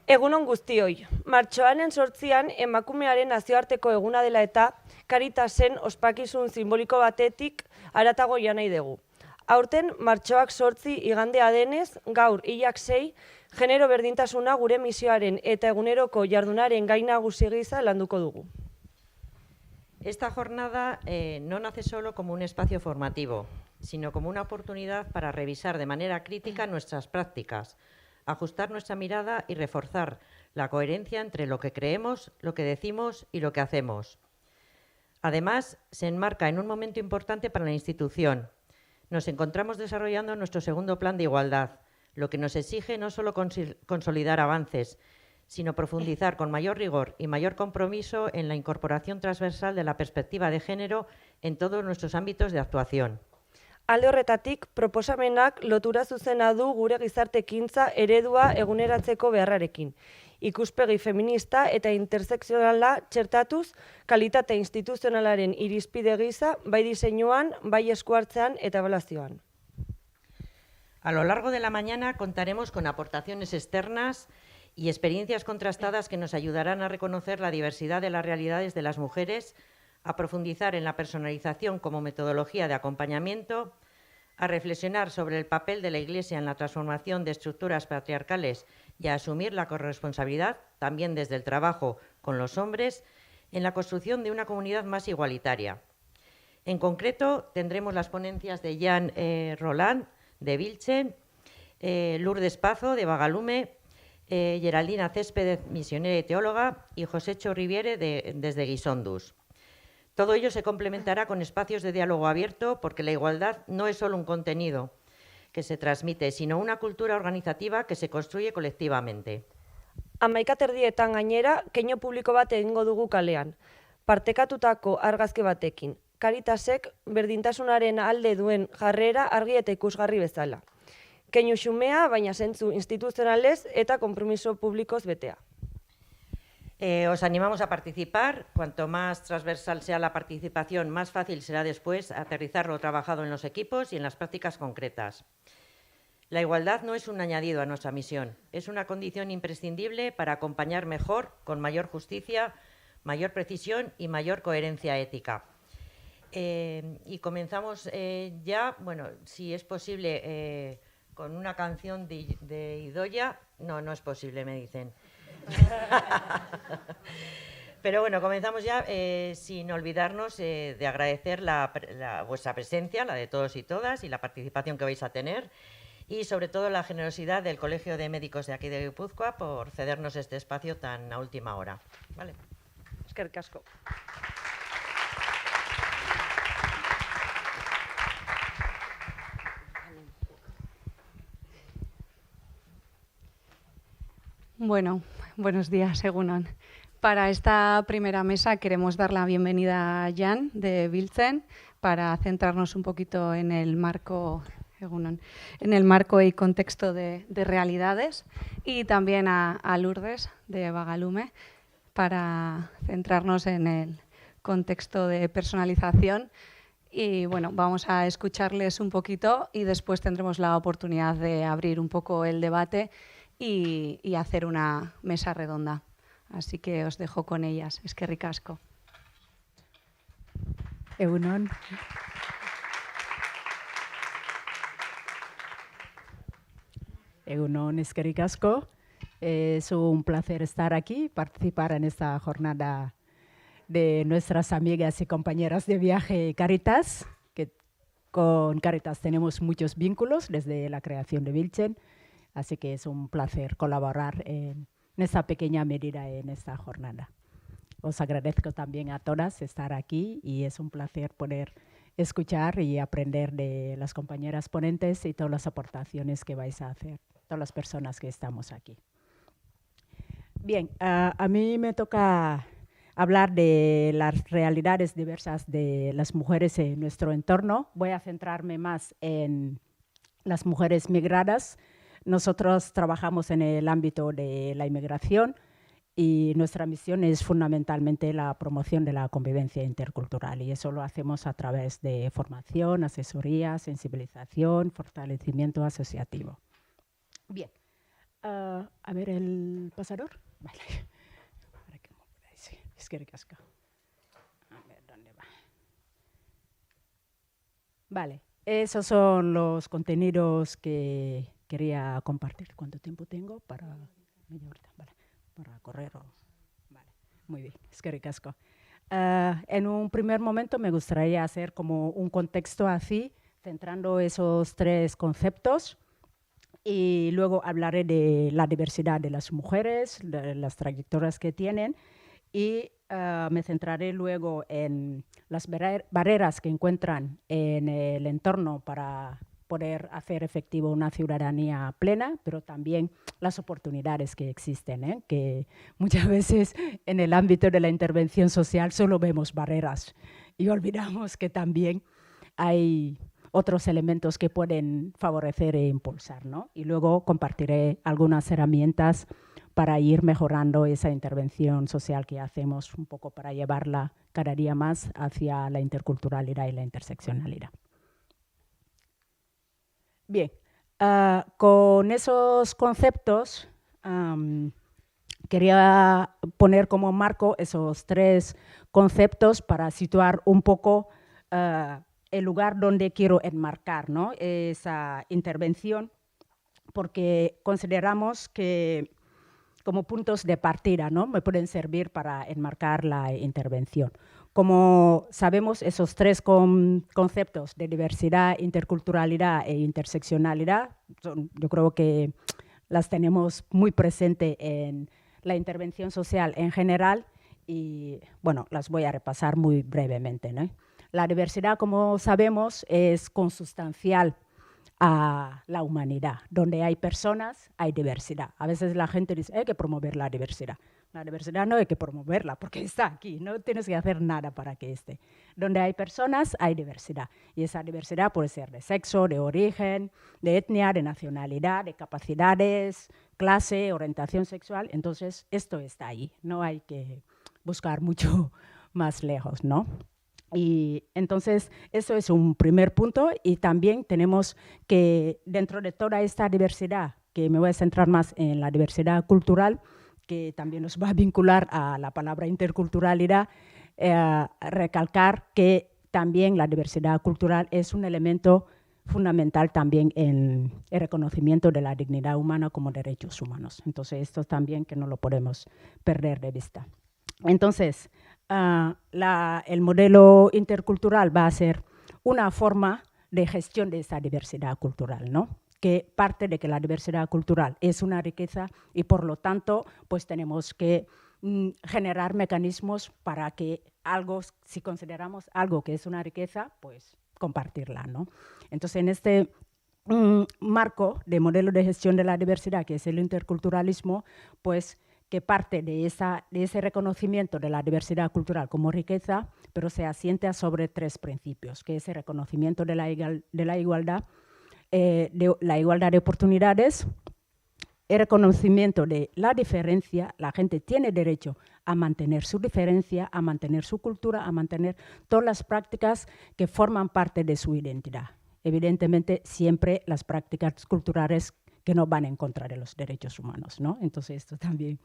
Egunon guztioi, martxoaren 8an emakumearen nazioarteko eguna dela eta Karitasen ospakizun simboliko batetik haratago joan nahi dugu. Aurten martxoak 8 igandea denez, gaur hilak 6, genero berdintasuna gure misioaren eta eguneroko jardunaren gai nagusi gisa landuko dugu. Esta jornada no nace solo como un espacio formativo, sino como una oportunidad para revisar de manera crítica nuestras prácticas, ajustar nuestra mirada y reforzar la coherencia entre lo que creemos, lo que decimos y lo que hacemos. Además, se enmarca en un momento importante para la institución. Nos encontramos desarrollando nuestro segundo plan de igualdad, lo que nos exige no solo consolidar avances, sino profundizar con mayor rigor y mayor compromiso en la incorporación transversal de la perspectiva de género en todos nuestros ámbitos de actuación. Alde horretatik, proposamenak lotura zuzena du gure gizarte ekintza eredua eguneratzeko beharrarekin. Ikuspegi feminista eta intersekzionala txertatuz, kalitate instituzionalaren irizpide gisa, bai diseinuan, bai eskuartzean eta ebaluazioan. A lo largo de la mañana contaremos con aportaciones externas y experiencias contrastadas que nos ayudarán a reconocer la diversidad de las realidades de las mujeres, a profundizar en la personalización como metodología de acompañamiento, a reflexionar sobre el papel de la Iglesia en la transformación de estructuras patriarcales y a asumir la corresponsabilidad, también desde el trabajo con los hombres, en la construcción de una comunidad más igualitaria. En concreto, tendremos las ponencias de Jan Roland, de Vilchen, Lourdes Pazo, de Bagalume, Geraldina Céspedes, misionera y teóloga, y José Chorriviere, desde Guisondus. Todo ello se complementará con espacios de diálogo abierto, porque la igualdad no es solo un contenido que se transmite, sino una cultura organizativa que se construye colectivamente. 11:00 gainera, keinu publiko bat egingo dugu kalean. Partekatutako argazki batekin. Karitasek berdintasunaren alde duen jarrera argi eta ikusgarri bezala. Keinu xumea, baina zentzu instituzionalez eta konpromiso publikoz betea. Os animamos a participar. Cuanto más transversal sea la participación, más fácil será después aterrizar lo trabajado en los equipos y en las prácticas concretas. La igualdad no es un añadido a nuestra misión, es una condición imprescindible para acompañar mejor, con mayor justicia, mayor precisión y mayor coherencia ética. Y comenzamos ya, bueno, si es posible, con una canción de Idoia. No, no es posible, me dicen. Pero bueno, comenzamos ya sin olvidarnos de agradecer vuestra presencia, la de todos y todas, y la participación que vais a tener, y sobre todo la generosidad del Colegio de Médicos de aquí de Guipúzcoa por cedernos este espacio tan a última hora. ¿Vale? Eskerrik asko. Bueno, buenos días, Egunon. Para esta primera mesa queremos dar la bienvenida a Jan de Vilchen para centrarnos un poquito en el marco, Egunon, en el marco y contexto de realidades, y también a Lourdes de Bagalume para centrarnos en el contexto de personalización. Y bueno, vamos a escucharles un poquito y después tendremos la oportunidad de abrir un poco el debate y hacer una mesa redonda. Así que os dejo con ellas. Eskerrik asko. Egunon. Egunon, eskerrik asko. Es un placer estar aquí, participar en esta jornada de nuestras amigas y compañeras de viaje Caritas, que con Caritas tenemos muchos vínculos desde la creación de Vilchen. Así que es un placer colaborar en esta pequeña medida en esta jornada. Os agradezco también a todas estar aquí y es un placer poder escuchar y aprender de las compañeras ponentes y todas las aportaciones que vais a hacer, todas las personas que estamos aquí. Bien, a mí me toca hablar de las realidades diversas de las mujeres en nuestro entorno. Voy a centrarme más en las mujeres migradas. Nosotros trabajamos en el ámbito de la inmigración y nuestra misión es fundamentalmente la promoción de la convivencia intercultural, y eso lo hacemos a través de formación, asesoría, sensibilización, fortalecimiento asociativo. Bien, A ver, el pasador. Vale. Para que me podáis. Es que ricasca. A ver, ¿dónde va? Vale. Esos son los contenidos que quería compartir. ¿Cuánto tiempo tengo para media horita? Vale. Para correr. Vale. Muy bien. Es que ricasco. En un primer momento me gustaría hacer como un contexto así, centrando esos 3 conceptos. Y luego hablaré de la diversidad de las mujeres, de las trayectorias que tienen, y me centraré luego en las barreras que encuentran en el entorno para poder hacer efectivo una ciudadanía plena, pero también las oportunidades que existen, que muchas veces en el ámbito de la intervención social solo vemos barreras y olvidamos que también hay otros elementos que pueden favorecer e impulsar, ¿no? Y luego compartiré algunas herramientas para ir mejorando esa intervención social que hacemos un poco para llevarla cada día más hacia la interculturalidad y la interseccionalidad. Bien, con esos conceptos quería poner como marco esos 3 conceptos para situar un poco el lugar donde quiero enmarcar, ¿no?, esa intervención, porque consideramos que como puntos de partida, ¿no?, me pueden servir para enmarcar la intervención. Como sabemos, esos 3 conceptos de diversidad, interculturalidad e interseccionalidad, yo creo que las tenemos muy presente en la intervención social en general y, bueno, las voy a repasar muy brevemente, ¿no? La diversidad, como sabemos, es consustancial a la humanidad. Donde hay personas, hay diversidad. A veces la gente dice, hay que promover la diversidad. La diversidad no hay que promoverla porque está aquí, no tienes que hacer nada para que esté. Donde hay personas, hay diversidad. Y esa diversidad puede ser de sexo, de origen, de etnia, de nacionalidad, de capacidades, clase, orientación sexual. Entonces, esto está ahí. No hay que buscar mucho más lejos, ¿no? Y entonces, eso es un primer punto y también tenemos que dentro de toda esta diversidad, que me voy a centrar más en la diversidad cultural, que también nos va a vincular a la palabra interculturalidad, recalcar que también la diversidad cultural es un elemento fundamental también en el reconocimiento de la dignidad humana como derechos humanos. Entonces, esto también que no lo podemos perder de vista. Entonces, el modelo intercultural va a ser una forma de gestión de esa diversidad cultural, ¿no?, que parte de que la diversidad cultural es una riqueza y, por lo tanto, pues tenemos que generar mecanismos para que algo, si consideramos algo que es una riqueza, pues compartirla, ¿no? Entonces, en este marco de modelo de gestión de la diversidad, que es el interculturalismo, pues que parte de ese reconocimiento de la diversidad cultural como riqueza, pero se asienta sobre 3 principios, que es el reconocimiento de la igualdad, de la igualdad de oportunidades, el reconocimiento de la diferencia. La gente tiene derecho a mantener su diferencia, a mantener su cultura, a mantener todas las prácticas que forman parte de su identidad. Evidentemente, siempre las prácticas culturales que no van en contra de los derechos humanos, ¿no? Entonces, esto también,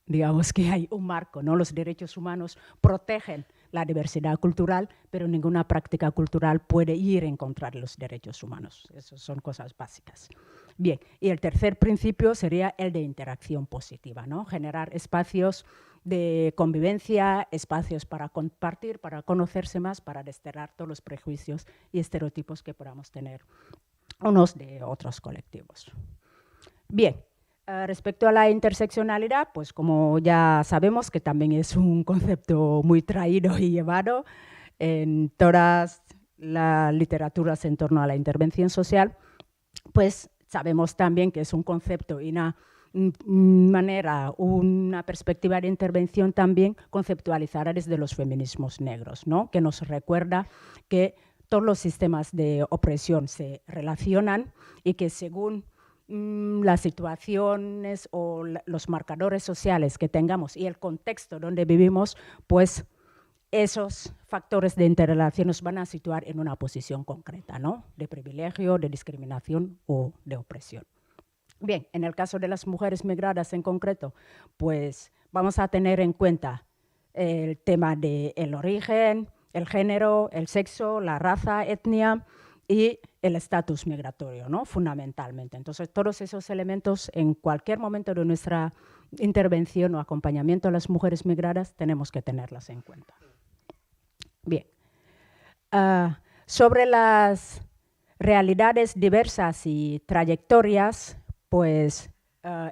digamos que hay un marco, ¿no? Los derechos humanos protegen la diversidad cultural, pero ninguna práctica cultural puede ir en contra de los derechos humanos. Esas son cosas básicas. Bien, y el tercer principio sería el de interacción positiva, ¿no? Generar espacios de convivencia, espacios para compartir, para conocerse más, para desterrar todos los prejuicios y estereotipos que podamos tener unos de otros colectivos. Bien, respecto a la interseccionalidad, pues como ya sabemos que también es un concepto muy traído y llevado en todas las literaturas en torno a la intervención social, pues sabemos también que es un concepto y una manera, una perspectiva de intervención también conceptualizada desde los feminismos negros, ¿no? Que nos recuerda que todos los sistemas de opresión se relacionan y que según las situaciones o los marcadores sociales que tengamos y el contexto donde vivimos, pues esos factores de interrelación nos van a situar en una posición concreta, ¿no?, de privilegio, de discriminación o de opresión. Bien, en el caso de las mujeres migradas en concreto, pues vamos a tener en cuenta el tema del origen, el género, el sexo, la raza, etnia y el estatus migratorio, ¿no? Fundamentalmente. Entonces, todos esos elementos en cualquier momento de nuestra intervención o acompañamiento a las mujeres migradas tenemos que tenerlas en cuenta. Bien. Sobre las realidades diversas y trayectorias, pues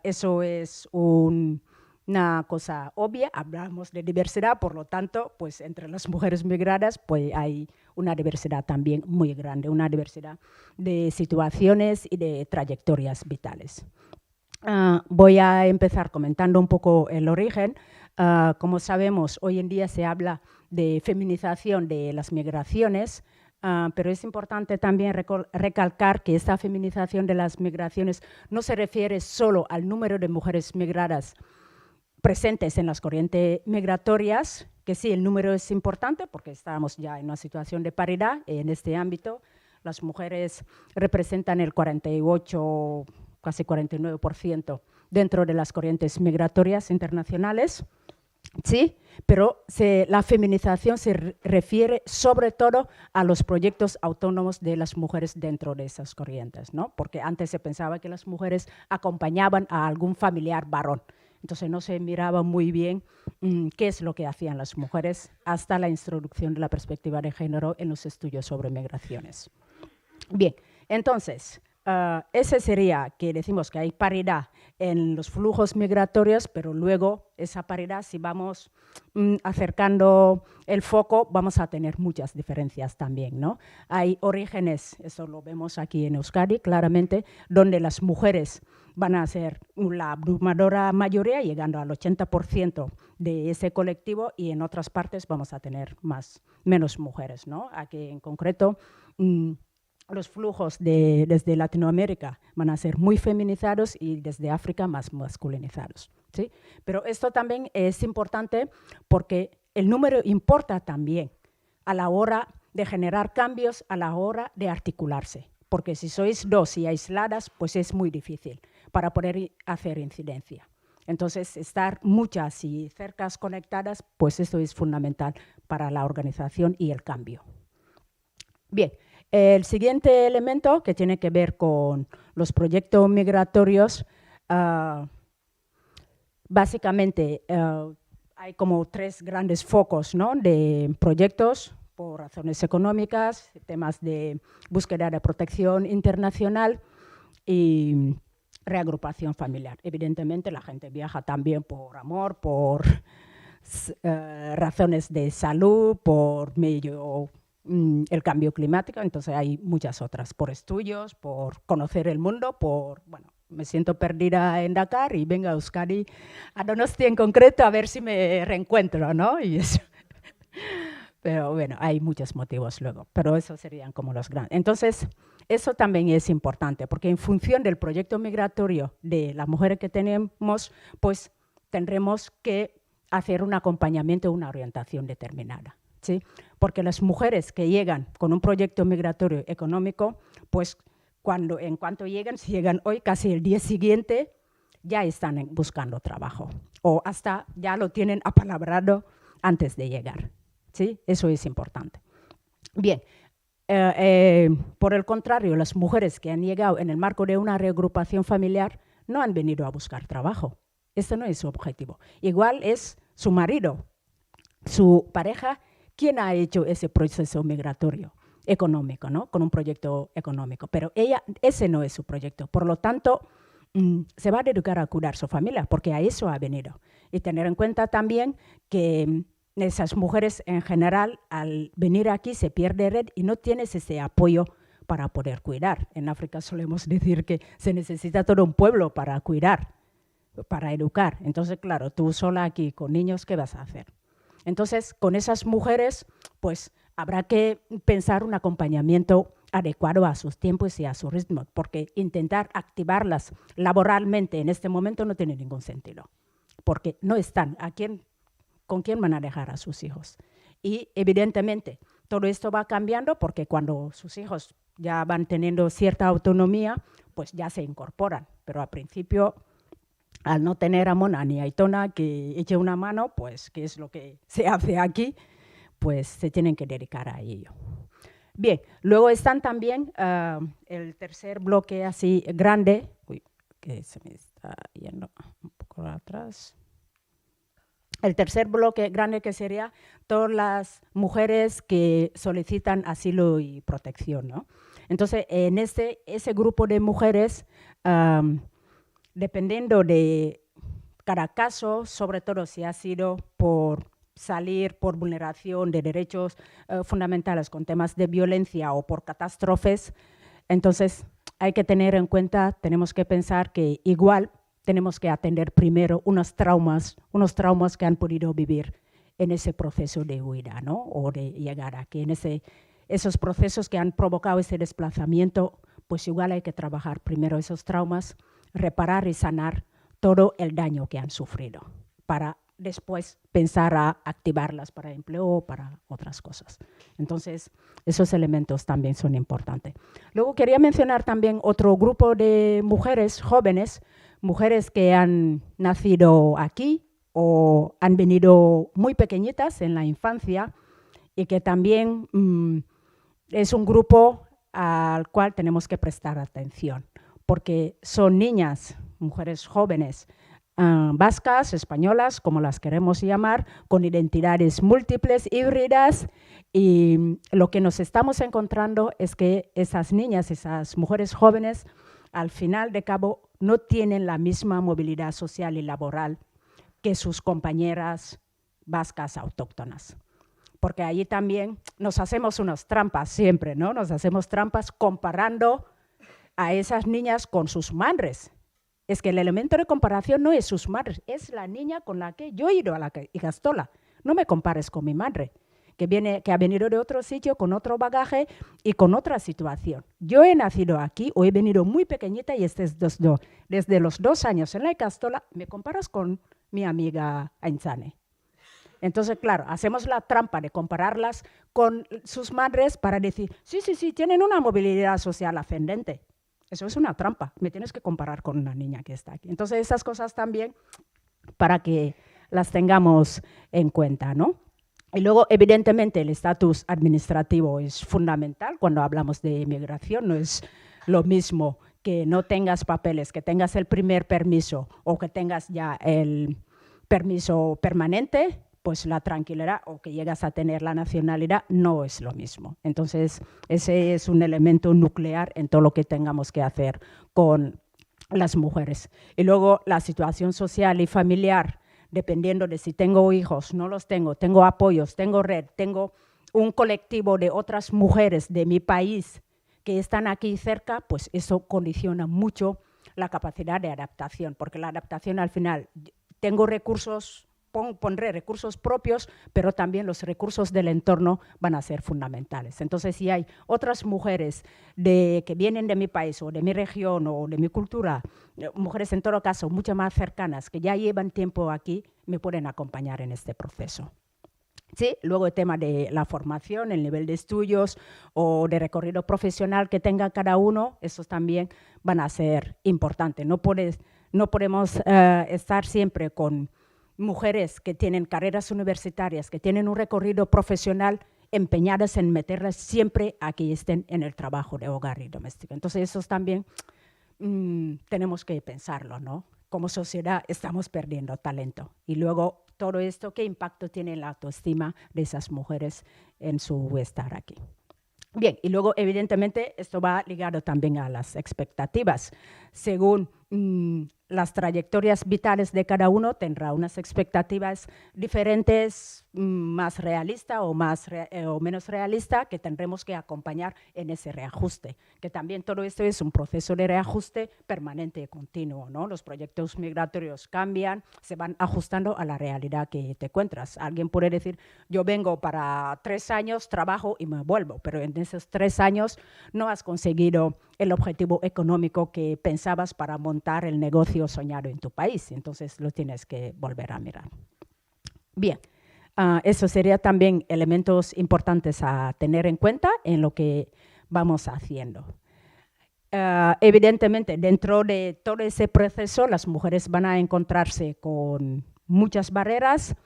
eso es una cosa obvia. Hablamos de diversidad, por lo tanto, pues entre las mujeres migradas pues hay una diversidad también muy grande, una diversidad de situaciones y de trayectorias vitales. Voy a empezar comentando un poco el origen. Como sabemos, hoy en día se habla de feminización de las migraciones, pero es importante también recalcar que esta feminización de las migraciones no se refiere solo al número de mujeres migradas presentes en las corrientes migratorias, que sí, el número es importante porque estamos ya en una situación de paridad en este ámbito. Las mujeres representan el 48, casi 49% dentro de las corrientes migratorias internacionales, sí, pero la feminización se refiere sobre todo a los proyectos autónomos de las mujeres dentro de esas corrientes, ¿no? Porque antes se pensaba que las mujeres acompañaban a algún familiar varón. Entonces no se miraba muy bien qué es lo que hacían las mujeres hasta la introducción de la perspectiva de género en los estudios sobre migraciones. Bien, entonces, ese sería que decimos que hay paridad en los flujos migratorios, pero luego esa paridad, si vamos acercando el foco, vamos a tener muchas diferencias también, ¿no? Hay orígenes, eso lo vemos aquí en Euskadi claramente, donde las mujeres van a ser la abrumadora mayoría, llegando al 80% de ese colectivo, y en otras partes vamos a tener menos mujeres, ¿no? Aquí en concreto, los flujos desde Latinoamérica van a ser muy feminizados y desde África más masculinizados, ¿sí? Pero esto también es importante porque el número importa también a la hora de generar cambios, a la hora de articularse, porque si sois dos y aisladas, pues es muy difícil para poder hacer incidencia. Entonces, estar muchas y cercas conectadas, pues esto es fundamental para la organización y el cambio. Bien. El siguiente elemento que tiene que ver con los proyectos migratorios, básicamente hay como tres grandes focos, ¿no?, de proyectos por razones económicas, temas de búsqueda de protección internacional y reagrupación familiar. Evidentemente la gente viaja también por amor, por razones de salud, por el cambio climático, entonces hay muchas otras, por estudios, por conocer el mundo, bueno, me siento perdida en Dakar y vengo a Euskadi, a Donostia en concreto, a ver si me reencuentro, ¿no? Y eso. Pero bueno, hay muchos motivos luego, pero esos serían como los grandes. Entonces, eso también es importante, porque en función del proyecto migratorio de las mujeres que tenemos, pues tendremos que hacer un acompañamiento, una orientación determinada, ¿sí? Porque las mujeres que llegan con un proyecto migratorio económico, pues en cuanto llegan, si llegan hoy, casi el día siguiente, ya están buscando trabajo o hasta ya lo tienen apalabrado antes de llegar, ¿sí? Eso es importante. Bien, por el contrario, las mujeres que han llegado en el marco de una reagrupación familiar no han venido a buscar trabajo. Este no es su objetivo. Igual es su marido, su pareja, quien ha hecho ese proceso migratorio económico, ¿no?, con un proyecto económico. Pero ese no es su proyecto. Por lo tanto, se va a dedicar a cuidar su familia, porque a eso ha venido. Y tener en cuenta también que esas mujeres en general, al venir aquí, se pierde red y no tienes ese apoyo para poder cuidar. En África solemos decir que se necesita todo un pueblo para cuidar, para educar. Entonces, claro, tú sola aquí con niños, ¿qué vas a hacer? Entonces, con esas mujeres, pues habrá que pensar un acompañamiento adecuado a sus tiempos y a su ritmo, porque intentar activarlas laboralmente en este momento no tiene ningún sentido, porque no están. ¿Con quién van a dejar a sus hijos? Y evidentemente todo esto va cambiando porque cuando sus hijos ya van teniendo cierta autonomía, pues ya se incorporan. Pero al principio, al no tener a Mona ni a Aitona que eche una mano, pues que es lo que se hace aquí, pues se tienen que dedicar a ello. Bien, luego están también el tercer bloque así grande, uy, que se me está yendo un poco atrás. El tercer bloque grande que sería todas las mujeres que solicitan asilo y protección, ¿no? Entonces, en ese grupo de mujeres, dependiendo de cada caso, sobre todo si ha sido por salir por vulneración de derechos fundamentales con temas de violencia o por catástrofes, entonces hay que tener en cuenta, tenemos que pensar que igual tenemos que atender primero unos traumas que han podido vivir en ese proceso de huida, ¿no? O de llegar aquí, en esos procesos que han provocado ese desplazamiento, pues igual hay que trabajar primero esos traumas, reparar y sanar todo el daño que han sufrido para después pensar a activarlas para empleo o para otras cosas. Entonces, esos elementos también son importantes. Luego quería mencionar también otro grupo de mujeres jóvenes, mujeres que han nacido aquí o han venido muy pequeñitas en la infancia y que también es un grupo al cual tenemos que prestar atención, porque son niñas, mujeres jóvenes, vascas, españolas, como las queremos llamar, con identidades múltiples, híbridas, y lo que nos estamos encontrando es que esas niñas, esas mujeres jóvenes, al final de cabo no tienen la misma movilidad social y laboral que sus compañeras vascas autóctonas. Porque allí también nos hacemos unas trampas siempre, ¿no? Nos hacemos trampas comparando a esas niñas con sus madres. Es que el elemento de comparación no es sus madres, es la niña con la que yo he ido a la Ikastola. No me compares con mi madre, que ha venido de otro sitio, con otro bagaje y con otra situación. Yo he nacido aquí o he venido muy pequeñita y desde los 2 años en la Ikastola me comparas con mi amiga Aintzane. Entonces, claro, hacemos la trampa de compararlas con sus madres para decir, sí, tienen una movilidad social ascendente. Eso es una trampa, me tienes que comparar con una niña que está aquí. Entonces, esas cosas también para que las tengamos en cuenta, ¿no? Y luego, evidentemente, el estatus administrativo es fundamental cuando hablamos de inmigración. No es lo mismo que no tengas papeles, que tengas el primer permiso o que tengas ya el permiso permanente, pues la tranquilidad o que llegas a tener la nacionalidad no es lo mismo. Entonces, ese es un elemento nuclear en todo lo que tengamos que hacer con las mujeres. Y luego la situación social y familiar, dependiendo de si tengo hijos, no los tengo apoyos, tengo red, tengo un colectivo de otras mujeres de mi país que están aquí cerca, pues eso condiciona mucho la capacidad de adaptación, porque la adaptación al final, tengo recursos, pondré recursos propios, pero también los recursos del entorno van a ser fundamentales. Entonces, si hay otras mujeres que vienen de mi país o de mi región o de mi cultura, mujeres en todo caso mucho más cercanas, que ya llevan tiempo aquí, me pueden acompañar en este proceso. Sí, luego el tema de la formación, el nivel de estudios o de recorrido profesional que tenga cada uno, esos también van a ser importantes. No podemos estar siempre con mujeres que tienen carreras universitarias, que tienen un recorrido profesional, empeñadas en meterlas siempre a que estén en el trabajo de hogar y doméstico. Entonces, esos también tenemos que pensarlo, ¿no? Como sociedad estamos perdiendo talento. Y luego, todo esto, ¿qué impacto tiene en la autoestima de esas mujeres en su estar aquí? Bien, y luego, evidentemente, esto va ligado también a las expectativas. Según las trayectorias vitales de cada uno, tendrá unas expectativas diferentes, más realista o menos realista, que tendremos que acompañar en ese reajuste. Que también todo esto es un proceso de reajuste permanente y continuo, ¿no? Los proyectos migratorios cambian, se van ajustando a la realidad que te encuentras. Alguien puede decir, yo vengo para 3 años, trabajo y me vuelvo, pero en esos 3 años no has conseguido el objetivo económico que pensabas para montar el negocio soñado en tu país. Entonces lo tienes que volver a mirar. Bien, eso sería también elementos importantes a tener en cuenta en lo que vamos haciendo. Evidentemente, dentro de todo ese proceso, las mujeres van a encontrarse con muchas barreras,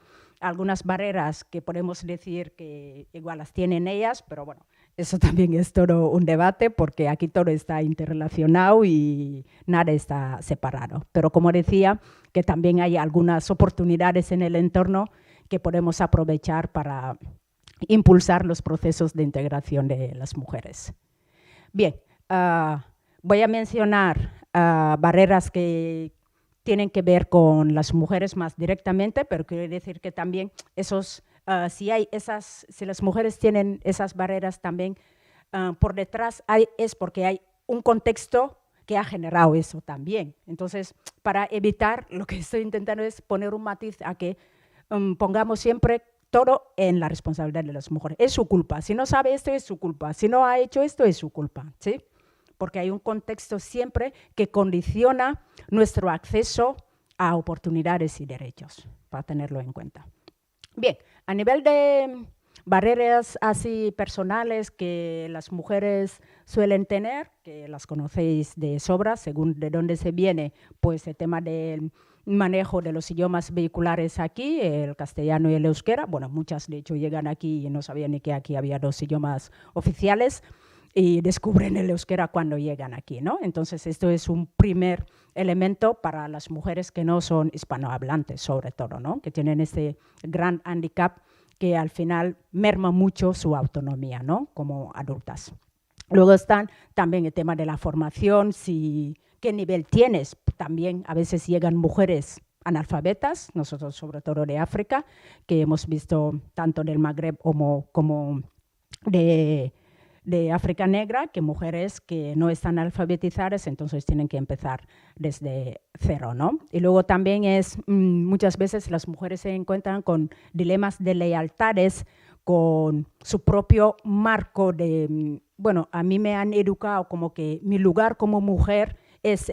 algunas barreras que podemos decir que igual las tienen ellas, pero bueno, eso también es todo un debate porque aquí todo está interrelacionado y nada está separado. Pero como decía, que también hay algunas oportunidades en el entorno que podemos aprovechar para impulsar los procesos de integración de las mujeres. Bien, voy a mencionar barreras que tienen que ver con las mujeres más directamente, pero quiero decir que también si las mujeres tienen esas barreras también por detrás es porque hay un contexto que ha generado eso también. Entonces, para evitar, lo que estoy intentando es poner un matiz a que pongamos siempre todo en la responsabilidad de las mujeres. Es su culpa. Si no sabe esto, es su culpa. Si no ha hecho esto, es su culpa, ¿sí? Porque hay un contexto siempre que condiciona nuestro acceso a oportunidades y derechos, para tenerlo en cuenta. Bien, a nivel de barreras así personales que las mujeres suelen tener, que las conocéis de sobra, según de dónde se viene, pues el tema del manejo de los idiomas vehiculares aquí, el castellano y el euskera. Bueno, muchas de hecho llegan aquí y no sabían ni que aquí había 2 idiomas oficiales y descubren el euskera cuando llegan aquí, ¿no? Entonces, esto es un primer elemento para las mujeres que no son hispanohablantes, sobre todo, ¿no? Que tienen este gran hándicap que al final merma mucho su autonomía, ¿no? Como adultas. Luego están también el tema de la formación, qué nivel tienes. También a veces llegan mujeres analfabetas, nosotros sobre todo de África, que hemos visto tanto del Magreb como de África Negra, que mujeres que no están alfabetizadas, entonces tienen que empezar desde cero, ¿no? Y luego también muchas veces las mujeres se encuentran con dilemas de lealtades con su propio marco de, bueno, a mí me han educado como que mi lugar como mujer es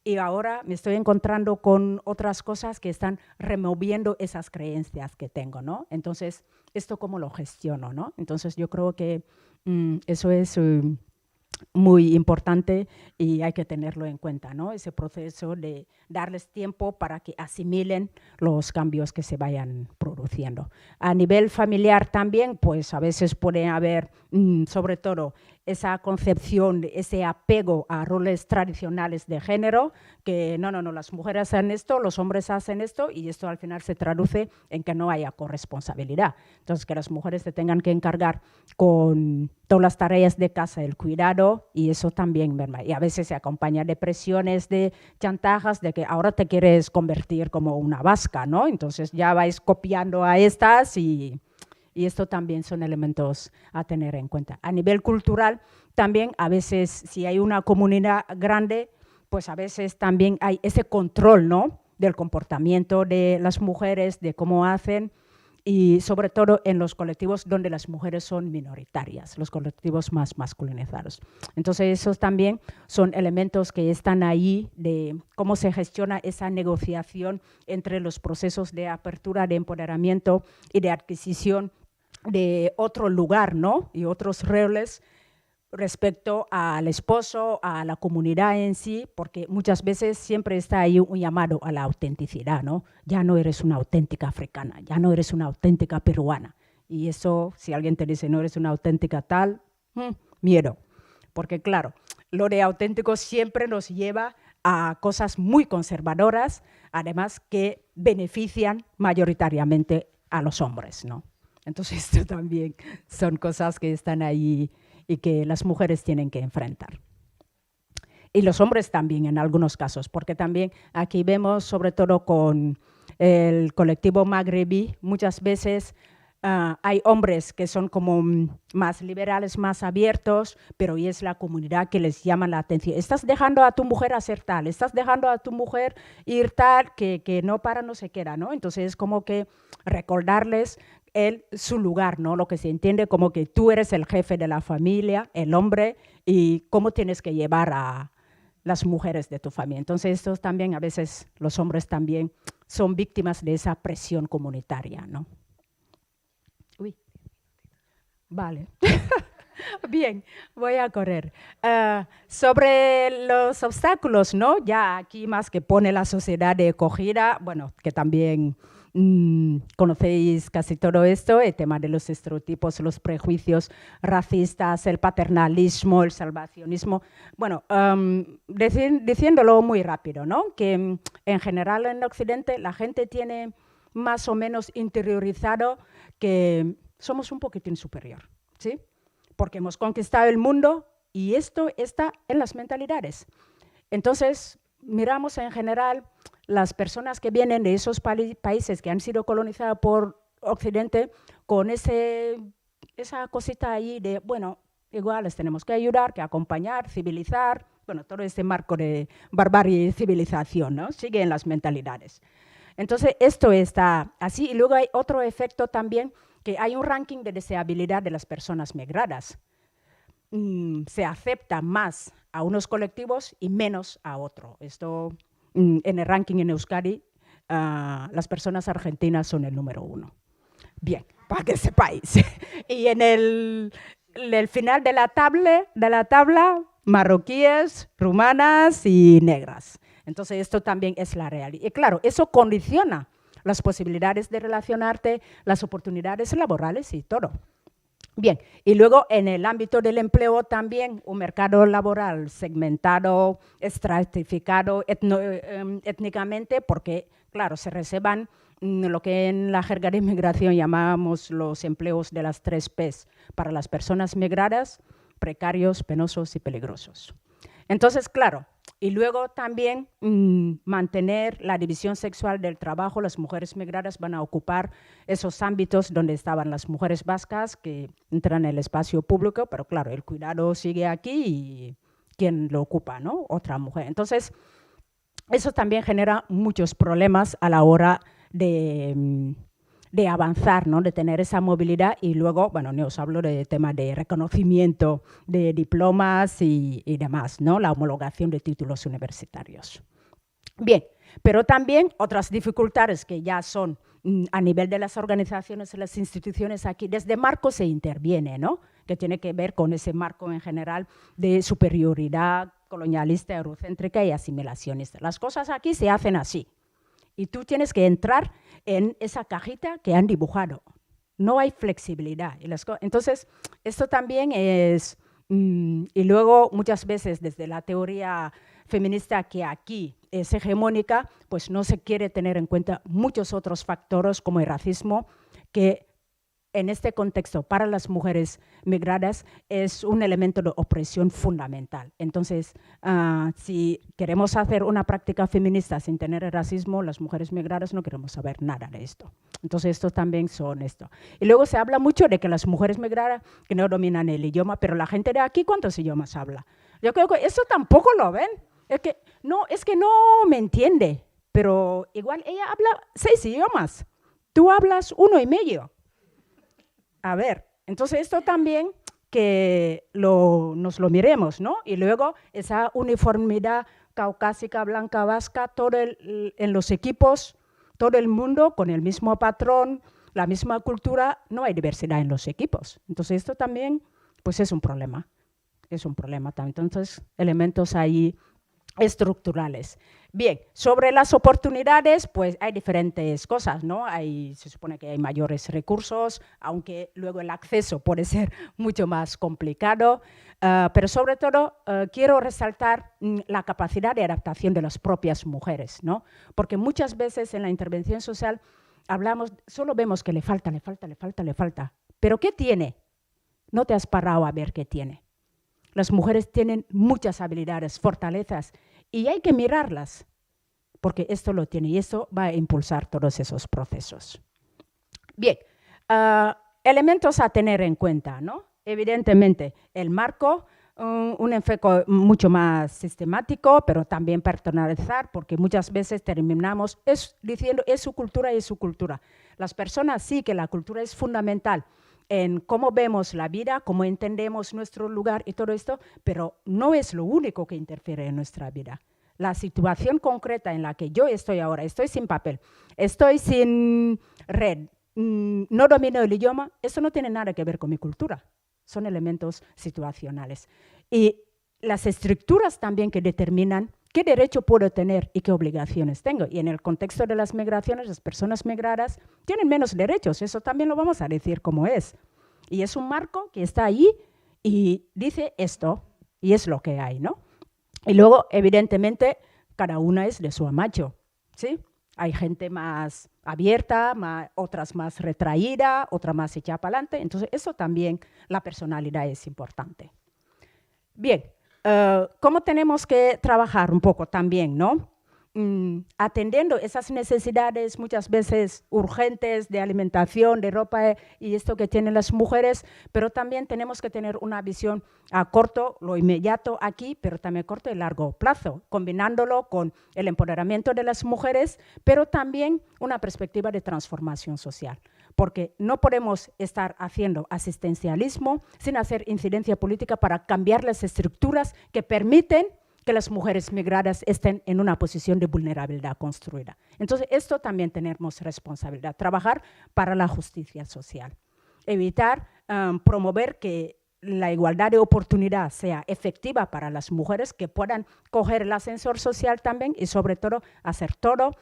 y ahora me estoy encontrando con otras cosas que están removiendo esas creencias que tengo, ¿no? Entonces, ¿esto cómo lo gestiono, no? Entonces, yo creo que eso es muy importante y hay que tenerlo en cuenta, ¿no? Ese proceso de darles tiempo para que asimilen los cambios que se vayan produciendo. A nivel familiar también, pues a veces puede haber, sobre todo, esa concepción, ese apego a roles tradicionales de género, que no, las mujeres hacen esto, los hombres hacen esto, y esto al final se traduce en que no haya corresponsabilidad. Entonces, que las mujeres se tengan que encargar con todas las tareas de casa, el cuidado, y eso también, ¿verdad? Y a veces se acompaña de presiones, de chantajes, de que ahora te quieres convertir como una vasca, ¿no? Entonces ya vais copiando a estas y esto también son elementos a tener en cuenta. A nivel cultural, también a veces, si hay una comunidad grande, pues a veces también hay ese control, ¿no? Del comportamiento de las mujeres, de cómo hacen, y sobre todo en los colectivos donde las mujeres son minoritarias, los colectivos más masculinizados. Entonces, esos también son elementos que están ahí de cómo se gestiona esa negociación entre los procesos de apertura, de empoderamiento y de adquisición de otro lugar, ¿no? Y otros roles respecto al esposo, a la comunidad en sí, porque muchas veces siempre está ahí un llamado a la autenticidad, ¿no? Ya no eres una auténtica africana, ya no eres una auténtica peruana. Y eso, si alguien te dice no eres una auténtica tal, miedo. Porque claro, lo de auténtico siempre nos lleva a cosas muy conservadoras, además que benefician mayoritariamente a los hombres, ¿no? Entonces, esto también son cosas que están ahí y que las mujeres tienen que enfrentar. Y los hombres también en algunos casos, porque también aquí vemos, sobre todo con el colectivo magrebí, muchas veces hay hombres que son como más liberales, más abiertos, pero y es la comunidad que les llama la atención. Estás dejando a tu mujer hacer tal, estás dejando a tu mujer ir tal, que no para, no se queda, ¿no? Entonces es como que recordarles su lugar, ¿no? Lo que se entiende como que tú eres el jefe de la familia, el hombre, y cómo tienes que llevar a las mujeres de tu familia. Entonces, estos también, a veces, los hombres también son víctimas de esa presión comunitaria, ¿no? Uy. Vale. Bien, voy a correr. Sobre los obstáculos, ¿no? Ya aquí más que pone la sociedad de acogida, bueno, que también conocéis casi todo esto, el tema de los estereotipos, los prejuicios racistas, el paternalismo, el salvacionismo. Bueno, diciéndolo muy rápido, ¿no? Que en general en Occidente la gente tiene más o menos interiorizado que somos un poquitín superior, ¿sí? Porque hemos conquistado el mundo y esto está en las mentalidades. Entonces, miramos en general las personas que vienen de esos países que han sido colonizados por Occidente con esa cosita ahí de, bueno, igual les tenemos que ayudar, que acompañar, civilizar, bueno, todo este marco de barbarie y civilización, ¿no? Sigue en las mentalidades. Entonces, esto está así. Y luego hay otro efecto también, que hay un ranking de deseabilidad de las personas migradas. Se acepta más a unos colectivos y menos a otros. Esto, en el ranking en Euskadi, las personas argentinas son el número 1. Bien, para que sepáis. Y en el final de la tabla, marroquíes, rumanas y negras. Entonces, esto también es la realidad. Y claro, eso condiciona las posibilidades de relacionarte, las oportunidades laborales y todo. Bien, y luego en el ámbito del empleo también un mercado laboral segmentado, estratificado étnicamente, porque, claro, se reservan lo que en la jerga de inmigración llamamos los empleos de las 3 P's para las personas migradas: precarios, penosos y peligrosos. Entonces, claro, y luego también mantener la división sexual del trabajo. Las mujeres migradas van a ocupar esos ámbitos donde estaban las mujeres vascas, que entran en el espacio público, pero claro, el cuidado sigue aquí y ¿quién lo ocupa, no? Otra mujer. Entonces, eso también genera muchos problemas a la hora de avanzar, ¿no? De tener esa movilidad. Y luego, bueno, ni os hablo de tema de reconocimiento de diplomas y demás, ¿no? La homologación de títulos universitarios. Bien, pero también otras dificultades que ya son a nivel de las organizaciones y las instituciones aquí, desde marco se interviene, ¿no? Que tiene que ver con ese marco en general de superioridad colonialista, eurocéntrica y asimilacionista. Las cosas aquí se hacen así. Y tú tienes que entrar en esa cajita que han dibujado. No hay flexibilidad. Entonces, esto también es... y luego, muchas veces, desde la teoría feminista que aquí es hegemónica, pues no se quiere tener en cuenta muchos otros factores como el racismo, que en este contexto para las mujeres migradas es un elemento de opresión fundamental. Entonces, si queremos hacer una práctica feminista sin tener el racismo, las mujeres migradas no queremos saber nada de esto. Entonces, estos también son esto. Y luego se habla mucho de que las mujeres migradas que no dominan el idioma, pero la gente de aquí, ¿cuántos idiomas habla? Yo creo que eso tampoco lo ven. Es que no me entiende, pero igual ella habla 6 idiomas. Tú hablas 1,5. A ver, entonces esto también que nos lo miremos, ¿no? Y luego esa uniformidad caucásica, blanca, vasca, en los equipos, todo el mundo con el mismo patrón, la misma cultura, no hay diversidad en los equipos. Entonces esto también, pues es un problema también. Entonces, elementos ahí estructurales. Bien, sobre las oportunidades, pues hay diferentes cosas, ¿no? Se supone que hay mayores recursos, aunque luego el acceso puede ser mucho más complicado, pero sobre todo quiero resaltar la capacidad de adaptación de las propias mujeres, ¿no? Porque muchas veces en la intervención social solo vemos que le falta, pero ¿qué tiene? No te has parado a ver qué tiene. Las mujeres tienen muchas habilidades, fortalezas, y hay que mirarlas, porque esto lo tiene y esto va a impulsar todos esos procesos. Bien, elementos a tener en cuenta, ¿no? Evidentemente, el marco, un enfoque mucho más sistemático, pero también personalizar, porque muchas veces terminamos diciendo es su cultura y es su cultura. Las personas sí que la cultura es fundamental en cómo vemos la vida, cómo entendemos nuestro lugar y todo esto, pero no es lo único que interfiere en nuestra vida. La situación concreta en la que yo estoy ahora, estoy sin papel, estoy sin red, no domino el idioma, eso no tiene nada que ver con mi cultura. son elementos situacionales. Y las estructuras también que determinan qué derecho puedo tener y qué obligaciones tengo. Y en el contexto de las migraciones, las personas migradas tienen menos derechos, eso también lo vamos a decir como es. Y es un marco que está ahí y dice esto, y es lo que hay, ¿no? Y luego, evidentemente, cada una es de su amacho, ¿sí? Hay gente más abierta, otras más retraída, otra más echada para adelante. Entonces, eso también, la personalidad es importante. Bien, ¿cómo tenemos que trabajar un poco también, no? Atendiendo esas necesidades muchas veces urgentes de alimentación, de ropa y esto que tienen las mujeres, pero también tenemos que tener una visión a corto, lo inmediato aquí, pero también corto y largo plazo, combinándolo con el empoderamiento de las mujeres, pero también una perspectiva de transformación social. Porque no podemos estar haciendo asistencialismo sin hacer incidencia política para cambiar las estructuras que permiten que las mujeres migradas estén en una posición de vulnerabilidad construida. Entonces, esto también tenemos responsabilidad, trabajar para la justicia social, evitar promover que la igualdad de oportunidad sea efectiva para las mujeres, que puedan coger el ascensor social también y sobre todo hacer todo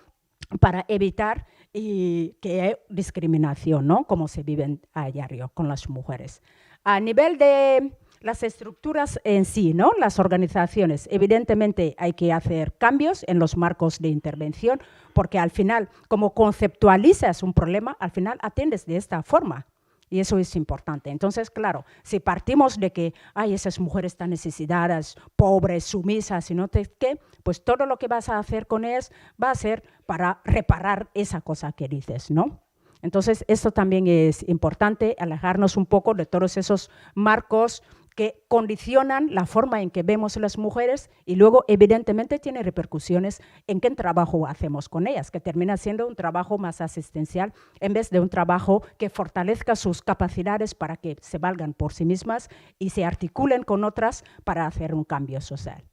para evitar que haya discriminación, ¿no? Como se vive a diario con las mujeres. A nivel de las estructuras en sí, ¿no? Las organizaciones, evidentemente hay que hacer cambios en los marcos de intervención, porque al final, como conceptualizas un problema, al final atiendes de esta forma. Y eso es importante. Entonces, claro, si partimos de que hay esas mujeres tan necesitadas, pobres, sumisas y no sé qué, pues todo lo que vas a hacer con ellas va a ser para reparar esa cosa que dices, ¿no? Entonces, esto también es importante, alejarnos un poco de todos esos marcos que condicionan la forma en que vemos a las mujeres y luego, evidentemente, tiene repercusiones en qué trabajo hacemos con ellas, que termina siendo un trabajo más asistencial en vez de un trabajo que fortalezca sus capacidades para que se valgan por sí mismas y se articulen con otras para hacer un cambio social.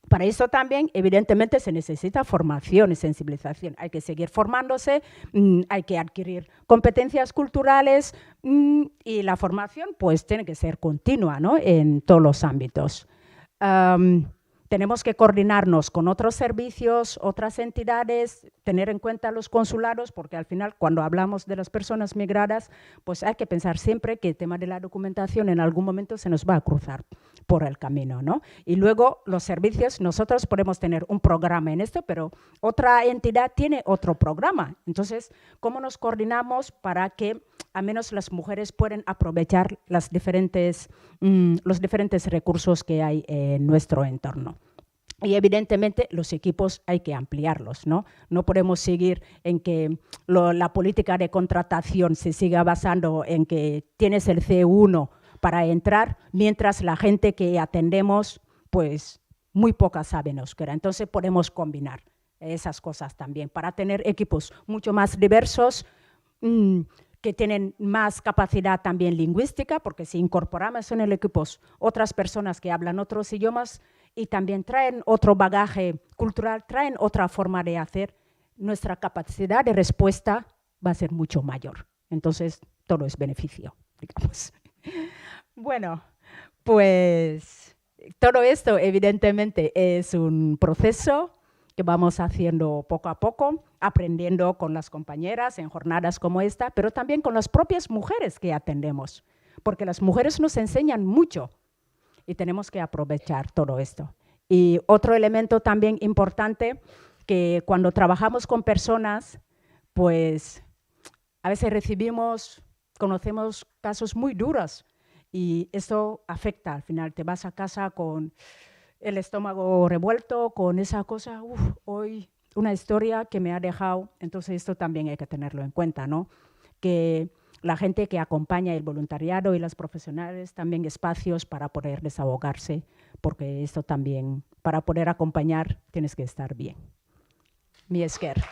Para eso también, evidentemente, se necesita formación y sensibilización. Hay que seguir formándose, hay que adquirir competencias culturales y la formación pues tiene que ser continua, ¿no? En todos los ámbitos. Tenemos que coordinarnos con otros servicios, otras entidades, tener en cuenta los consulados, porque al final cuando hablamos de las personas migradas, pues hay que pensar siempre que el tema de la documentación en algún momento se nos va a cruzar por el camino, ¿no? Y luego los servicios, nosotros podemos tener un programa en esto, pero otra entidad tiene otro programa. Entonces, ¿cómo nos coordinamos para que al menos las mujeres puedan aprovechar los diferentes recursos que hay en nuestro entorno? Y evidentemente los equipos hay que ampliarlos, ¿no? No podemos seguir en que la política de contratación se siga basando en que tienes el C1 para entrar, mientras la gente que atendemos, pues muy pocas saben euskera. Entonces podemos combinar esas cosas también para tener equipos mucho más diversos, que tienen más capacidad también lingüística, porque si incorporamos en el equipo otras personas que hablan otros idiomas y también traen otro bagaje cultural, traen otra forma de hacer, nuestra capacidad de respuesta va a ser mucho mayor. Entonces, todo es beneficio, digamos. Bueno, pues todo esto evidentemente es un proceso que vamos haciendo poco a poco, aprendiendo con las compañeras en jornadas como esta, pero también con las propias mujeres que atendemos, porque las mujeres nos enseñan mucho y tenemos que aprovechar todo esto. Y otro elemento también importante, que cuando trabajamos con personas, pues a veces conocemos casos muy duros y esto afecta, al final te vas a casa con el estómago revuelto, con esa cosa, hoy una historia que me ha dejado, entonces esto también hay que tenerlo en cuenta, ¿no? Que la gente que acompaña el voluntariado y las profesionales también espacios para poder desahogarse, porque esto también, para poder acompañar, tienes que estar bien. Mi esker.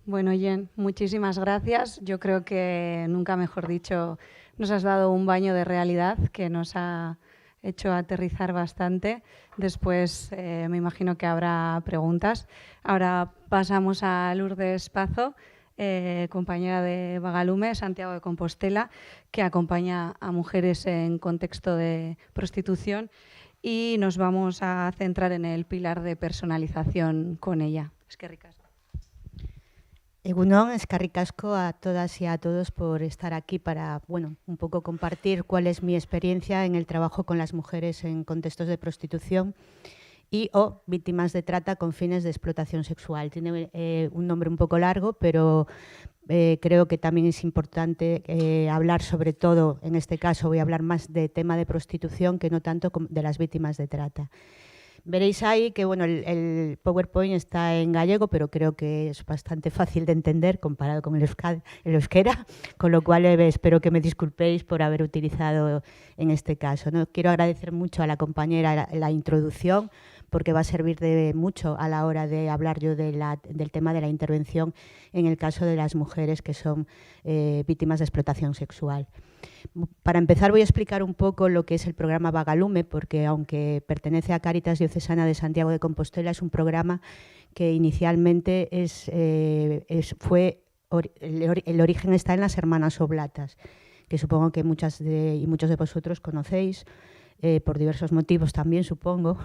Bueno, Jen, muchísimas gracias. Yo creo que, nunca mejor dicho, nos has dado un baño de realidad que nos ha hecho aterrizar bastante. Después me imagino que habrá preguntas. Ahora pasamos a Lourdes Pazo, compañera de Vagalume, Santiago de Compostela, que acompaña a mujeres en contexto de prostitución, y nos vamos a centrar en el pilar de personalización con ella. Eskerrik asko. Egunon, eskerrik asko a todas y a todos por estar aquí para, bueno, un poco compartir cuál es mi experiencia en el trabajo con las mujeres en contextos de prostitución y o víctimas de trata con fines de explotación sexual. Tiene un nombre un poco largo, pero creo que también es importante hablar, sobre todo, en este caso voy a hablar más de tema de prostitución que no tanto de las víctimas de trata. Veréis ahí que bueno, el PowerPoint está en gallego, pero creo que es bastante fácil de entender comparado con el euskera, con lo cual espero que me disculpéis por haber utilizado en este caso, ¿no? Quiero agradecer mucho a la compañera la introducción, porque va a servir de mucho a la hora de hablar yo del tema de la intervención en el caso de las mujeres que son víctimas de explotación sexual. Para empezar voy a explicar un poco lo que es el programa Vagalume, porque aunque pertenece a Cáritas Diocesana de Santiago de Compostela, es un programa que inicialmente el origen está en las Hermanas Oblatas, que supongo que muchas y muchos de vosotros conocéis, por diversos motivos también, supongo.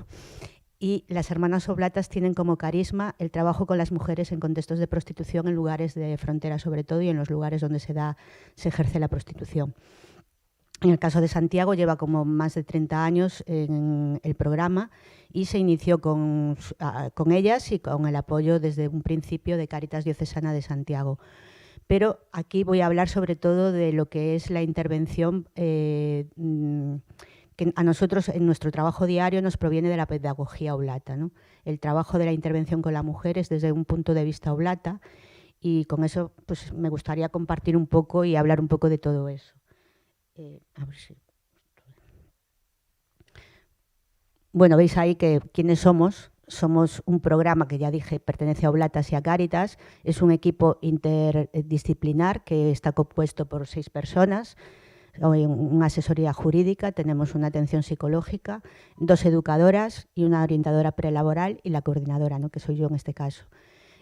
Y las Hermanas Oblatas tienen como carisma el trabajo con las mujeres en contextos de prostitución en lugares de frontera, sobre todo, y en los lugares donde se ejerce la prostitución. En el caso de Santiago lleva como más de 30 años en el programa y se inició con ellas y con el apoyo desde un principio de Cáritas Diocesana de Santiago. Pero aquí voy a hablar sobre todo de lo que es la intervención que a nosotros en nuestro trabajo diario nos proviene de la pedagogía oblata, ¿no? El trabajo de la intervención con la mujer es desde un punto de vista oblata, y con eso pues, me gustaría compartir un poco y hablar un poco de todo eso. A ver si... Bueno, veis ahí que quiénes somos. Somos un programa que ya dije pertenece a Oblatas y a Cáritas. Es un equipo interdisciplinar que está compuesto por 6 personas. Una asesoría jurídica, tenemos una atención psicológica, 2 educadoras y una orientadora prelaboral y la coordinadora, ¿no?, que soy yo en este caso.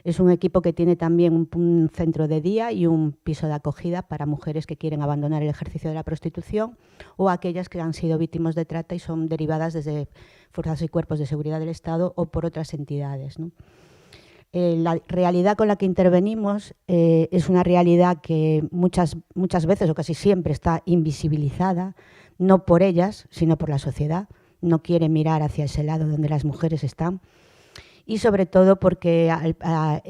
Es un equipo que tiene también un centro de día y un piso de acogida para mujeres que quieren abandonar el ejercicio de la prostitución o aquellas que han sido víctimas de trata y son derivadas desde fuerzas y cuerpos de seguridad del Estado o por otras entidades, ¿no? La realidad con la que intervenimos es una realidad que muchas veces o casi siempre está invisibilizada, no por ellas, sino por la sociedad. No quiere mirar hacia ese lado donde las mujeres están. Y sobre todo porque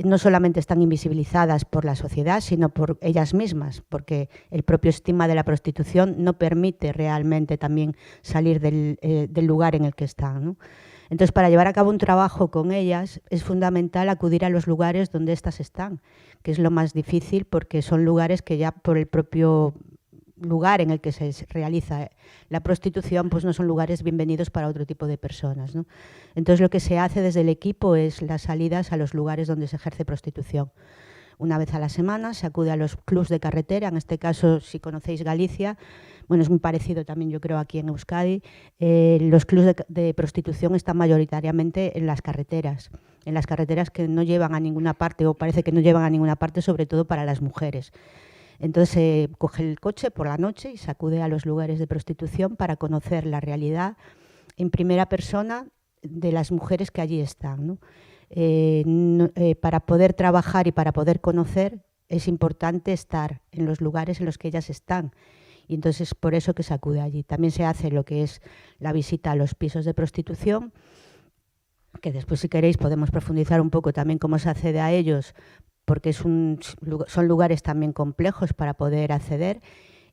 no solamente están invisibilizadas por la sociedad, sino por ellas mismas, porque el propio estigma de la prostitución no permite realmente también salir del lugar en el que están, ¿no? Entonces, para llevar a cabo un trabajo con ellas es fundamental acudir a los lugares donde éstas están, que es lo más difícil porque son lugares que ya por el propio lugar en el que se realiza la prostitución, pues no son lugares bienvenidos para otro tipo de personas, ¿no? Entonces, lo que se hace desde el equipo es las salidas a los lugares donde se ejerce prostitución. Una vez a la semana se acude a los clubs de carretera, en este caso, si conocéis Galicia, bueno, es muy parecido también, yo creo, aquí en Euskadi. Los clubs de prostitución están mayoritariamente en las carreteras que no llevan a ninguna parte, o parece que no llevan a ninguna parte, sobre todo para las mujeres. Entonces se coge el coche por la noche y se acude a los lugares de prostitución para conocer la realidad en primera persona de las mujeres que allí están, ¿no? Para poder trabajar y para poder conocer es importante estar en los lugares en los que ellas están. Y entonces por eso que se acude allí. También se hace lo que es la visita a los pisos de prostitución, que después, si queréis, podemos profundizar un poco también cómo se accede a ellos, porque son lugares también complejos para poder acceder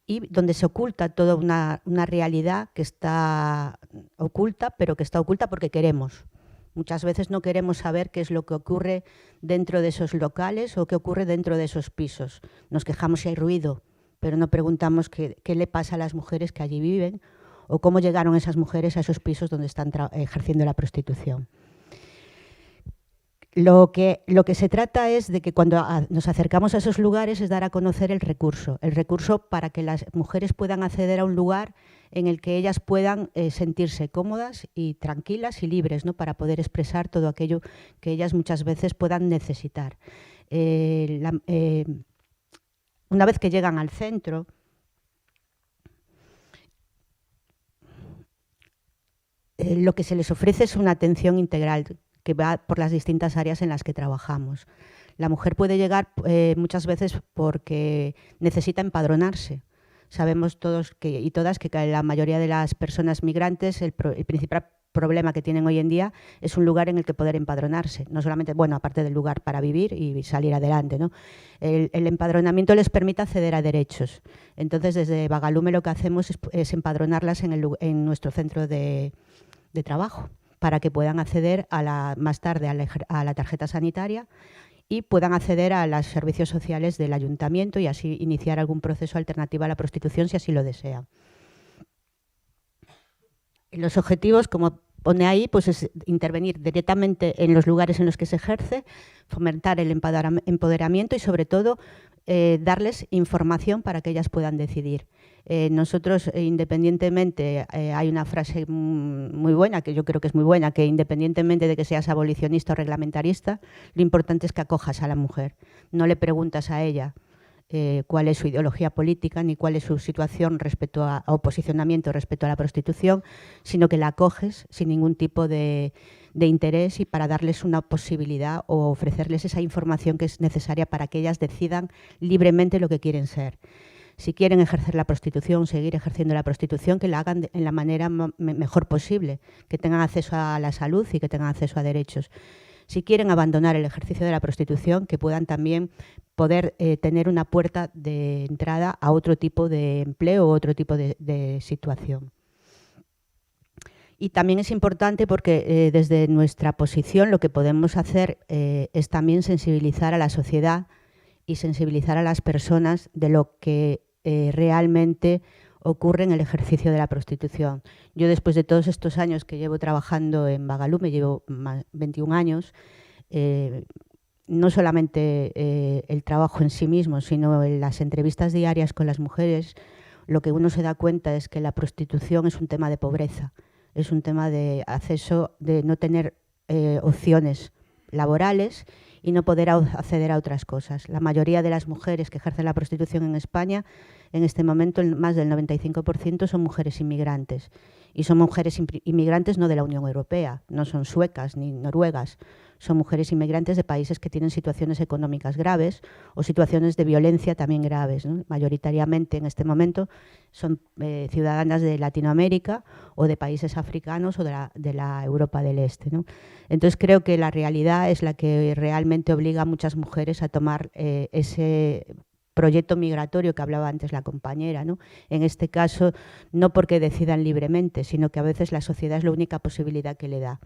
y donde se oculta toda una realidad que está oculta, pero que está oculta porque queremos. Muchas veces no queremos saber qué es lo que ocurre dentro de esos locales o qué ocurre dentro de esos pisos. Nos quejamos si hay ruido, pero no preguntamos qué le pasa a las mujeres que allí viven o cómo llegaron esas mujeres a esos pisos donde están ejerciendo la prostitución. Lo que se trata es de que cuando nos acercamos a esos lugares es dar a conocer el recurso para que las mujeres puedan acceder a un lugar en el que ellas puedan sentirse cómodas y tranquilas y libres, ¿no? Para poder expresar todo aquello que ellas muchas veces puedan necesitar. Una vez que llegan al centro, lo que se les ofrece es una atención integral que va por las distintas áreas en las que trabajamos. La mujer puede llegar muchas veces porque necesita empadronarse. Sabemos todos y todas que la mayoría de las personas migrantes, el principal problema que tienen hoy en día es un lugar en el que poder empadronarse. No solamente, bueno, aparte del lugar para vivir y salir adelante, ¿no? El empadronamiento les permite acceder a derechos. Entonces, desde Bagalume lo que hacemos es empadronarlas en nuestro centro de trabajo, para que puedan acceder más tarde a la tarjeta sanitaria y puedan acceder a los servicios sociales del ayuntamiento y así iniciar algún proceso alternativo a la prostitución si así lo desean. Los objetivos, como pone ahí, pues es intervenir directamente en los lugares en los que se ejerce, fomentar el empoderamiento y sobre todo darles información para que ellas puedan decidir. Nosotros, independientemente, hay una frase muy buena, que yo creo que es muy buena, que independientemente de que seas abolicionista o reglamentarista, lo importante es que acojas a la mujer. No le preguntas a ella cuál es su ideología política ni cuál es su situación o posicionamiento respecto a la prostitución, sino que la acoges sin ningún tipo de interés y para darles una posibilidad o ofrecerles esa información que es necesaria para que ellas decidan libremente lo que quieren ser. Si quieren ejercer la prostitución, seguir ejerciendo la prostitución, que la hagan en la manera mejor posible, que tengan acceso a la salud y que tengan acceso a derechos. Si quieren abandonar el ejercicio de la prostitución, que puedan también poder tener una puerta de entrada a otro tipo de empleo o otro tipo de situación. Y también es importante porque desde nuestra posición lo que podemos hacer es también sensibilizar a la sociedad y sensibilizar a las personas de lo que realmente ocurre en el ejercicio de la prostitución. Yo, después de todos estos años que llevo trabajando en Bagalume, llevo 21 años, no solamente el trabajo en sí mismo, sino en las entrevistas diarias con las mujeres, lo que uno se da cuenta es que la prostitución es un tema de pobreza, es un tema de acceso, de no tener opciones laborales y no poder acceder a otras cosas. La mayoría de las mujeres que ejercen la prostitución en España, en este momento más del 95% son mujeres inmigrantes. Y son mujeres inmigrantes no de la Unión Europea, no son suecas ni noruegas, son mujeres inmigrantes de países que tienen situaciones económicas graves o situaciones de violencia también graves, ¿no? Mayoritariamente en este momento son ciudadanas de Latinoamérica o de países africanos o de la Europa del Este, ¿no? Entonces creo que la realidad es la que realmente obliga a muchas mujeres a tomar ese proyecto migratorio que hablaba antes la compañera, ¿no? En este caso, no porque decidan libremente, sino que a veces la sociedad es la única posibilidad que le da.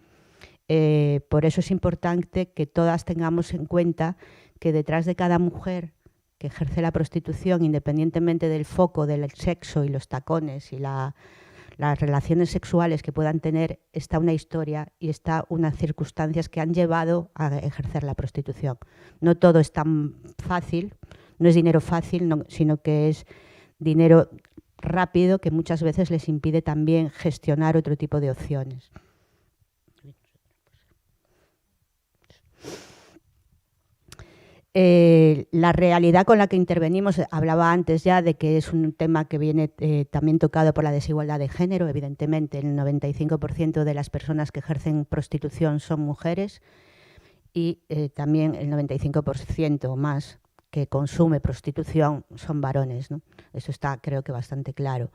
Por eso es importante que todas tengamos en cuenta que detrás de cada mujer que ejerce la prostitución, independientemente del foco del sexo y los tacones y las relaciones sexuales que puedan tener, está una historia y está unas circunstancias que han llevado a ejercer la prostitución. No todo es tan fácil, no es dinero fácil, sino que es dinero rápido que muchas veces les impide también gestionar otro tipo de opciones. La realidad con la que intervenimos, hablaba antes ya de que es un tema que viene también tocado por la desigualdad de género. Evidentemente, el 95% de las personas que ejercen prostitución son mujeres y también el 95% o más que consume prostitución son varones, ¿no? Eso está, creo que, bastante claro.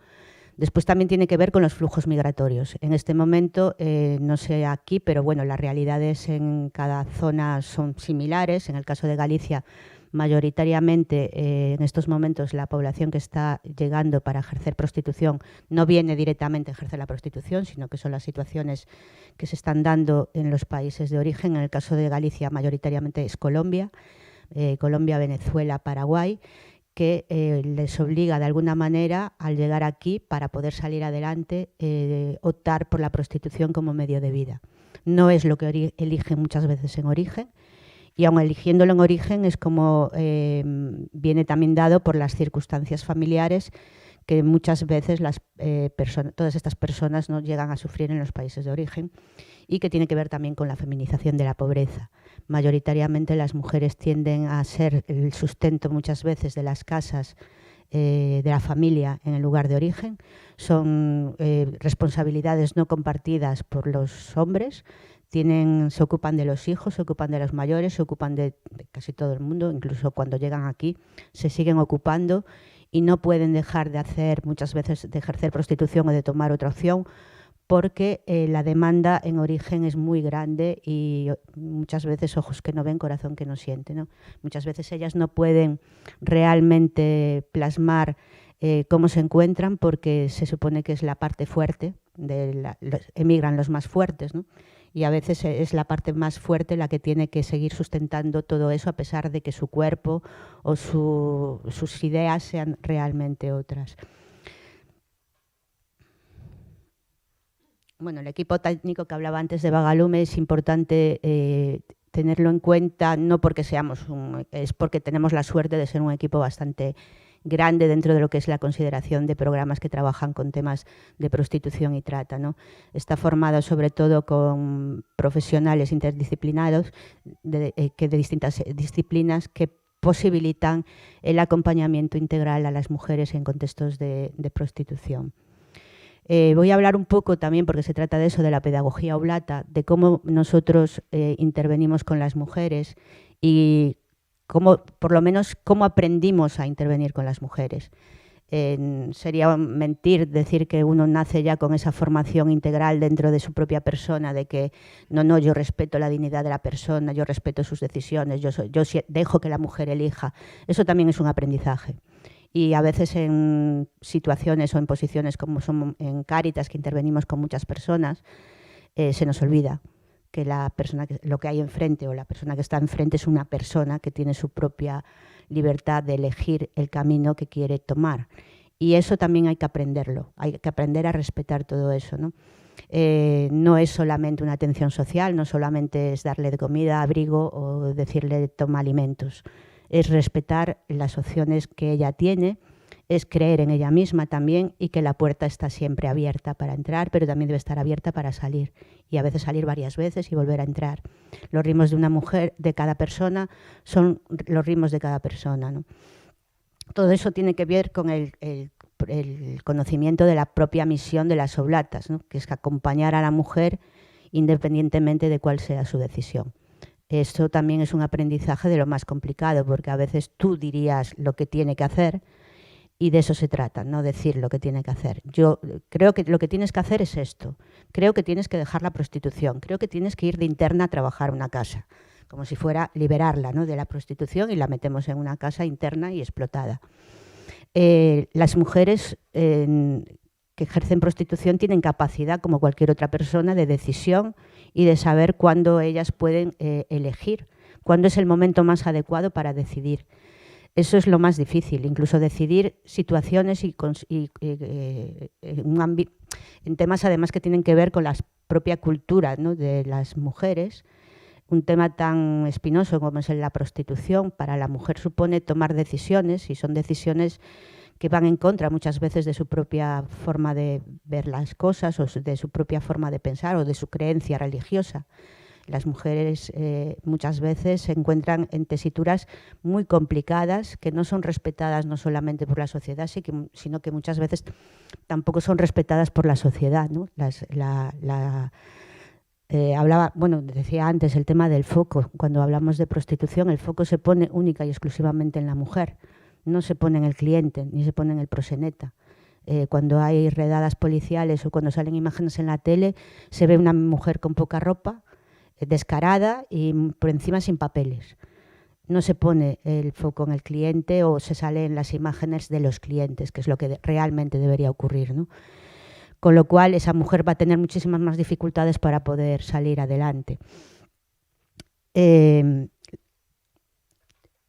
Después también tiene que ver con los flujos migratorios. En este momento, no sé aquí, pero bueno, las realidades en cada zona son similares. En el caso de Galicia, mayoritariamente en estos momentos la población que está llegando para ejercer prostitución no viene directamente a ejercer la prostitución, sino que son las situaciones que se están dando en los países de origen. En el caso de Galicia, mayoritariamente es Colombia, Venezuela, Paraguay, que les obliga de alguna manera, al llegar aquí, para poder salir adelante, optar por la prostitución como medio de vida. no es lo que eligen muchas veces en origen, y aun eligiéndolo en origen es como viene también dado por las circunstancias familiares que muchas veces todas estas personas no llegan a sufrir en los países de origen, y que tiene que ver también con la feminización de la pobreza. Mayoritariamente las mujeres tienden a ser el sustento muchas veces de las casas, de la familia en el lugar de origen. Son responsabilidades no compartidas por los hombres. Se ocupan de los hijos, se ocupan de los mayores, se ocupan de casi todo el mundo. Incluso cuando llegan aquí se siguen ocupando y no pueden dejar de muchas veces de ejercer prostitución o de tomar otra opción, porque la demanda en origen es muy grande y muchas veces ojos que no ven, corazón que no siente, ¿no? Muchas veces ellas no pueden realmente plasmar cómo se encuentran, porque se supone que es la parte fuerte, emigran los más fuertes, ¿no? Y a veces es la parte más fuerte la que tiene que seguir sustentando todo eso, a pesar de que su cuerpo o sus ideas sean realmente otras. Bueno, el equipo técnico que hablaba antes de Vagalume es importante tenerlo en cuenta, no porque es porque tenemos la suerte de ser un equipo bastante grande dentro de lo que es la consideración de programas que trabajan con temas de prostitución y trata, ¿no? Está formado sobre todo con profesionales interdisciplinados de distintas disciplinas que posibilitan el acompañamiento integral a las mujeres en contextos de prostitución. Voy a hablar un poco también, porque se trata de eso, de la pedagogía oblata, de cómo nosotros intervenimos con las mujeres y por lo menos cómo aprendimos a intervenir con las mujeres. Sería mentir decir que uno nace ya con esa formación integral dentro de su propia persona, de que no, yo respeto la dignidad de la persona, yo respeto sus decisiones, yo dejo que la mujer elija. Eso también es un aprendizaje. Y a veces en situaciones o en posiciones como son en Cáritas, que intervenimos con muchas personas, se nos olvida que lo que hay enfrente o la persona que está enfrente es una persona que tiene su propia libertad de elegir el camino que quiere tomar. Y eso también hay que aprenderlo, hay que aprender a respetar todo eso, ¿no? No es solamente una atención social, no solamente es darle de comida, abrigo o decirle toma alimentos. Es respetar las opciones que ella tiene, es creer en ella misma también, y que la puerta está siempre abierta para entrar, pero también debe estar abierta para salir, y a veces salir varias veces y volver a entrar. Los ritmos de una mujer, de cada persona, son los ritmos de cada persona, ¿no? Todo eso tiene que ver con el conocimiento de la propia misión de las oblatas, ¿no? Que es acompañar a la mujer independientemente de cuál sea su decisión. Esto también es un aprendizaje de lo más complicado, porque a veces tú dirías lo que tiene que hacer, y de eso se trata, no decir lo que tiene que hacer. Yo creo que lo que tienes que hacer es esto. Creo que tienes que dejar la prostitución. Creo que tienes que ir de interna a trabajar una casa, como si fuera liberarla, ¿no?, de la prostitución, y la metemos en una casa interna y explotada. Las mujeres que ejercen prostitución tienen capacidad, como cualquier otra persona, de decisión y de saber cuándo ellas pueden elegir, cuándo es el momento más adecuado para decidir. Eso es lo más difícil, incluso decidir situaciones en temas además que tienen que ver con la propia cultura, ¿no?, de las mujeres. Un tema tan espinoso como es la prostitución, para la mujer supone tomar decisiones, y son decisiones que van en contra muchas veces de su propia forma de ver las cosas, o de su propia forma de pensar, o de su creencia religiosa. Las mujeres muchas veces se encuentran en tesituras muy complicadas, que no son respetadas no solamente por la sociedad, sino que muchas veces tampoco son respetadas por la sociedad, ¿no? Decía antes el tema del foco. Cuando hablamos de prostitución, el foco se pone única y exclusivamente en la mujer. No se pone en el cliente, ni se pone en el proxeneta. Cuando hay redadas policiales o cuando salen imágenes en la tele, se ve una mujer con poca ropa, descarada y por encima sin papeles. No se pone el foco en el cliente, o se sale en las imágenes de los clientes, que es lo que realmente debería ocurrir, ¿no? Con lo cual esa mujer va a tener muchísimas más dificultades para poder salir adelante. En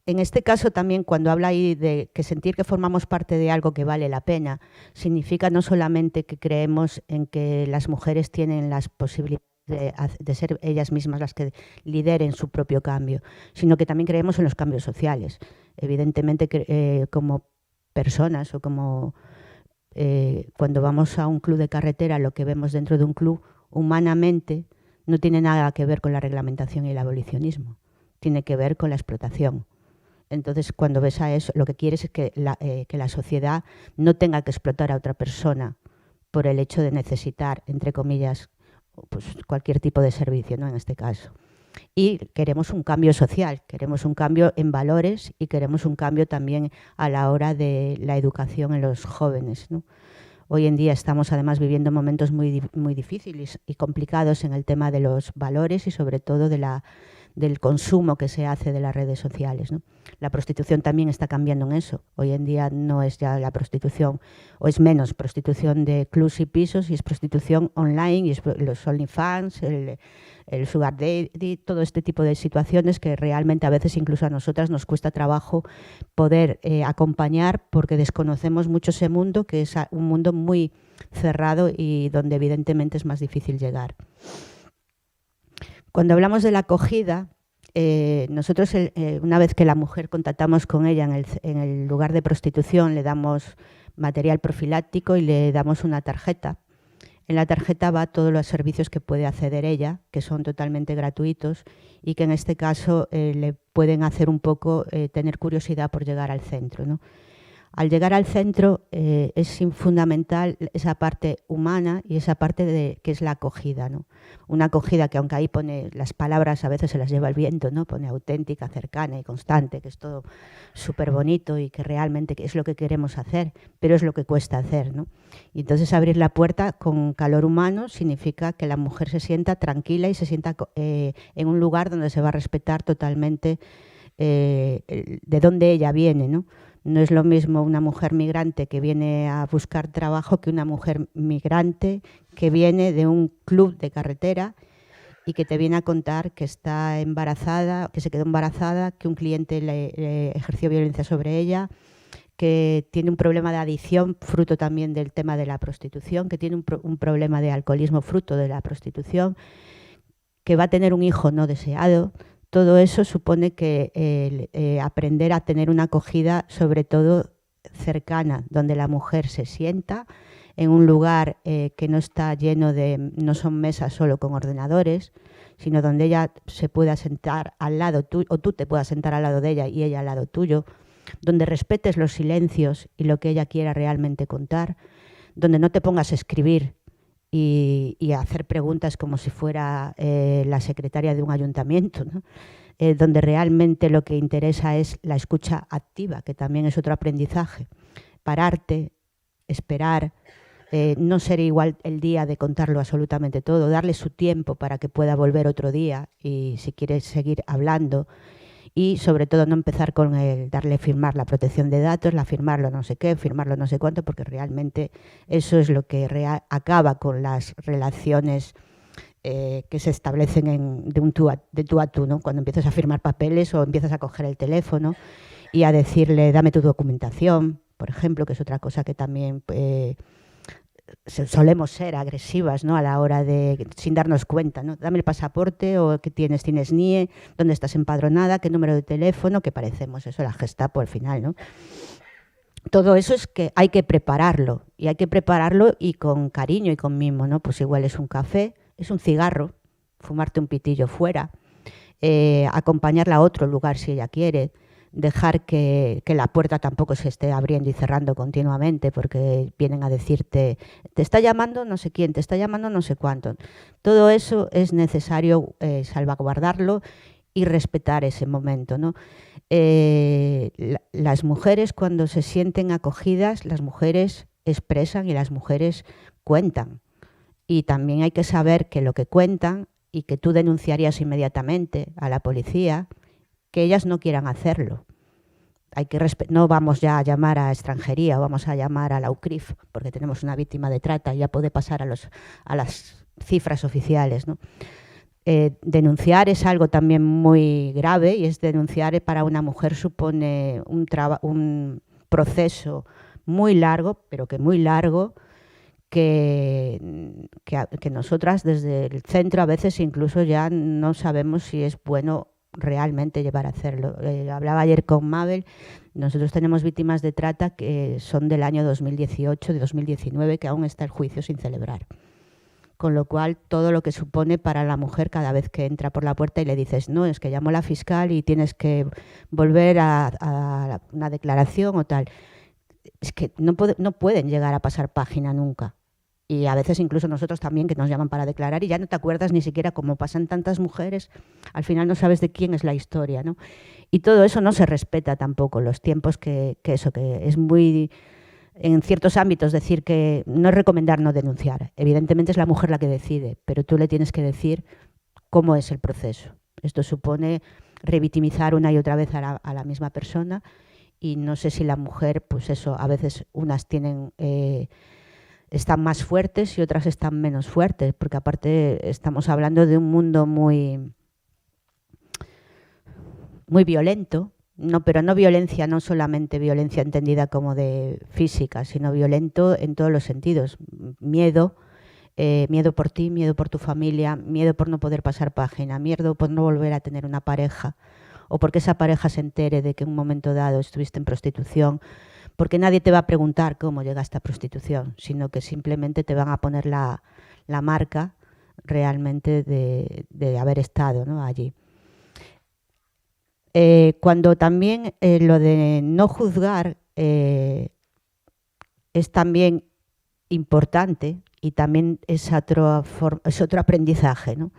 este caso también, cuando habla ahí de que sentir que formamos parte de algo que vale la pena, significa no solamente que creemos en que las mujeres tienen las posibilidades de ser ellas mismas las que lideren su propio cambio, sino que también creemos en los cambios sociales. Evidentemente, como personas o como cuando vamos a un club de carretera, lo que vemos dentro de un club humanamente no tiene nada que ver con la reglamentación y el abolicionismo, tiene que ver con la explotación. Entonces, cuando ves a eso, lo que quieres es que la sociedad no tenga que explotar a otra persona por el hecho de necesitar, entre comillas, pues cualquier tipo de servicio, ¿no? En este caso. Y queremos un cambio social, queremos un cambio en valores y queremos un cambio también a la hora de la educación en los jóvenes, ¿no? Hoy en día estamos además viviendo momentos muy difíciles y complicados en el tema de los valores y sobre todo del consumo que se hace de las redes sociales, ¿no? La prostitución también está cambiando en eso. Hoy en día no es ya la prostitución, o es menos prostitución de clubs y pisos, y es prostitución online, y es los OnlyFans, el Sugar Daddy, todo este tipo de situaciones que realmente a veces incluso a nosotras nos cuesta trabajo poder acompañar porque desconocemos mucho ese mundo, que es un mundo muy cerrado y donde evidentemente es más difícil llegar. Cuando hablamos de la acogida, nosotros una vez que la mujer contactamos con ella en el lugar de prostitución, le damos material profiláctico y le damos una tarjeta. En la tarjeta va todos los servicios que puede acceder ella, que son totalmente gratuitos y que en este caso le pueden hacer un poco tener curiosidad por llegar al centro, ¿no? Al llegar al centro es fundamental esa parte humana y esa parte que es la acogida, ¿no? Una acogida que, aunque ahí pone las palabras, a veces se las lleva el viento, ¿no? Pone auténtica, cercana y constante, que es todo súper bonito y que realmente es lo que queremos hacer, pero es lo que cuesta hacer, ¿no? Y entonces abrir la puerta con calor humano significa que la mujer se sienta tranquila y se sienta en un lugar donde se va a respetar totalmente de dónde ella viene, ¿no? No es lo mismo una mujer migrante que viene a buscar trabajo que una mujer migrante que viene de un club de carretera y que te viene a contar que está embarazada, que se quedó embarazada, que un cliente le ejerció violencia sobre ella, que tiene un problema de adicción fruto también del tema de la prostitución, que tiene un problema de alcoholismo fruto de la prostitución, que va a tener un hijo no deseado. Todo eso supone que aprender a tener una acogida, sobre todo cercana, donde la mujer se sienta en un lugar que no está lleno de, no son mesas solo con ordenadores, sino donde ella se pueda sentar al lado tuyo, o tú te puedas sentar al lado de ella y ella al lado tuyo, donde respetes los silencios y lo que ella quiera realmente contar, donde no te pongas a escribir y a hacer preguntas como si fuera la secretaria de un ayuntamiento, ¿no? Donde realmente lo que interesa es la escucha activa, que también es otro aprendizaje. Pararte, esperar, no ser igual el día de contarlo absolutamente todo, darle su tiempo para que pueda volver otro día y si quiere seguir hablando. Y sobre todo no empezar con el darle firmar la protección de datos, la firmarlo no sé qué, firmarlo no sé cuánto, porque realmente eso es lo que acaba con las relaciones que se establecen de tú a tú, ¿no? Cuando empiezas a firmar papeles o empiezas a coger el teléfono y a decirle dame tu documentación, por ejemplo, que es otra cosa que también solemos ser agresivas, ¿no? A la hora de, sin darnos cuenta, ¿no? Dame el pasaporte, o qué tienes NIE, dónde estás empadronada, qué número de teléfono, que parecemos eso, la Gestapo al final, ¿no? Todo eso es que hay que prepararlo, y con cariño y con mimo, ¿no? Pues igual es un café, es un cigarro, fumarte un pitillo fuera, acompañarla a otro lugar si ella quiere, dejar que la puerta tampoco se esté abriendo y cerrando continuamente porque vienen a decirte, te está llamando no sé quién, te está llamando no sé cuánto. Todo eso es necesario salvaguardarlo y respetar ese momento, ¿no? Las mujeres, cuando se sienten acogidas, las mujeres expresan y las mujeres cuentan. Y también hay que saber que lo que cuentan y que tú denunciarías inmediatamente a la policía, que ellas no quieran hacerlo. No vamos ya a llamar a extranjería o vamos a llamar a la UCRIF porque tenemos una víctima de trata y ya puede pasar a las cifras oficiales, ¿no? Denunciar es algo también muy grave, y es denunciar para una mujer supone un proceso muy largo, pero que muy largo, que nosotras desde el centro a veces incluso ya no sabemos si es bueno realmente llevar a hacerlo. Hablaba ayer con Mabel, nosotros tenemos víctimas de trata que son del año 2018, de 2019, que aún está el juicio sin celebrar. Con lo cual, todo lo que supone para la mujer cada vez que entra por la puerta y le dices, no, es que llamó la fiscal y tienes que volver a una declaración o tal. Es que no pueden llegar a pasar página nunca. Y a veces incluso nosotros también, que nos llaman para declarar y ya no te acuerdas ni siquiera cómo pasan tantas mujeres, al final no sabes de quién es la historia, ¿no? Y todo eso no se respeta tampoco, los tiempos que es muy... En ciertos ámbitos decir que no es recomendar no denunciar. Evidentemente es la mujer la que decide, pero tú le tienes que decir cómo es el proceso. Esto supone revictimizar una y otra vez a la misma persona y no sé si la mujer, pues eso, a veces unas tienen... están más fuertes y otras están menos fuertes, porque aparte estamos hablando de un mundo muy violento, pero no violencia, no solamente violencia entendida como de física, sino violento en todos los sentidos. Miedo, miedo por ti, miedo por tu familia, miedo por no poder pasar página, miedo por no volver a tener una pareja, o porque esa pareja se entere de que en un momento dado estuviste en prostitución, porque nadie te va a preguntar cómo llegaste a prostitución, sino que simplemente te van a poner la marca realmente de haber estado, ¿no?, allí. Cuando también lo de no juzgar es también importante y también es otro aprendizaje, ¿no?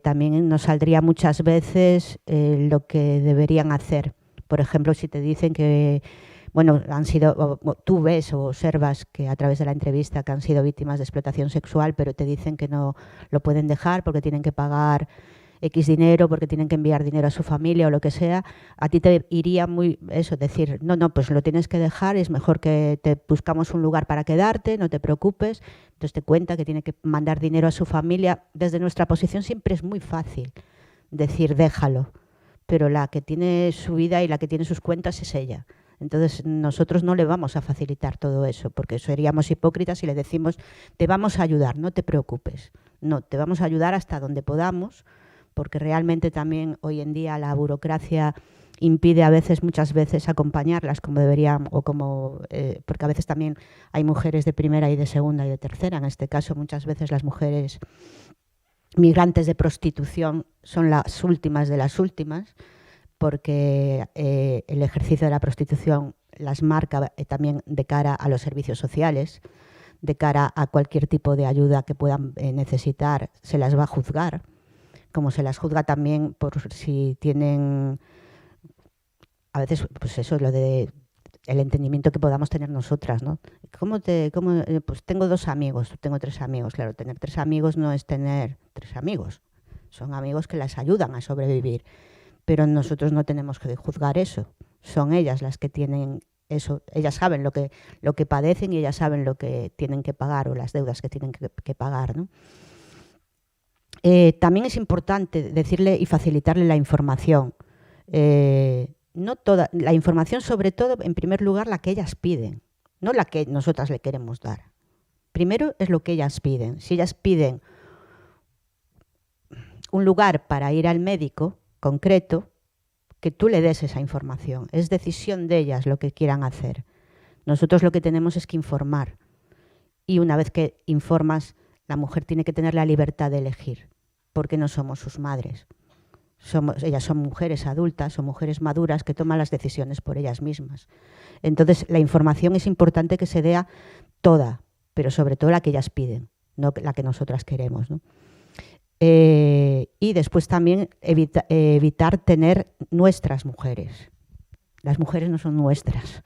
También nos saldría muchas veces lo que deberían hacer. Por ejemplo, si te dicen que bueno, tú ves o observas que a través de la entrevista que han sido víctimas de explotación sexual, pero te dicen que no lo pueden dejar porque tienen que pagar X dinero, porque tienen que enviar dinero a su familia o lo que sea, a ti te iría muy eso, decir, no, pues lo tienes que dejar, es mejor que te buscamos un lugar para quedarte, no te preocupes. Entonces te cuenta que tiene que mandar dinero a su familia. Desde nuestra posición siempre es muy fácil decir déjalo, pero la que tiene su vida y la que tiene sus cuentas es ella. Entonces nosotros no le vamos a facilitar todo eso, porque seríamos hipócritas si le decimos te vamos a ayudar, no te preocupes. No, te vamos a ayudar hasta donde podamos, porque realmente también hoy en día la burocracia impide muchas veces acompañarlas como deberían, o como porque a veces también hay mujeres de primera y de segunda y de tercera. En este caso muchas veces las mujeres migrantes de prostitución son las últimas de las últimas, porque el ejercicio de la prostitución las marca también de cara a los servicios sociales, de cara a cualquier tipo de ayuda que puedan necesitar, se las va a juzgar, como se las juzga también por si tienen, a veces, pues eso es lo de el entendimiento que podamos tener nosotras, ¿no? Pues tengo 2 amigos, tengo 3 amigos. Claro, tener 3 amigos no es tener 3 amigos, son amigos que las ayudan a sobrevivir. Pero nosotros no tenemos que juzgar eso. Son ellas las que tienen eso. Ellas saben lo que padecen y ellas saben lo que tienen que pagar o las deudas que tienen que pagar, ¿no? También es importante decirle y facilitarle la información. No toda, la información, sobre todo, en primer lugar, la que ellas piden, no la que nosotras le queremos dar. Primero es lo que ellas piden. Si ellas piden un lugar para ir al médico concreto, que tú le des esa información. Es decisión de ellas lo que quieran hacer. Nosotros lo que tenemos es que informar. Y una vez que informas, la mujer tiene que tener la libertad de elegir, porque no somos sus madres. Ellas son mujeres adultas, son mujeres maduras que toman las decisiones por ellas mismas. Entonces, la información es importante que se dé toda, pero sobre todo la que ellas piden, no la que nosotras queremos, ¿no? Y después también evitar tener nuestras mujeres. Las mujeres no son nuestras,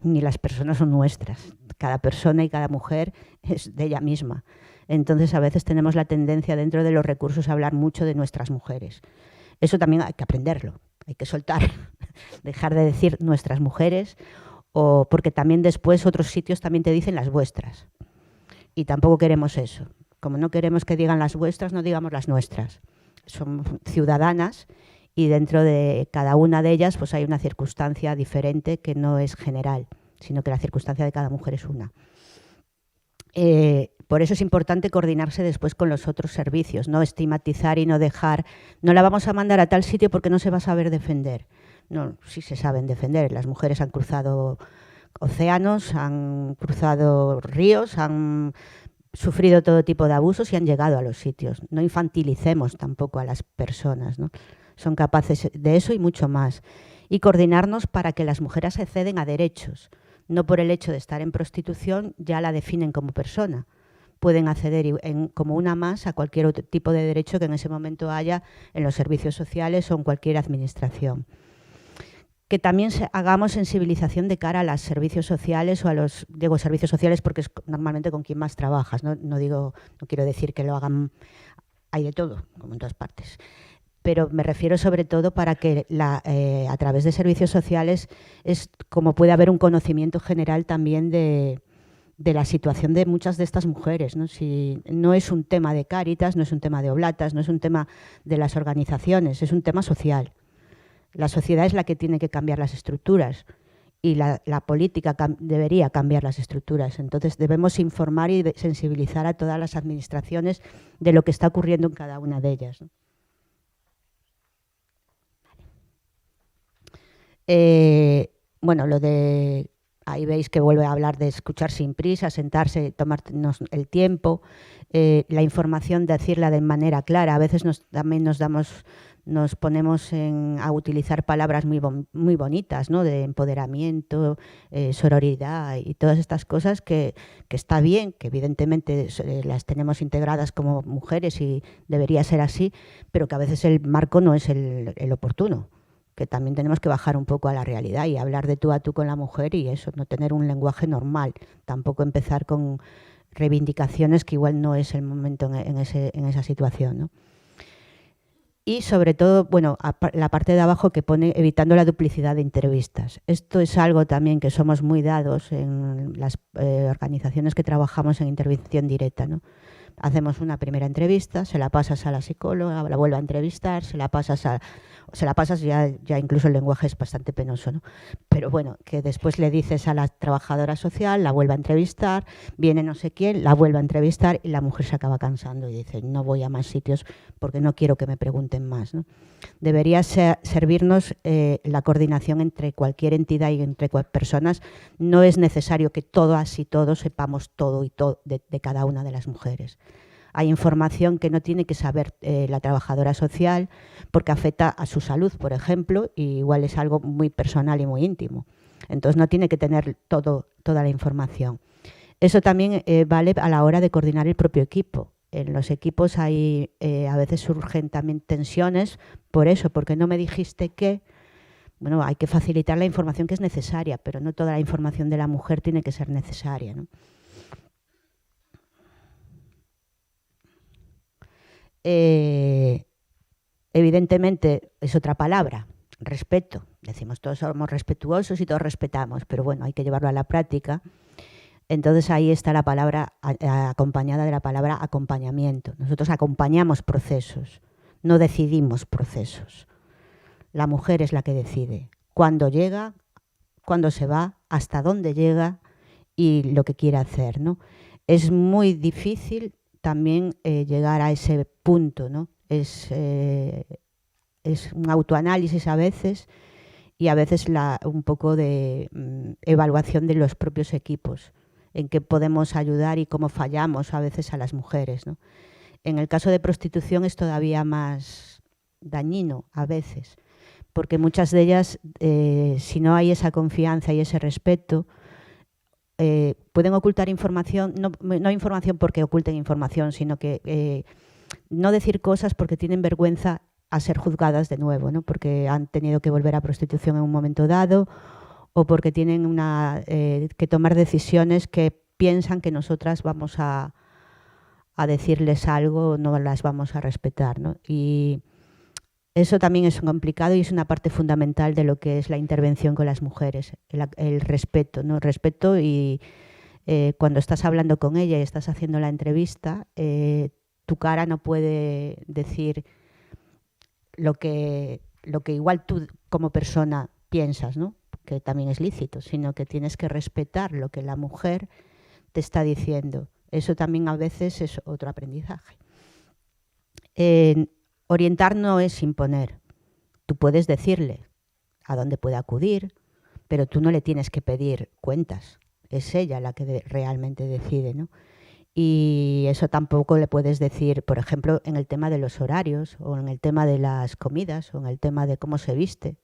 ni las personas son nuestras. Cada persona y cada mujer es de ella misma. Entonces a veces tenemos la tendencia dentro de los recursos a hablar mucho de nuestras mujeres. Eso también hay que aprenderlo, hay que soltar, dejar de decir nuestras mujeres, porque también después otros sitios también te dicen las vuestras. Y tampoco queremos eso. Como no queremos que digan las vuestras, no digamos las nuestras. Son ciudadanas y dentro de cada una de ellas pues hay una circunstancia diferente que no es general, sino que la circunstancia de cada mujer es una. Por eso es importante coordinarse después con los otros servicios, no estigmatizar y no dejar, no la vamos a mandar a tal sitio porque no se va a saber defender. No, sí se saben defender. Las mujeres han cruzado océanos, han cruzado ríos, han sufrido todo tipo de abusos y han llegado a los sitios. No infantilicemos tampoco a las personas, ¿no? Son capaces de eso y mucho más. Y coordinarnos para que las mujeres acceden a derechos. No por el hecho de estar en prostitución ya la definen como persona. Pueden acceder como una más a cualquier otro tipo de derecho que en ese momento haya en los servicios sociales o en cualquier administración. Que también hagamos sensibilización de cara a los servicios sociales o a los, digo servicios sociales porque es normalmente con quien más trabajas, no quiero decir que lo hagan, hay de todo, como en todas partes. Pero me refiero sobre todo para que a través de servicios sociales es como puede haber un conocimiento general también de la situación de muchas de estas mujeres, ¿no? Si no es un tema de Cáritas, no es un tema de Oblatas, no es un tema de las organizaciones, es un tema social. La sociedad es la que tiene que cambiar las estructuras y la política debería cambiar las estructuras. Entonces debemos informar y sensibilizar a todas las administraciones de lo que está ocurriendo en cada una de ellas, ¿no? Bueno, ahí veis que vuelve a hablar de escuchar sin prisa, sentarse, tomarnos el tiempo, la información, decirla de manera clara. A veces también nos ponemos a utilizar palabras muy bonitas, ¿no? De empoderamiento, sororidad y todas estas cosas que está bien, que evidentemente las tenemos integradas como mujeres y debería ser así, pero que a veces el marco no es el oportuno. Que también tenemos que bajar un poco a la realidad y hablar de tú a tú con la mujer y eso, no tener un lenguaje normal, tampoco empezar con reivindicaciones que igual no es el momento en esa situación, ¿no? Y sobre todo, bueno, la parte de abajo que pone evitando la duplicidad de entrevistas. Esto es algo también que somos muy dados en las organizaciones que trabajamos en intervención directa, ¿no? Hacemos una primera entrevista, se la pasas a la psicóloga, la vuelve a entrevistar, se la pasas ya incluso el lenguaje es bastante penoso, ¿no? Pero bueno, que después le dices a la trabajadora social, la vuelve a entrevistar, viene no sé quién, la vuelve a entrevistar y la mujer se acaba cansando y dice, no voy a más sitios porque no quiero que me pregunten más, ¿no? Debería servirnos la coordinación entre cualquier entidad y entre personas. No es necesario que todas y todos sepamos todo y todo de cada una de las mujeres. Hay información que no tiene que saber la trabajadora social porque afecta a su salud, por ejemplo, y igual es algo muy personal y muy íntimo. Entonces no tiene que tener toda la información. Eso también vale a la hora de coordinar el propio equipo. En los equipos a veces surgen también tensiones por eso, porque no me dijiste que. Bueno, hay que facilitar la información que es necesaria, pero no toda la información de la mujer tiene que ser necesaria, ¿no? Evidentemente es otra palabra, respeto. Decimos todos somos respetuosos y todos respetamos, pero bueno, hay que llevarlo a la práctica. Entonces ahí está la palabra acompañada de la palabra acompañamiento. Nosotros acompañamos procesos, no decidimos procesos. La mujer es la que decide cuándo llega, cuándo se va, hasta dónde llega y lo que quiere hacer, ¿no? Es muy difícil también llegar a ese punto, ¿no? Es un autoanálisis a veces y a veces un poco de evaluación de los propios equipos, en qué podemos ayudar y cómo fallamos a veces a las mujeres, ¿no? En el caso de prostitución es todavía más dañino a veces, porque muchas de ellas, si no hay esa confianza y ese respeto, pueden ocultar información, no información porque oculten información, sino que no decir cosas porque tienen vergüenza a ser juzgadas de nuevo, ¿no? Porque han tenido que volver a prostitución en un momento dado o porque tienen que tomar decisiones que piensan que nosotras vamos a decirles algo, no las vamos a respetar, ¿no? Y eso también es complicado y es una parte fundamental de lo que es la intervención con las mujeres, el respeto, ¿no? Respeto y cuando estás hablando con ella y estás haciendo la entrevista, tu cara no puede decir lo que igual tú como persona piensas, ¿no? Que también es lícito, sino que tienes que respetar lo que la mujer te está diciendo Eso también a veces es otro aprendizaje. Orientar no es imponer. Tú puedes decirle a dónde puede acudir, pero tú no le tienes que pedir cuentas. Es ella la que realmente decide, ¿no? Y eso tampoco le puedes decir, por ejemplo, en el tema de los horarios, o en el tema de las comidas, o en el tema de cómo se viste.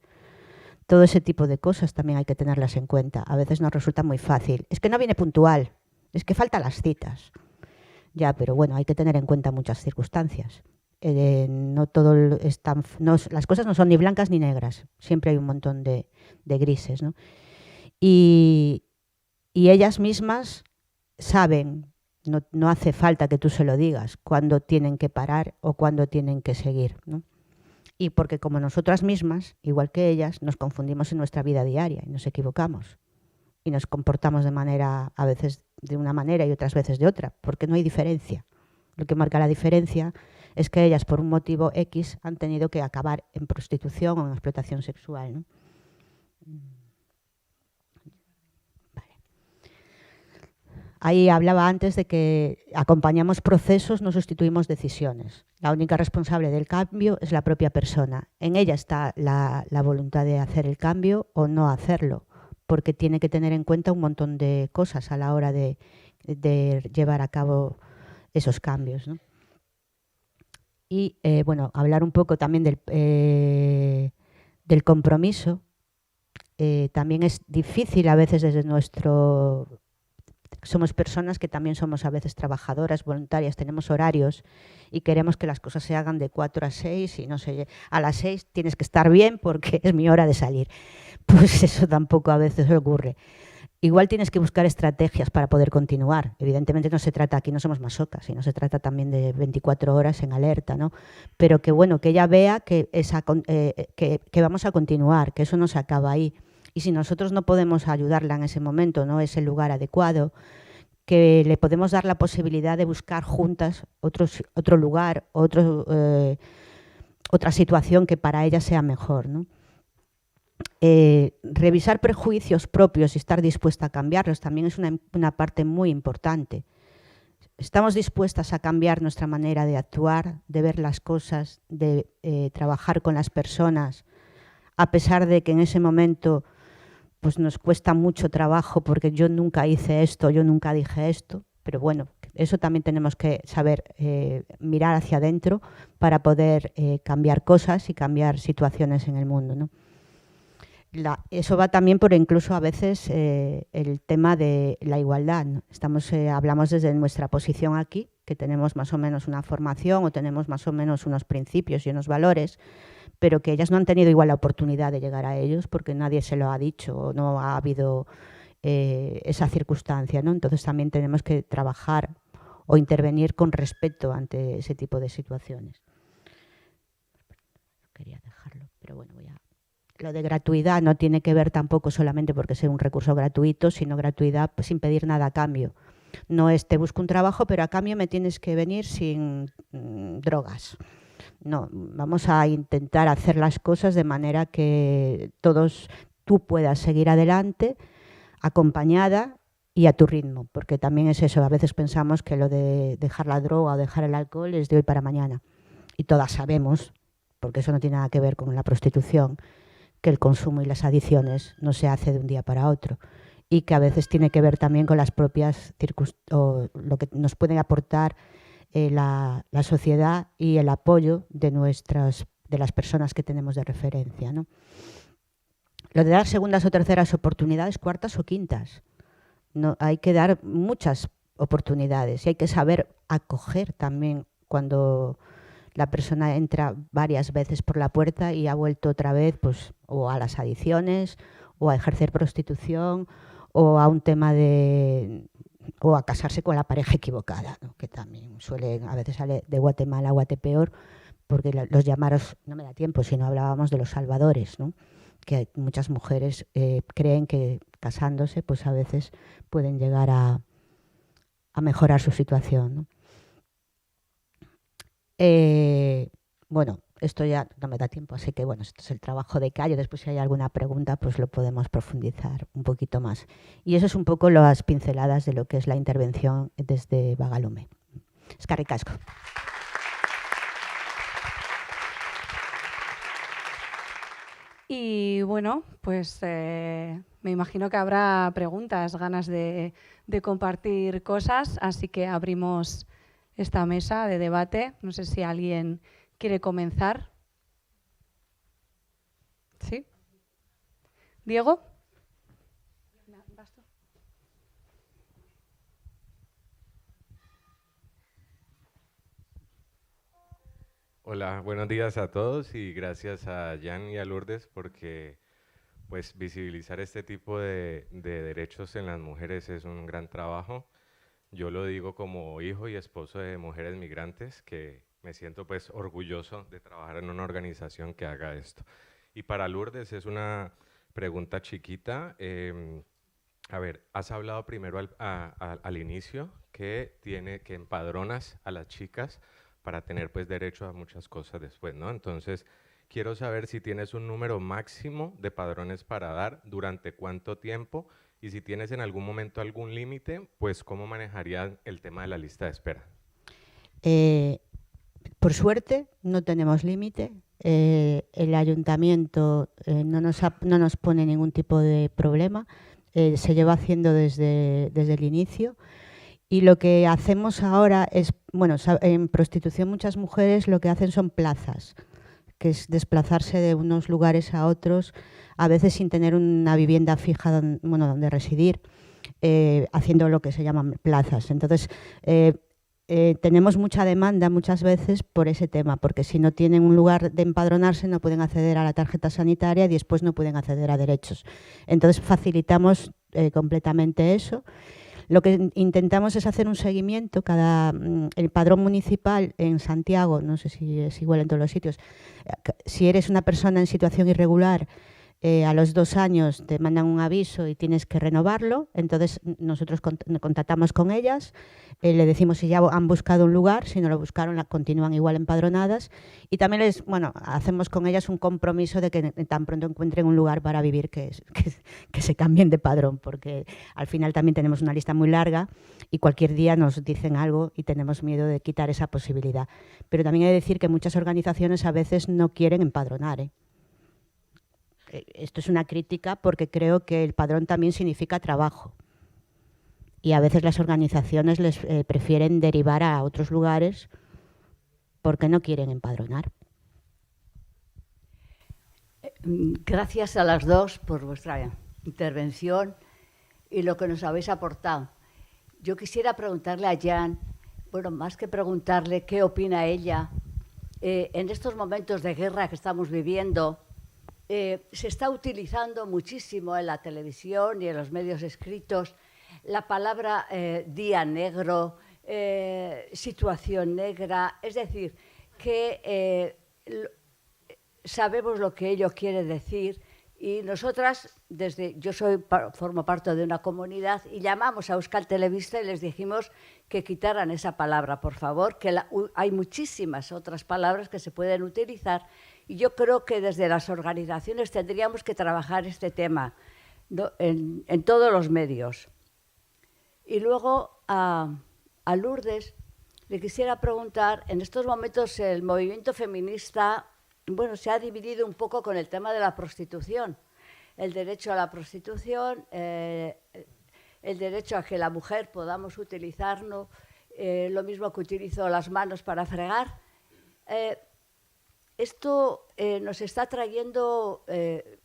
Todo ese tipo de cosas también hay que tenerlas en cuenta. A veces nos resulta muy fácil. Es que no viene puntual, es que faltan las citas. Ya, pero bueno, hay que tener en cuenta muchas circunstancias. No todo las cosas no son ni blancas ni negras. Siempre hay un montón de grises, ¿no? Y ellas mismas saben, no hace falta que tú se lo digas, cuándo tienen que parar o cuándo tienen que seguir, ¿no? Y porque como nosotras mismas, igual que ellas, nos confundimos en nuestra vida diaria y nos equivocamos. Y nos comportamos de manera, a veces de una manera y otras veces de otra, porque no hay diferencia. Lo que marca la diferencia es que ellas, por un motivo X, han tenido que acabar en prostitución o en explotación sexual, ¿no? Vale. Ahí hablaba antes de que acompañamos procesos, no sustituimos decisiones. La única responsable del cambio es la propia persona. En ella está la voluntad de hacer el cambio o no hacerlo, porque tiene que tener en cuenta un montón de cosas a la hora de llevar a cabo esos cambios, ¿no? Y bueno, hablar un poco también del compromiso. También es difícil a veces desde nuestro... Somos personas que también somos a veces trabajadoras, voluntarias, tenemos horarios y queremos que las cosas se hagan de 4 a 6 y no sé, a las 6 tienes que estar bien porque es mi hora de salir. Pues eso tampoco a veces ocurre. Igual tienes que buscar estrategias para poder continuar. Evidentemente no se trata, aquí no somos masocas, sino se trata también de 24 horas en alerta, ¿no? Pero que bueno, que ella vea que vamos a continuar, que eso no se acaba ahí. Y si nosotros no podemos ayudarla en ese momento, no es el lugar adecuado, que le podemos dar la posibilidad de buscar juntas otro lugar, otra situación que para ella sea mejor, ¿no? Revisar prejuicios propios y estar dispuesta a cambiarlos también es una parte muy importante. Estamos dispuestas a cambiar nuestra manera de actuar, de ver las cosas, de trabajar con las personas, a pesar de que en ese momento pues, nos cuesta mucho trabajo porque yo nunca hice esto, yo nunca dije esto, pero bueno, eso también tenemos que saber mirar hacia adentro para poder cambiar cosas y cambiar situaciones en el mundo, ¿no? Eso va también por incluso a veces el tema de la igualdad, ¿no? Hablamos desde nuestra posición aquí, que tenemos más o menos una formación o tenemos más o menos unos principios y unos valores, pero que ellas no han tenido igual la oportunidad de llegar a ellos porque nadie se lo ha dicho o no ha habido esa circunstancia, ¿no? Entonces también tenemos que trabajar o intervenir con respeto ante ese tipo de situaciones. Quería dejarlo, pero bueno, Lo de gratuidad no tiene que ver tampoco solamente porque sea un recurso gratuito, sino gratuidad pues, sin pedir nada a cambio. No es te busco un trabajo, pero a cambio me tienes que venir sin drogas. No, vamos a intentar hacer las cosas de manera que tú puedas seguir adelante, acompañada y a tu ritmo, porque también es eso, a veces pensamos que lo de dejar la droga o dejar el alcohol es de hoy para mañana. Y todas sabemos, porque eso no tiene nada que ver con la prostitución, que el consumo y las adicciones no se hace de un día para otro y que a veces tiene que ver también con las propias circunstancias, lo que nos pueden aportar la sociedad y el apoyo de las personas que tenemos de referencia, ¿no? Lo de dar segundas o terceras oportunidades, cuartas o quintas. No, hay que dar muchas oportunidades y hay que saber acoger también cuando la persona entra varias veces por la puerta y ha vuelto otra vez pues, o a las adicciones, o a ejercer prostitución, o a un tema o a casarse con la pareja equivocada, ¿no? Que también a veces sale de Guatemala a Guatepeor, porque los llamaros, no me da tiempo, si no hablábamos de los salvadores, ¿no? Que muchas mujeres creen que casándose, pues a veces pueden llegar a mejorar su situación, ¿no? Bueno, esto ya no me da tiempo, así que bueno, esto es el trabajo de Cayo. Después si hay alguna pregunta, pues lo podemos profundizar un poquito más. Y eso es un poco las pinceladas de lo que es la intervención desde Bagalume. Eskerrik asko. Y bueno, pues me imagino que habrá preguntas, ganas de compartir cosas, así que abrimos esta mesa de debate. No sé si alguien quiere comenzar. ¿Sí? ¿Diego? Hola, buenos días a todos y gracias a Jan y a Lourdes porque pues visibilizar este tipo de derechos en las mujeres es un gran trabajo. Yo lo digo como hijo y esposo de mujeres migrantes que me siento pues orgulloso de trabajar en una organización que haga esto. Y para Lourdes es una pregunta chiquita. A ver, has hablado primero al inicio que empadronas a las chicas para tener pues derecho a muchas cosas después, ¿no? Entonces, quiero saber si tienes un número máximo de padrones para dar, durante cuánto tiempo, y si tienes en algún momento algún límite, pues cómo manejarías el tema de la lista de espera. Por suerte, no tenemos límite. El ayuntamiento no nos pone ningún tipo de problema. Se lleva haciendo desde el inicio. Y lo que hacemos ahora es, bueno, en prostitución muchas mujeres lo que hacen son plazas, que es desplazarse de unos lugares a otros, a veces sin tener una vivienda fija donde residir, haciendo lo que se llaman plazas. Entonces, tenemos mucha demanda muchas veces por ese tema, porque si no tienen un lugar de empadronarse no pueden acceder a la tarjeta sanitaria y después no pueden acceder a derechos. Entonces, facilitamos completamente eso. Lo que intentamos es hacer un seguimiento. El padrón municipal en Santiago, no sé si es igual en todos los sitios, si eres una persona en situación irregular, a los 2 años te mandan un aviso y tienes que renovarlo. Entonces nosotros contactamos con ellas, le decimos si ya han buscado un lugar, si no lo buscaron continúan igual empadronadas, y también hacemos con ellas un compromiso de que tan pronto encuentren un lugar para vivir que se cambien de padrón, porque al final también tenemos una lista muy larga y cualquier día nos dicen algo y tenemos miedo de quitar esa posibilidad. Pero también he de decir que muchas organizaciones a veces no quieren empadronar, Esto es una crítica porque creo que el padrón también significa trabajo y a veces las organizaciones les prefieren derivar a otros lugares porque no quieren empadronar. Gracias a las dos por vuestra intervención y lo que nos habéis aportado. Yo quisiera preguntarle a Jan, bueno, más que preguntarle qué opina ella, en estos momentos de guerra que estamos viviendo, se está utilizando muchísimo en la televisión y en los medios escritos la palabra día negro, situación negra, es decir, que sabemos lo que ello quiere decir y nosotras, yo formo parte de una comunidad y llamamos a Euskal Telebista y les dijimos que quitaran esa palabra, por favor, que hay muchísimas otras palabras que se pueden utilizar. Y yo creo que desde las organizaciones tendríamos que trabajar este tema, ¿no? en todos los medios. Y luego a Lourdes le quisiera preguntar, en estos momentos el movimiento feminista, bueno, se ha dividido un poco con el tema de la prostitución. El derecho a la prostitución, el derecho a que la mujer podamos utilizarlo, lo mismo que utilizo las manos para fregar. Esto nos está trayendo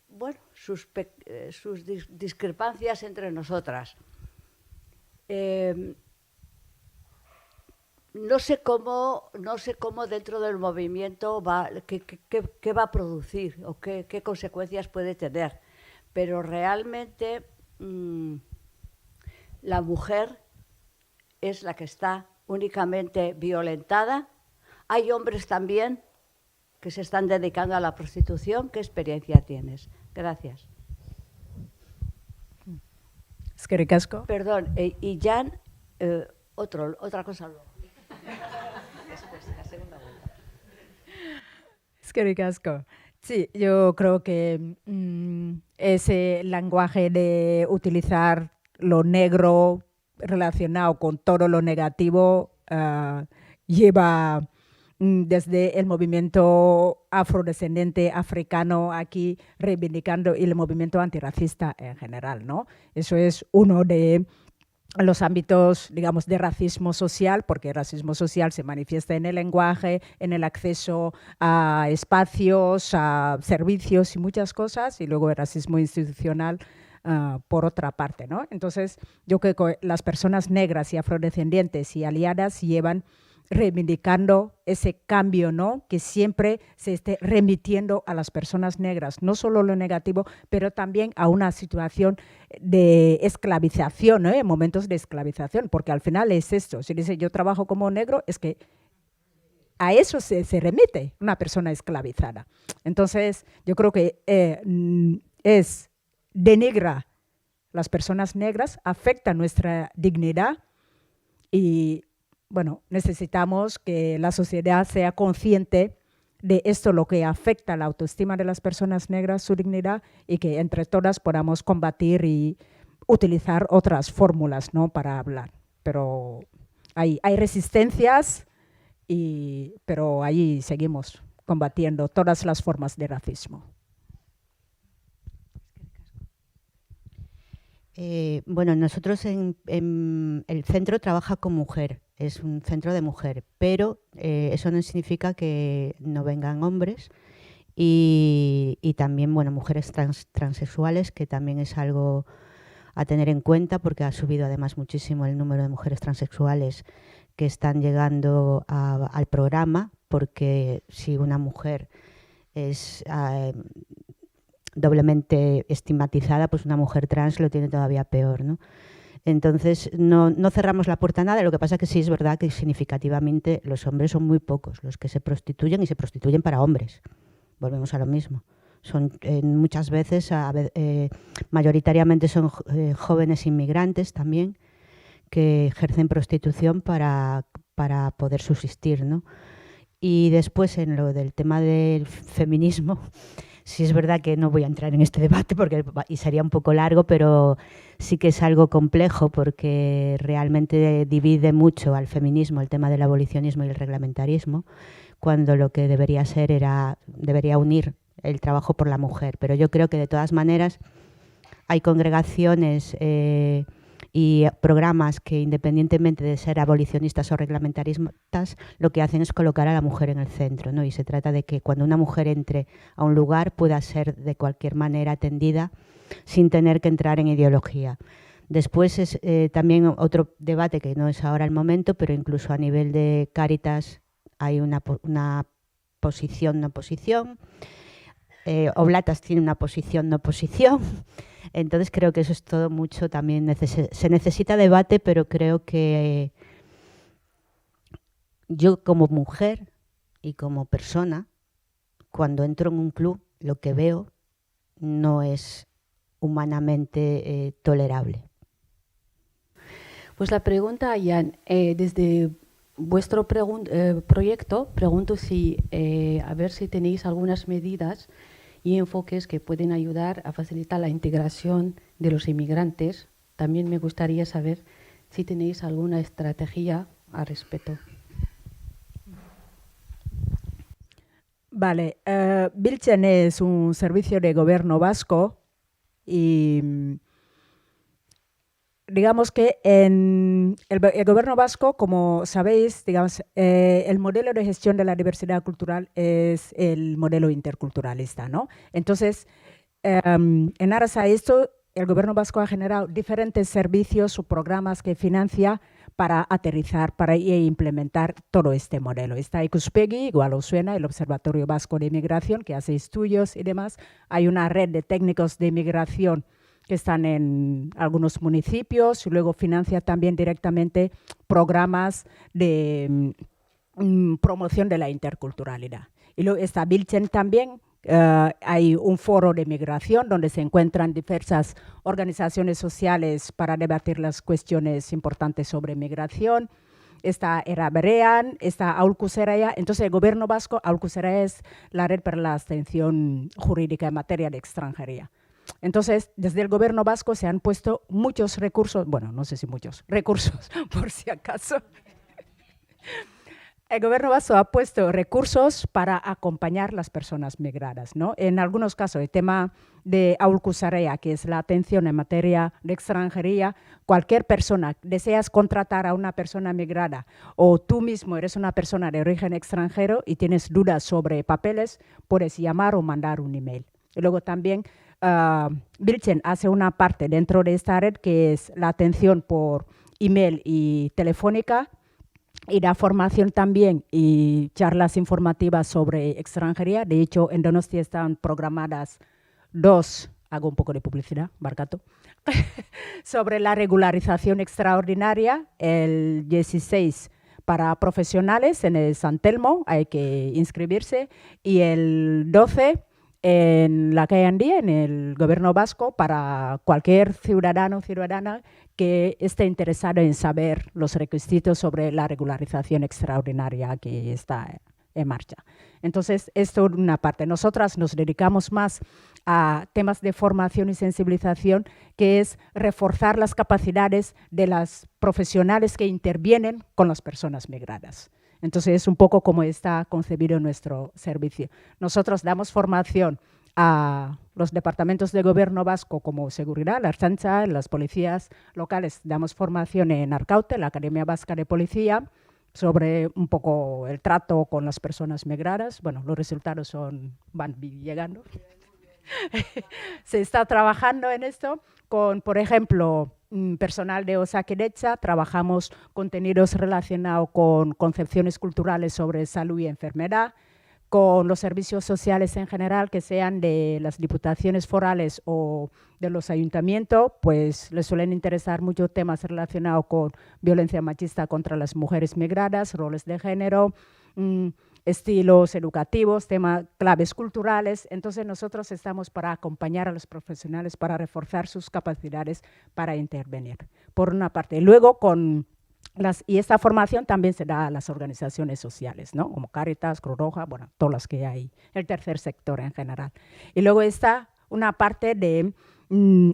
bueno, sus discrepancias entre nosotras. No sé cómo dentro del movimiento qué va a producir o qué consecuencias puede tener, pero realmente la mujer es la que está únicamente violentada. Hay hombres también que se están dedicando a la prostitución. ¿Qué experiencia tienes? Gracias. Eskerrik asko. Perdón, y Jan, otra cosa luego. Después, la segunda vuelta. Eskerrik asko. Sí, yo creo que ese lenguaje de utilizar lo negro relacionado con todo lo negativo lleva desde el movimiento afrodescendente africano aquí reivindicando y el movimiento antirracista en general, ¿no? Eso es uno de los ámbitos, digamos, de racismo social, porque el racismo social se manifiesta en el lenguaje, en el acceso a espacios, a servicios y muchas cosas, y luego el racismo institucional por otra parte, ¿no? Entonces, yo creo que las personas negras y afrodescendientes y aliadas llevan reivindicando ese cambio, ¿no? Que siempre se esté remitiendo a las personas negras, no solo lo negativo, pero también a una situación de esclavización, ¿no? Momentos de esclavización, porque al final es esto. Si dice yo trabajo como negro, es que a eso se remite una persona esclavizada. Entonces, yo creo que denigra las personas negras, afecta nuestra dignidad y bueno, necesitamos que la sociedad sea consciente de esto, lo que afecta la autoestima de las personas negras, su dignidad, y que entre todas podamos combatir y utilizar otras fórmulas, ¿no? Para hablar. Pero hay resistencias, pero ahí seguimos combatiendo todas las formas de racismo. Bueno, nosotros en el centro trabaja con mujer, es un centro de mujer, pero eso no significa que no vengan hombres y también, bueno, mujeres transexuales, que también es algo a tener en cuenta porque ha subido además muchísimo el número de mujeres transexuales que están llegando al programa, porque si una mujer es doblemente estigmatizada, pues una mujer trans lo tiene todavía peor, ¿no? Entonces, no cerramos la puerta a nada. Lo que pasa es que sí es verdad que significativamente los hombres son muy pocos los que se prostituyen, y se prostituyen para hombres. Volvemos a lo mismo. Son muchas veces, mayoritariamente son jóvenes inmigrantes también, que ejercen prostitución para poder subsistir, ¿no? Y después, en lo del tema del feminismo, sí es verdad que no voy a entrar en este debate y sería un poco largo, pero sí que es algo complejo porque realmente divide mucho al feminismo el tema del abolicionismo y el reglamentarismo, cuando lo que debería ser debería unir el trabajo por la mujer. Pero yo creo que de todas maneras hay congregaciones y programas que, independientemente de ser abolicionistas o reglamentaristas, lo que hacen es colocar a la mujer en el centro, ¿no? Y se trata de que cuando una mujer entre a un lugar pueda ser de cualquier manera atendida sin tener que entrar en ideología. Después es también otro debate que no es ahora el momento, pero incluso a nivel de Cáritas hay una posición, no posición. Oblatas tiene una posición, no posición. Entonces creo que eso es todo mucho, también se necesita debate, pero creo que yo como mujer y como persona, cuando entro en un club, lo que veo no es humanamente tolerable. Pues la pregunta, Jan, desde vuestro proyecto, pregunto a ver si tenéis algunas medidas y enfoques que pueden ayudar a facilitar la integración de los inmigrantes. También me gustaría saber si tenéis alguna estrategia al respecto. Vale, Biltzen es un servicio de gobierno vasco y digamos que en el gobierno vasco, como sabéis, digamos, el modelo de gestión de la diversidad cultural es el modelo interculturalista, ¿no? Entonces, en aras a esto, el gobierno vasco ha generado diferentes servicios o programas que financia para aterrizar, para implementar todo este modelo. Está Ikuspegi, igual os suena, el Observatorio Vasco de Inmigración, que hace estudios y demás. Hay una red de técnicos de inmigración que están en algunos municipios, y luego financia también directamente programas de promoción de la interculturalidad. Y luego está Biltzen también, hay un foro de migración donde se encuentran diversas organizaciones sociales para debatir las cuestiones importantes sobre migración. está Era Berean, está Aholku Zeraia. Entonces, el gobierno vasco, Aholku Zeraia es la red para la atención jurídica en materia de extranjería. Entonces, desde el gobierno vasco se han puesto muchos recursos, bueno, no sé si muchos, recursos, por si acaso. El gobierno vasco ha puesto recursos para acompañar a las personas migradas, ¿no? En algunos casos, el tema de Aholku Zeraia, que es la atención en materia de extranjería, cualquier persona, deseas contratar a una persona migrada o tú mismo eres una persona de origen extranjero y tienes dudas sobre papeles, puedes llamar o mandar un email. Y luego también Biltzen hace una parte dentro de esta red que es la atención por email y telefónica, y da formación también y charlas informativas sobre extranjería. De hecho, en Donostia están programadas 2, hago un poco de publicidad, Barcato, sobre la regularización extraordinaria, el 16 para profesionales en el San Telmo, hay que inscribirse, y el 12 en la calle Andía, en el gobierno vasco, para cualquier ciudadano o ciudadana que esté interesado en saber los requisitos sobre la regularización extraordinaria que está en marcha. Entonces, esto es una parte. Nosotras nos dedicamos más a temas de formación y sensibilización, que es reforzar las capacidades de las profesionales que intervienen con las personas migradas. Entonces, es un poco como está concebido nuestro servicio. Nosotros damos formación a los departamentos de gobierno vasco como seguridad, la Ertzaintza, las policías locales. Damos formación en Arkaute, la Academia Vasca de Policía, sobre un poco el trato con las personas migradas. Bueno, los resultados van llegando. Se está trabajando en esto con, por ejemplo, personal de Osakidetza. Trabajamos contenidos relacionados con concepciones culturales sobre salud y enfermedad, con los servicios sociales en general, que sean de las diputaciones forales o de los ayuntamientos, pues les suelen interesar mucho temas relacionados con violencia machista contra las mujeres migradas, roles de género, estilos educativos, temas claves culturales. Entonces nosotros estamos para acompañar a los profesionales para reforzar sus capacidades para intervenir, por una parte. Y luego y esta formación también se da a las organizaciones sociales, ¿no? Como Cáritas, Cruz Roja, bueno, todas las que hay, el tercer sector en general. Y luego está una parte de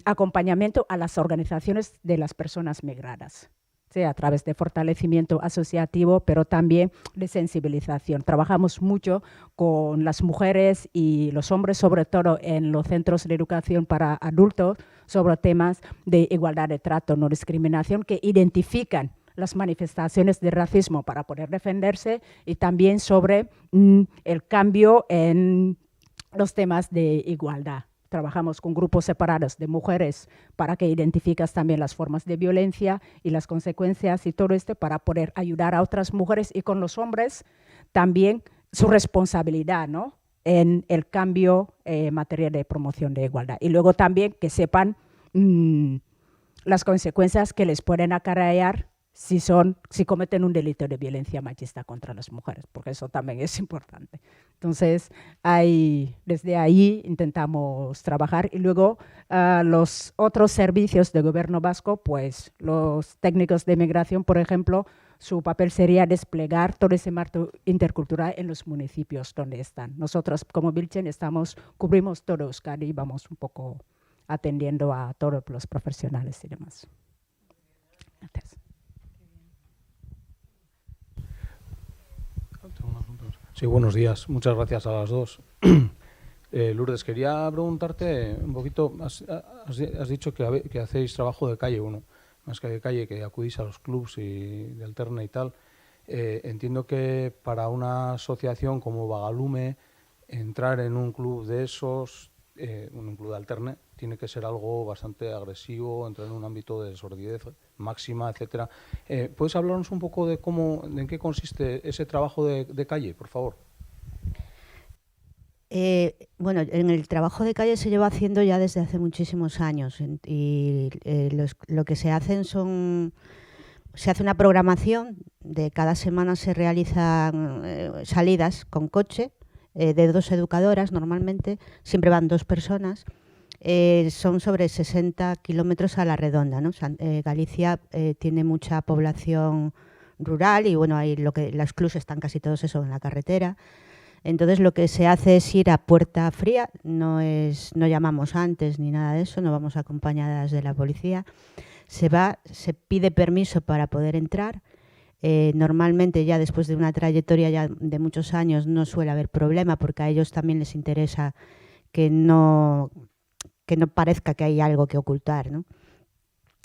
acompañamiento a las organizaciones de las personas migradas, a través de fortalecimiento asociativo, pero también de sensibilización. Trabajamos mucho con las mujeres y los hombres, sobre todo en los centros de educación para adultos, sobre temas de igualdad de trato, no discriminación, que identifican las manifestaciones de racismo para poder defenderse, y también sobre el cambio en los temas de igualdad. Trabajamos con grupos separados de mujeres para que identificas también las formas de violencia y las consecuencias y todo esto para poder ayudar a otras mujeres, y con los hombres también su responsabilidad, ¿no?, en el cambio en materia de promoción de igualdad. Y luego también que sepan las consecuencias que les pueden acarrear si cometen un delito de violencia machista contra las mujeres, porque eso también es importante. Entonces, desde ahí intentamos trabajar. Y luego los otros servicios de gobierno vasco, pues los técnicos de migración, por ejemplo, su papel sería desplegar todo ese marco intercultural en los municipios donde están. Nosotros, como Biltzen, cubrimos todo Euskadi y vamos un poco atendiendo a todos los profesionales y demás. Gracias. Sí, buenos días. Muchas gracias a las dos. Lourdes, quería preguntarte un poquito, has dicho que hacéis trabajo de calle, bueno, más que de calle, que acudís a los clubs y de Alterna y tal. Entiendo que para una asociación como Vagalume, entrar en un club de esos, un club de Alterne, tiene que ser algo bastante agresivo, entrar en un ámbito de sordidez máxima, etcétera. ¿Puedes hablarnos un poco de en qué consiste ese trabajo de calle, por favor? Bueno, en el trabajo de calle se lleva haciendo ya desde hace muchísimos años, y lo que se hacen se hace una programación, de cada semana se realizan salidas con coche de 2 educadoras normalmente, siempre van 2 personas. Son sobre 60 kilómetros a la redonda, ¿no? Galicia tiene mucha población rural y bueno, ahí los clubs están casi todos eso en la carretera. Entonces lo que se hace es ir a puerta fría, no llamamos antes ni nada de eso, no vamos acompañadas de la policía. Se pide permiso para poder entrar. Normalmente ya después de una trayectoria ya de muchos años no suele haber problema porque a ellos también les interesa que no parezca que hay algo que ocultar, ¿no?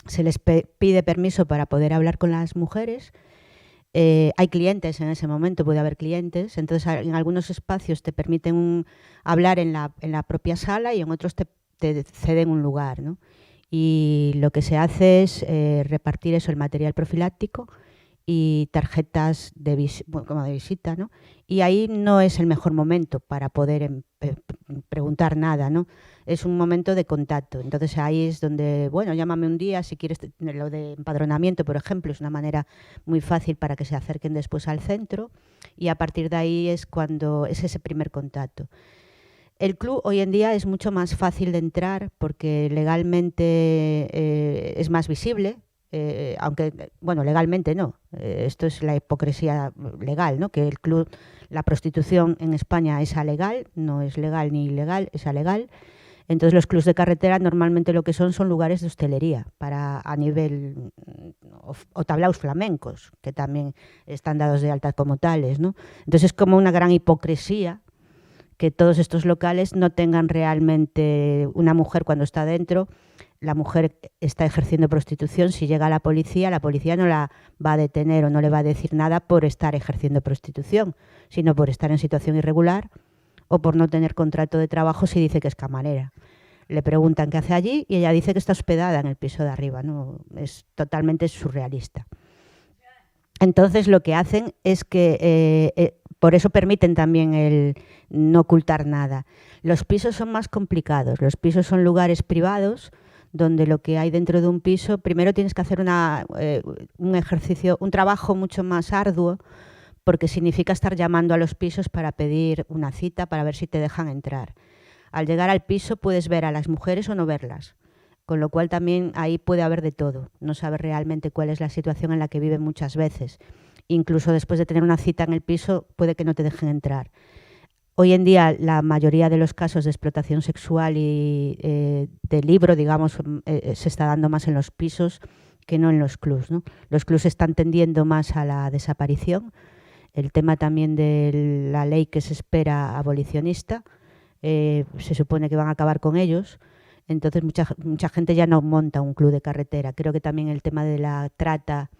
Se les pide permiso para poder hablar con las mujeres. Hay clientes en ese momento, puede haber clientes, entonces en algunos espacios te permiten hablar en la propia sala y en otros te ceden un lugar, ¿no? Y lo que se hace es repartir el material profiláctico y tarjetas como de visita, ¿no? Y ahí no es el mejor momento para poder preguntar nada, ¿no? Es un momento de contacto. Entonces ahí es donde, bueno, llámame un día si quieres, lo de empadronamiento, por ejemplo, es una manera muy fácil para que se acerquen después al centro y a partir de ahí es cuando es ese primer contacto. El club hoy en día es mucho más fácil de entrar porque legalmente es más visible. Aunque, bueno, legalmente no, esto es la hipocresía legal, ¿no? Que el club, la prostitución en España es alegal, no es legal ni ilegal, es alegal. Entonces los clubs de carretera normalmente lo que son lugares de hostelería a nivel, o tablaos flamencos, que también están dados de alta como tales, ¿no? Entonces es como una gran hipocresía que todos estos locales no tengan realmente una mujer cuando está dentro. La mujer está ejerciendo prostitución, si llega la policía no la va a detener o no le va a decir nada por estar ejerciendo prostitución, sino por estar en situación irregular o por no tener contrato de trabajo si dice que es camarera. Le preguntan qué hace allí y ella dice que está hospedada en el piso de arriba, ¿no? Es totalmente surrealista. Entonces lo que hacen es que, por eso permiten también el no ocultar nada. Los pisos son más complicados, los pisos son lugares privados donde lo que hay dentro de un piso, primero tienes que hacer un ejercicio, un trabajo mucho más arduo, porque significa estar llamando a los pisos para pedir una cita, para ver si te dejan entrar. Al llegar al piso puedes ver a las mujeres o no verlas, con lo cual también ahí puede haber de todo. No sabes realmente cuál es la situación en la que viven muchas veces. Incluso después de tener una cita en el piso puede que no te dejen entrar. Hoy en día la mayoría de los casos de explotación sexual y de libro, digamos, se está dando más en los pisos que no en los clubs, ¿no? Los clubs están tendiendo más a la desaparición. El tema también de la ley que se espera abolicionista, se supone que van a acabar con ellos. Entonces mucha gente ya no monta un club de carretera. Creo que también el tema de la trata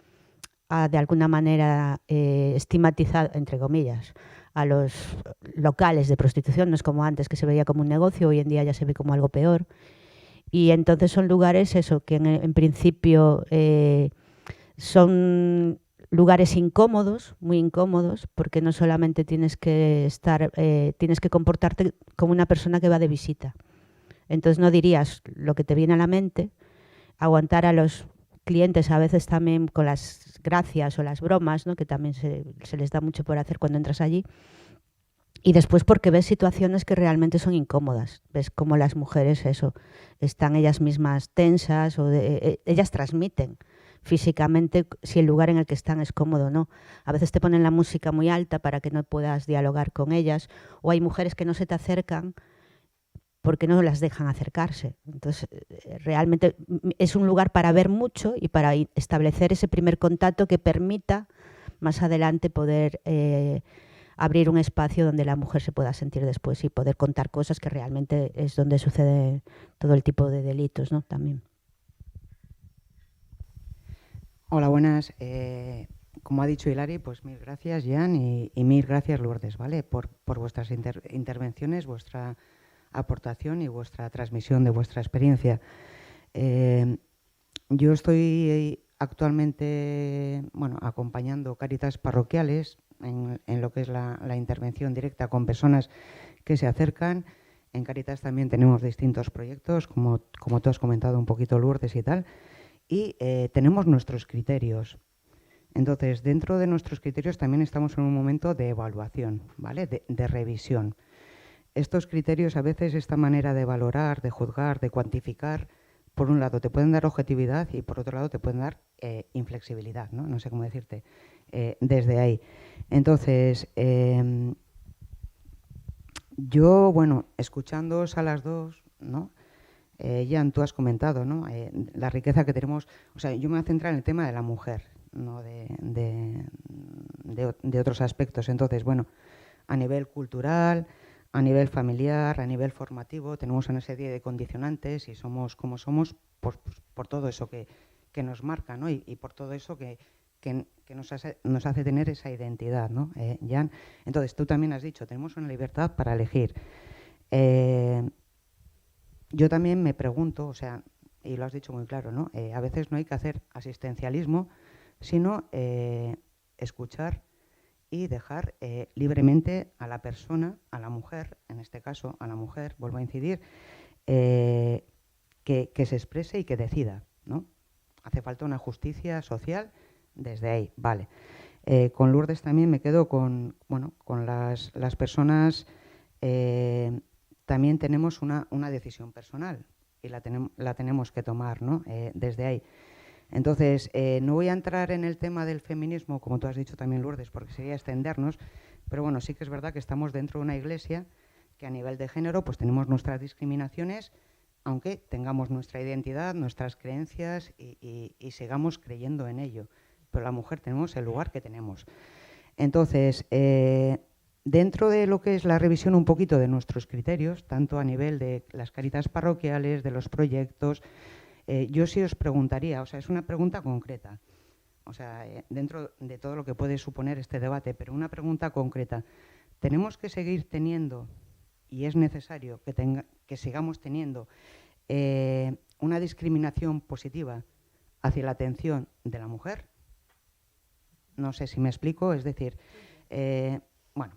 ha de alguna manera estigmatizado, entre comillas, a los locales de prostitución. No es como antes, que se veía como un negocio, hoy en día ya se ve como algo peor. Y entonces son lugares, eso, que en principio son lugares incómodos, muy incómodos, porque no solamente tienes que comportarte como una persona que va de visita. Entonces no dirías lo que te viene a la mente, aguantar a los clientes a veces también con las gracias o las bromas, ¿no? Que también se les da mucho por hacer cuando entras allí. Y después porque ves situaciones que realmente son incómodas. Ves cómo las mujeres, están ellas mismas tensas o ellas transmiten físicamente si el lugar en el que están es cómodo o no. A veces te ponen la música muy alta para que no puedas dialogar con ellas, o hay mujeres que no se te acercan porque no las dejan acercarse. Entonces, realmente es un lugar para ver mucho y para establecer ese primer contacto que permita más adelante poder abrir un espacio donde la mujer se pueda sentir después y poder contar cosas que realmente es donde sucede todo el tipo de delitos, ¿no? También. Hola, buenas. Como ha dicho Hilari, pues mil gracias, Jan, y mil gracias, Lourdes, ¿vale? Por vuestras intervenciones, vuestra aportación y vuestra transmisión de vuestra experiencia. Yo estoy actualmente acompañando Cáritas parroquiales en lo que es la intervención directa con personas que se acercan. En Cáritas también tenemos distintos proyectos, como tú has comentado un poquito, Lourdes, y tal, y tenemos nuestros criterios. Entonces, dentro de nuestros criterios también estamos en un momento de evaluación, ¿vale? De revisión. Estos criterios, a veces, esta manera de valorar, de juzgar, de cuantificar, por un lado te pueden dar objetividad y por otro lado te pueden dar inflexibilidad, ¿no? No sé cómo decirte. desde ahí. Entonces, yo, bueno, escuchándoos a las dos, ¿no? Jan, tú has comentado, ¿no? La riqueza que tenemos. O sea, yo me voy a centrar en el tema de la mujer, no de otros aspectos. Entonces, bueno, a nivel cultural, a nivel familiar, a nivel formativo, tenemos una serie de condicionantes y somos como somos por todo eso que nos marca, ¿no? Y por todo eso que nos hace tener esa identidad, ¿no, Jan? Entonces, tú también has dicho, tenemos una libertad para elegir. Yo también me pregunto, o sea, y lo has dicho muy claro, ¿no? A veces no hay que hacer asistencialismo, sino escuchar y dejar libremente a la persona, a la mujer, en este caso a la mujer, vuelvo a incidir, que se exprese y que decida, ¿no? Hace falta una justicia social desde ahí, vale. Con Lourdes también me quedo con, bueno, con las personas. También tenemos una decisión personal y la tenemos que tomar, ¿no? Desde ahí. Entonces, no voy a entrar en el tema del feminismo, como tú has dicho también, Lourdes, porque sería extendernos, pero bueno, sí que es verdad que estamos dentro de una iglesia que a nivel de género pues tenemos nuestras discriminaciones, aunque tengamos nuestra identidad, nuestras creencias y sigamos creyendo en ello. Pero la mujer tenemos el lugar que tenemos. Entonces, dentro de lo que es la revisión un poquito de nuestros criterios, tanto a nivel de las Cáritas parroquiales, de los proyectos, yo sí os preguntaría, o sea, es una pregunta concreta, o sea, dentro de todo lo que puede suponer este debate, pero una pregunta concreta. ¿Tenemos que seguir teniendo, y es necesario que sigamos teniendo, una discriminación positiva hacia la atención de la mujer? No sé si me explico, es decir, bueno,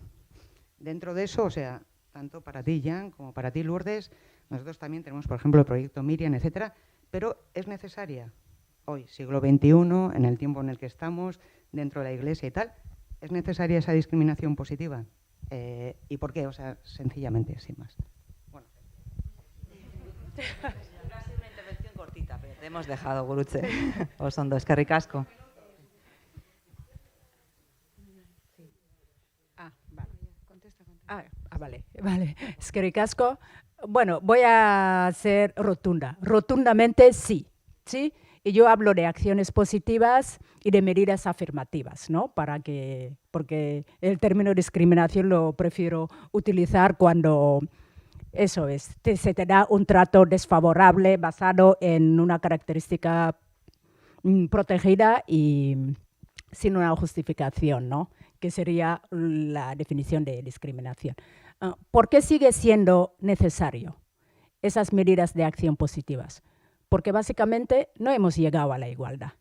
dentro de eso, o sea, tanto para ti, Jan, como para ti, Lourdes, nosotros también tenemos, por ejemplo, el proyecto Miriam, etcétera, pero es necesaria hoy, siglo XXI, en el tiempo en el que estamos, dentro de la Iglesia y tal, ¿es necesaria esa discriminación positiva? ¿Y por qué? O sea, sencillamente, sin más. Bueno. Ha sido una intervención cortita, pero te hemos dejado, Gurutze. Os ondo, eskerrik asko. Vale. Eskerrik asko. Bueno, voy a ser rotundamente sí. Y yo hablo de acciones positivas y de medidas afirmativas, ¿no? Porque el término discriminación lo prefiero utilizar cuando eso es, se te da un trato desfavorable basado en una característica protegida y sin una justificación, ¿no? Que sería la definición de discriminación. ¿Por qué sigue siendo necesario esas medidas de acción positivas? Porque básicamente no hemos llegado a la igualdad.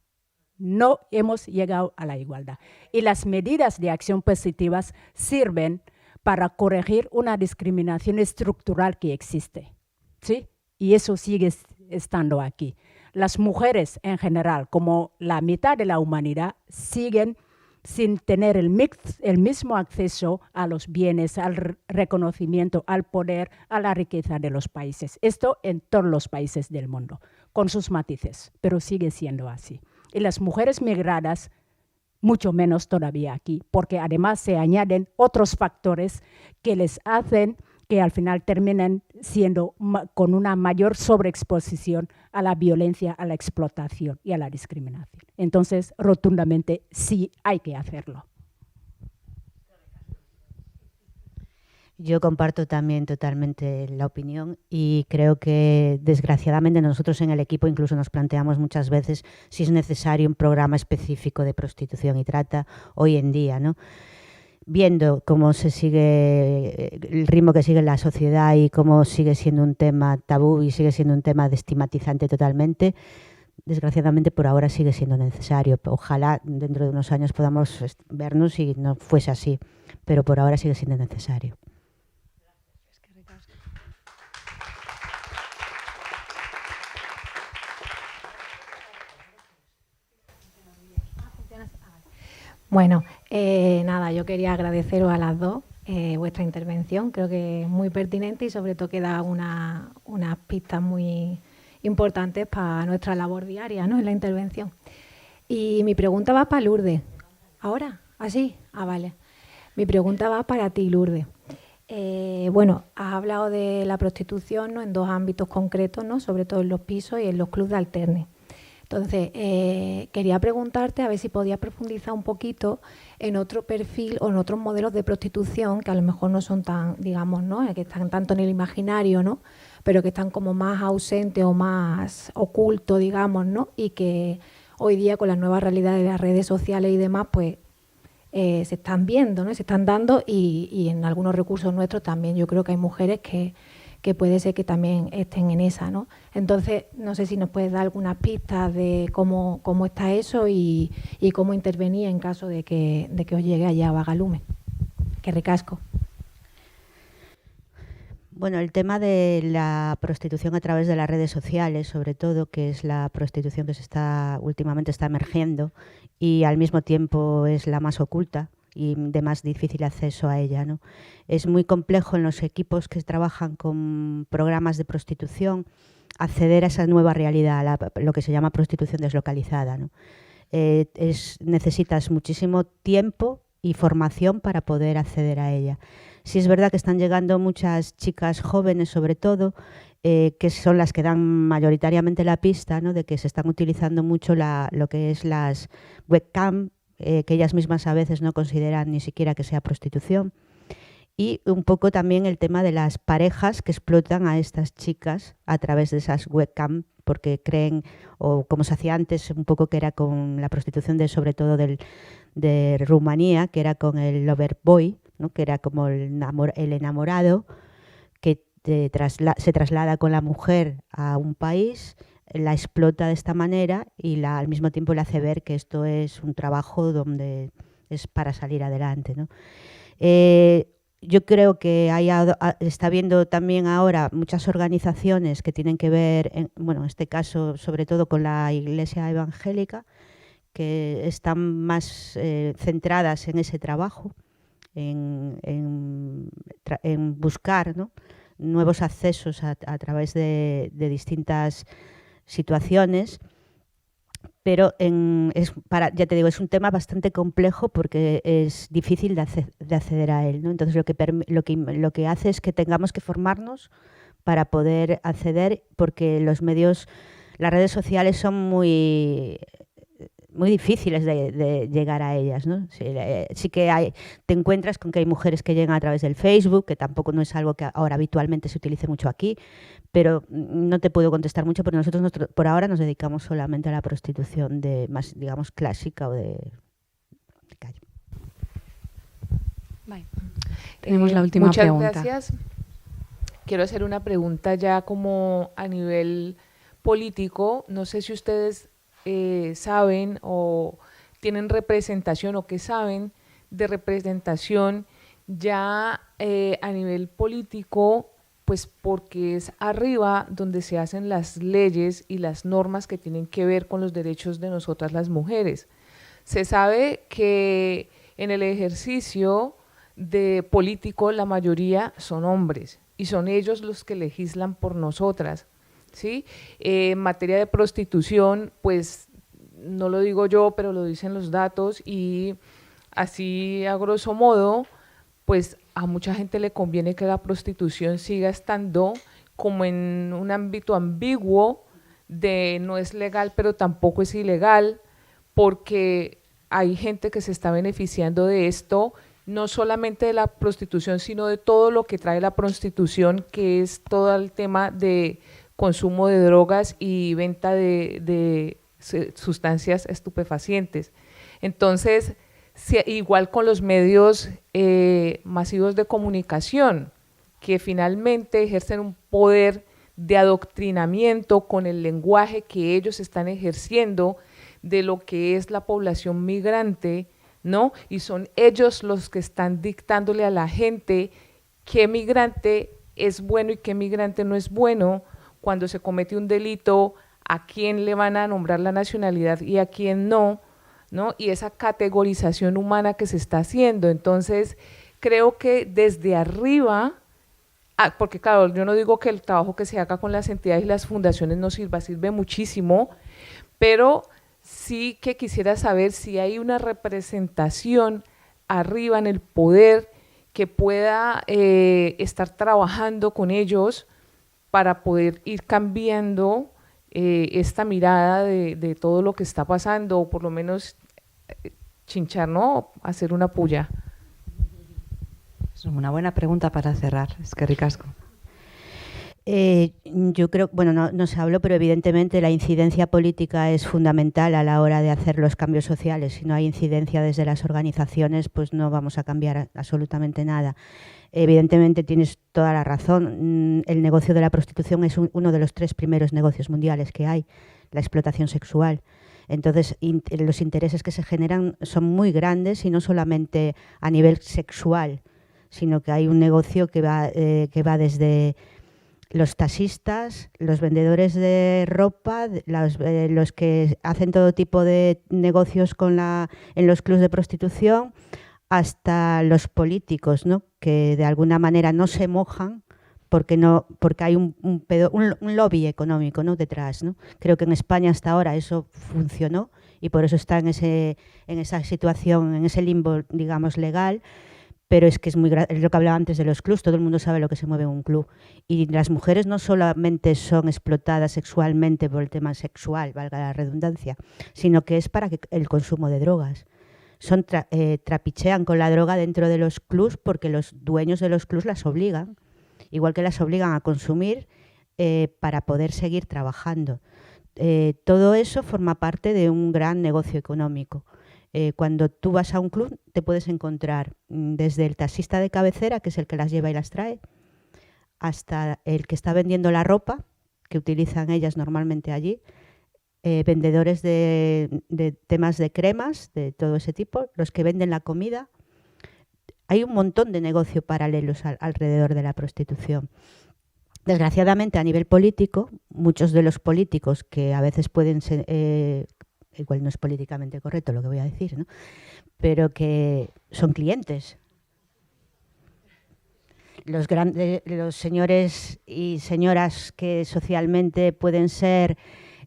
No hemos llegado a la igualdad. Y las medidas de acción positivas sirven para corregir una discriminación estructural que existe, ¿sí? Y eso sigue estando aquí. Las mujeres en general, como la mitad de la humanidad, siguen sin tener el mismo acceso a los bienes, al reconocimiento, al poder, a la riqueza de los países. Esto en todos los países del mundo, con sus matices, pero sigue siendo así. Y las mujeres migradas, mucho menos todavía aquí, porque además se añaden otros factores que les hacen que al final terminen siendo con una mayor sobreexposición a la violencia, a la explotación y a la discriminación. Entonces, rotundamente, sí hay que hacerlo. Yo comparto también totalmente la opinión y creo que, desgraciadamente, nosotros en el equipo incluso nos planteamos muchas veces si es necesario un programa específico de prostitución y trata hoy en día, ¿no? Viendo cómo se sigue, el ritmo que sigue la sociedad y cómo sigue siendo un tema tabú y sigue siendo un tema estigmatizante totalmente, desgraciadamente por ahora sigue siendo necesario. Ojalá dentro de unos años podamos vernos y no fuese así, pero por ahora sigue siendo necesario. Bueno, nada, yo quería agradeceros a las dos vuestra intervención, creo que es muy pertinente y sobre todo que da unas pistas muy importantes para nuestra labor diaria, ¿no?, en la intervención. Y mi pregunta va para Lourdes. ¿Ahora? ¿Así? Ah, vale. Mi pregunta va para ti, Lourdes. Bueno, has hablado de la prostitución, ¿no?, en 2 ámbitos concretos, ¿no?, sobre todo en los pisos y en los clubs de alterne. Entonces, quería preguntarte a ver si podías profundizar un poquito en otro perfil o en otros modelos de prostitución que a lo mejor no son tan, digamos, ¿no?, que están tanto en el imaginario, ¿no?, pero que están como más ausentes o más ocultos, digamos, ¿no?, y que hoy día con las nuevas realidades de las redes sociales y demás, pues se están viendo, ¿no?, se están dando y en algunos recursos nuestros también yo creo que hay mujeres que puede ser que también estén en esa, ¿no? Entonces, no sé si nos puedes dar algunas pistas de cómo está eso y cómo intervenir en caso de que os llegue allá a Bagalume. ¡Qué ricasco! Bueno, el tema de la prostitución a través de las redes sociales, sobre todo, que es la prostitución que últimamente está emergiendo y al mismo tiempo es la más oculta y de más difícil acceso a ella, ¿no? Es muy complejo en los equipos que trabajan con programas de prostitución acceder a esa nueva realidad, lo que se llama prostitución deslocalizada, ¿no? Necesitas muchísimo tiempo y formación para poder acceder a ella. Sí es verdad que están llegando muchas chicas jóvenes, sobre todo, que son las que dan mayoritariamente la pista, ¿no?, de que se están utilizando mucho lo que es las webcam, que ellas mismas a veces no consideran ni siquiera que sea prostitución. Y un poco también el tema de las parejas que explotan a estas chicas a través de esas webcam, porque creen, o como se hacía antes, un poco que era con la prostitución sobre todo de Rumanía, que era con el lover boy, ¿no?, que era como el enamorado que se traslada con la mujer a un país, la explota de esta manera y al mismo tiempo le hace ver que esto es un trabajo donde es para salir adelante, ¿no? Yo creo que está habiendo también ahora muchas organizaciones que tienen que ver, en este caso sobre todo con la Iglesia evangélica, que están más centradas en ese trabajo, en buscar, ¿no?, nuevos accesos a través de distintas situaciones, pero ya te digo, es un tema bastante complejo porque es difícil de acceder a él, ¿no? Entonces lo que hace es que tengamos que formarnos para poder acceder, porque los medios, las redes sociales son muy difíciles de llegar a ellas, ¿no? Sí que te encuentras con que hay mujeres que llegan a través del Facebook, que tampoco no es algo que ahora habitualmente se utilice mucho aquí, pero no te puedo contestar mucho porque nosotros por ahora nos dedicamos solamente a la prostitución más, digamos, clásica o de calle. Vale. Tenemos la última pregunta. Muchas gracias. Quiero hacer una pregunta ya como a nivel político. No sé si ustedes saben o tienen representación o qué saben de representación ya a nivel político, pues porque es arriba donde se hacen las leyes y las normas que tienen que ver con los derechos de nosotras las mujeres. Se sabe que en el ejercicio de político la mayoría son hombres y son ellos los que legislan por nosotras, ¿sí? En materia de prostitución, pues no lo digo yo, pero lo dicen los datos y así a grosso modo, pues a mucha gente le conviene que la prostitución siga estando como en un ámbito ambiguo de no es legal, pero tampoco es ilegal, porque hay gente que se está beneficiando de esto, no solamente de la prostitución, sino de todo lo que trae la prostitución, que es todo el tema de consumo de drogas y venta de sustancias estupefacientes. Entonces, igual con los medios masivos de comunicación, que finalmente ejercen un poder de adoctrinamiento con el lenguaje que ellos están ejerciendo de lo que es la población migrante, ¿no? Y son ellos los que están dictándole a la gente qué migrante es bueno y qué migrante no es bueno. Cuando se comete un delito, a quién le van a nombrar la nacionalidad y a quién no, ¿no? Y esa categorización humana que se está haciendo. Entonces, creo que desde arriba, porque claro, yo no digo que el trabajo que se haga con las entidades y las fundaciones no sirva, sirve muchísimo, pero sí que quisiera saber si hay una representación arriba en el poder que pueda estar trabajando con ellos para poder ir cambiando esta mirada de todo lo que está pasando, o por lo menos chinchar, ¿no? Hacer una puya. Es una buena pregunta para cerrar, es que ricasco. Yo creo, bueno, no se habló, pero evidentemente la incidencia política es fundamental a la hora de hacer los cambios sociales. Si no hay incidencia desde las organizaciones, pues no vamos a cambiar absolutamente nada. Evidentemente tienes toda la razón. El negocio de la prostitución es uno de los 3 primeros negocios mundiales que hay, la explotación sexual. Entonces, los intereses que se generan son muy grandes y no solamente a nivel sexual, sino que hay un negocio que va desde los taxistas, los vendedores de ropa, los que hacen todo tipo de negocios en los clubs de prostitución, hasta los políticos, ¿no? Que de alguna manera no se mojan porque hay un lobby económico, ¿no? Detrás, ¿no? Creo que en España hasta ahora eso funcionó y por eso está en esa situación, en ese limbo, digamos, legal. Pero es que es lo que hablaba antes de los clubs, todo el mundo sabe lo que se mueve en un club. Y las mujeres no solamente son explotadas sexualmente por el tema sexual, valga la redundancia, sino que es para el consumo de drogas. Trapichean con la droga dentro de los clubs porque los dueños de los clubs las obligan, igual que las obligan a consumir para poder seguir trabajando. Todo eso forma parte de un gran negocio económico. Cuando tú vas a un club te puedes encontrar desde el taxista de cabecera, que es el que las lleva y las trae, hasta el que está vendiendo la ropa, que utilizan ellas normalmente allí, vendedores de temas de cremas, de todo ese tipo, los que venden la comida. Hay un montón de negocios paralelos alrededor de la prostitución. Desgraciadamente, a nivel político, muchos de los políticos que a veces pueden ser... igual no es políticamente correcto lo que voy a decir, ¿no? Pero que son clientes. Los señores y señoras que socialmente pueden ser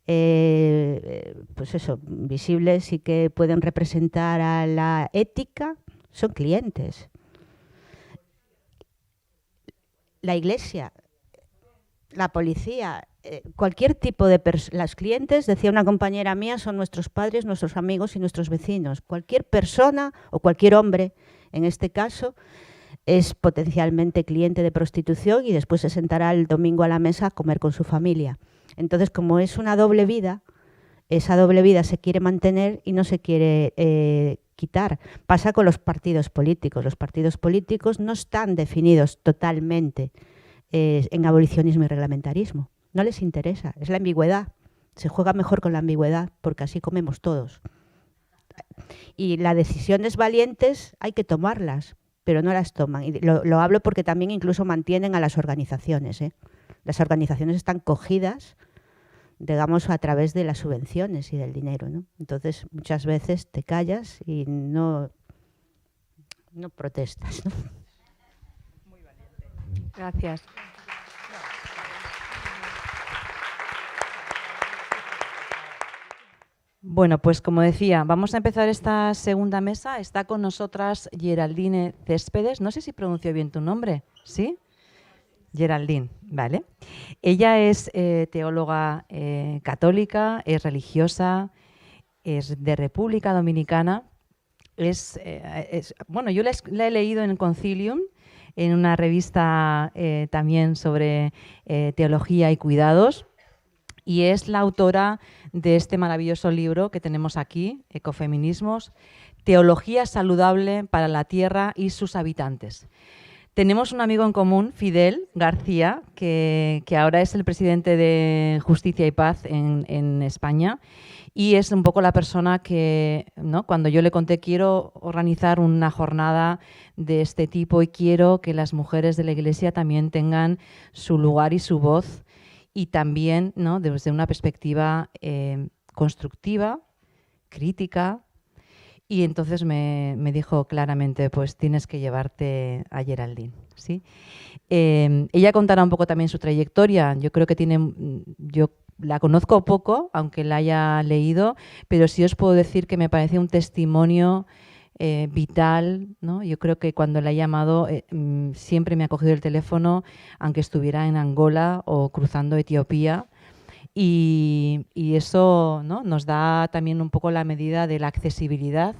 pues eso, visibles y que pueden representar a la ética, son clientes. La iglesia, la policía, cualquier tipo de los clientes, decía una compañera mía, son nuestros padres, nuestros amigos y nuestros vecinos. Cualquier persona o cualquier hombre, en este caso, es potencialmente cliente de prostitución y después se sentará el domingo a la mesa a comer con su familia. Entonces, como es una doble vida, esa doble vida se quiere mantener y no se quiere quitar. Pasa con los partidos políticos. Los partidos políticos no están definidos totalmente en abolicionismo y reglamentarismo. No les interesa, es la ambigüedad. Se juega mejor con la ambigüedad porque así comemos todos. Y las decisiones valientes hay que tomarlas, pero no las toman. Y lo hablo porque también incluso mantienen a las organizaciones. Las organizaciones están cogidas, digamos, a través de las subvenciones y del dinero, ¿no? Entonces, muchas veces te callas y no protestas, ¿no? Muy valiente. Gracias. Bueno, pues como decía, vamos a empezar esta segunda mesa. Está con nosotras Geraldine Céspedes. No sé si pronuncio bien tu nombre, ¿sí? Geraldine, vale. Ella es teóloga católica, es religiosa, es de República Dominicana. Bueno, yo la he leído en Concilium, en una revista también sobre teología y cuidados. Y es la autora de este maravilloso libro que tenemos aquí, Ecofeminismos, Teología saludable para la tierra y sus habitantes. Tenemos un amigo en común, Fidel García, que ahora es el presidente de Justicia y Paz en España, y es un poco la persona que, ¿no?, cuando yo le conté quiero organizar una jornada de este tipo y quiero que las mujeres de la Iglesia también tengan su lugar y su voz, y también, ¿no?, desde una perspectiva constructiva, crítica. Y entonces me dijo claramente, pues tienes que llevarte a Geraldine, ¿sí? Ella contará un poco también su trayectoria. Yo creo que la conozco poco, aunque la haya leído, pero sí os puedo decir que me parece un testimonio vital, ¿no? Yo creo que cuando la he llamado siempre me ha cogido el teléfono, aunque estuviera en Angola o cruzando Etiopía, y eso, ¿no?, nos da también un poco la medida de la accesibilidad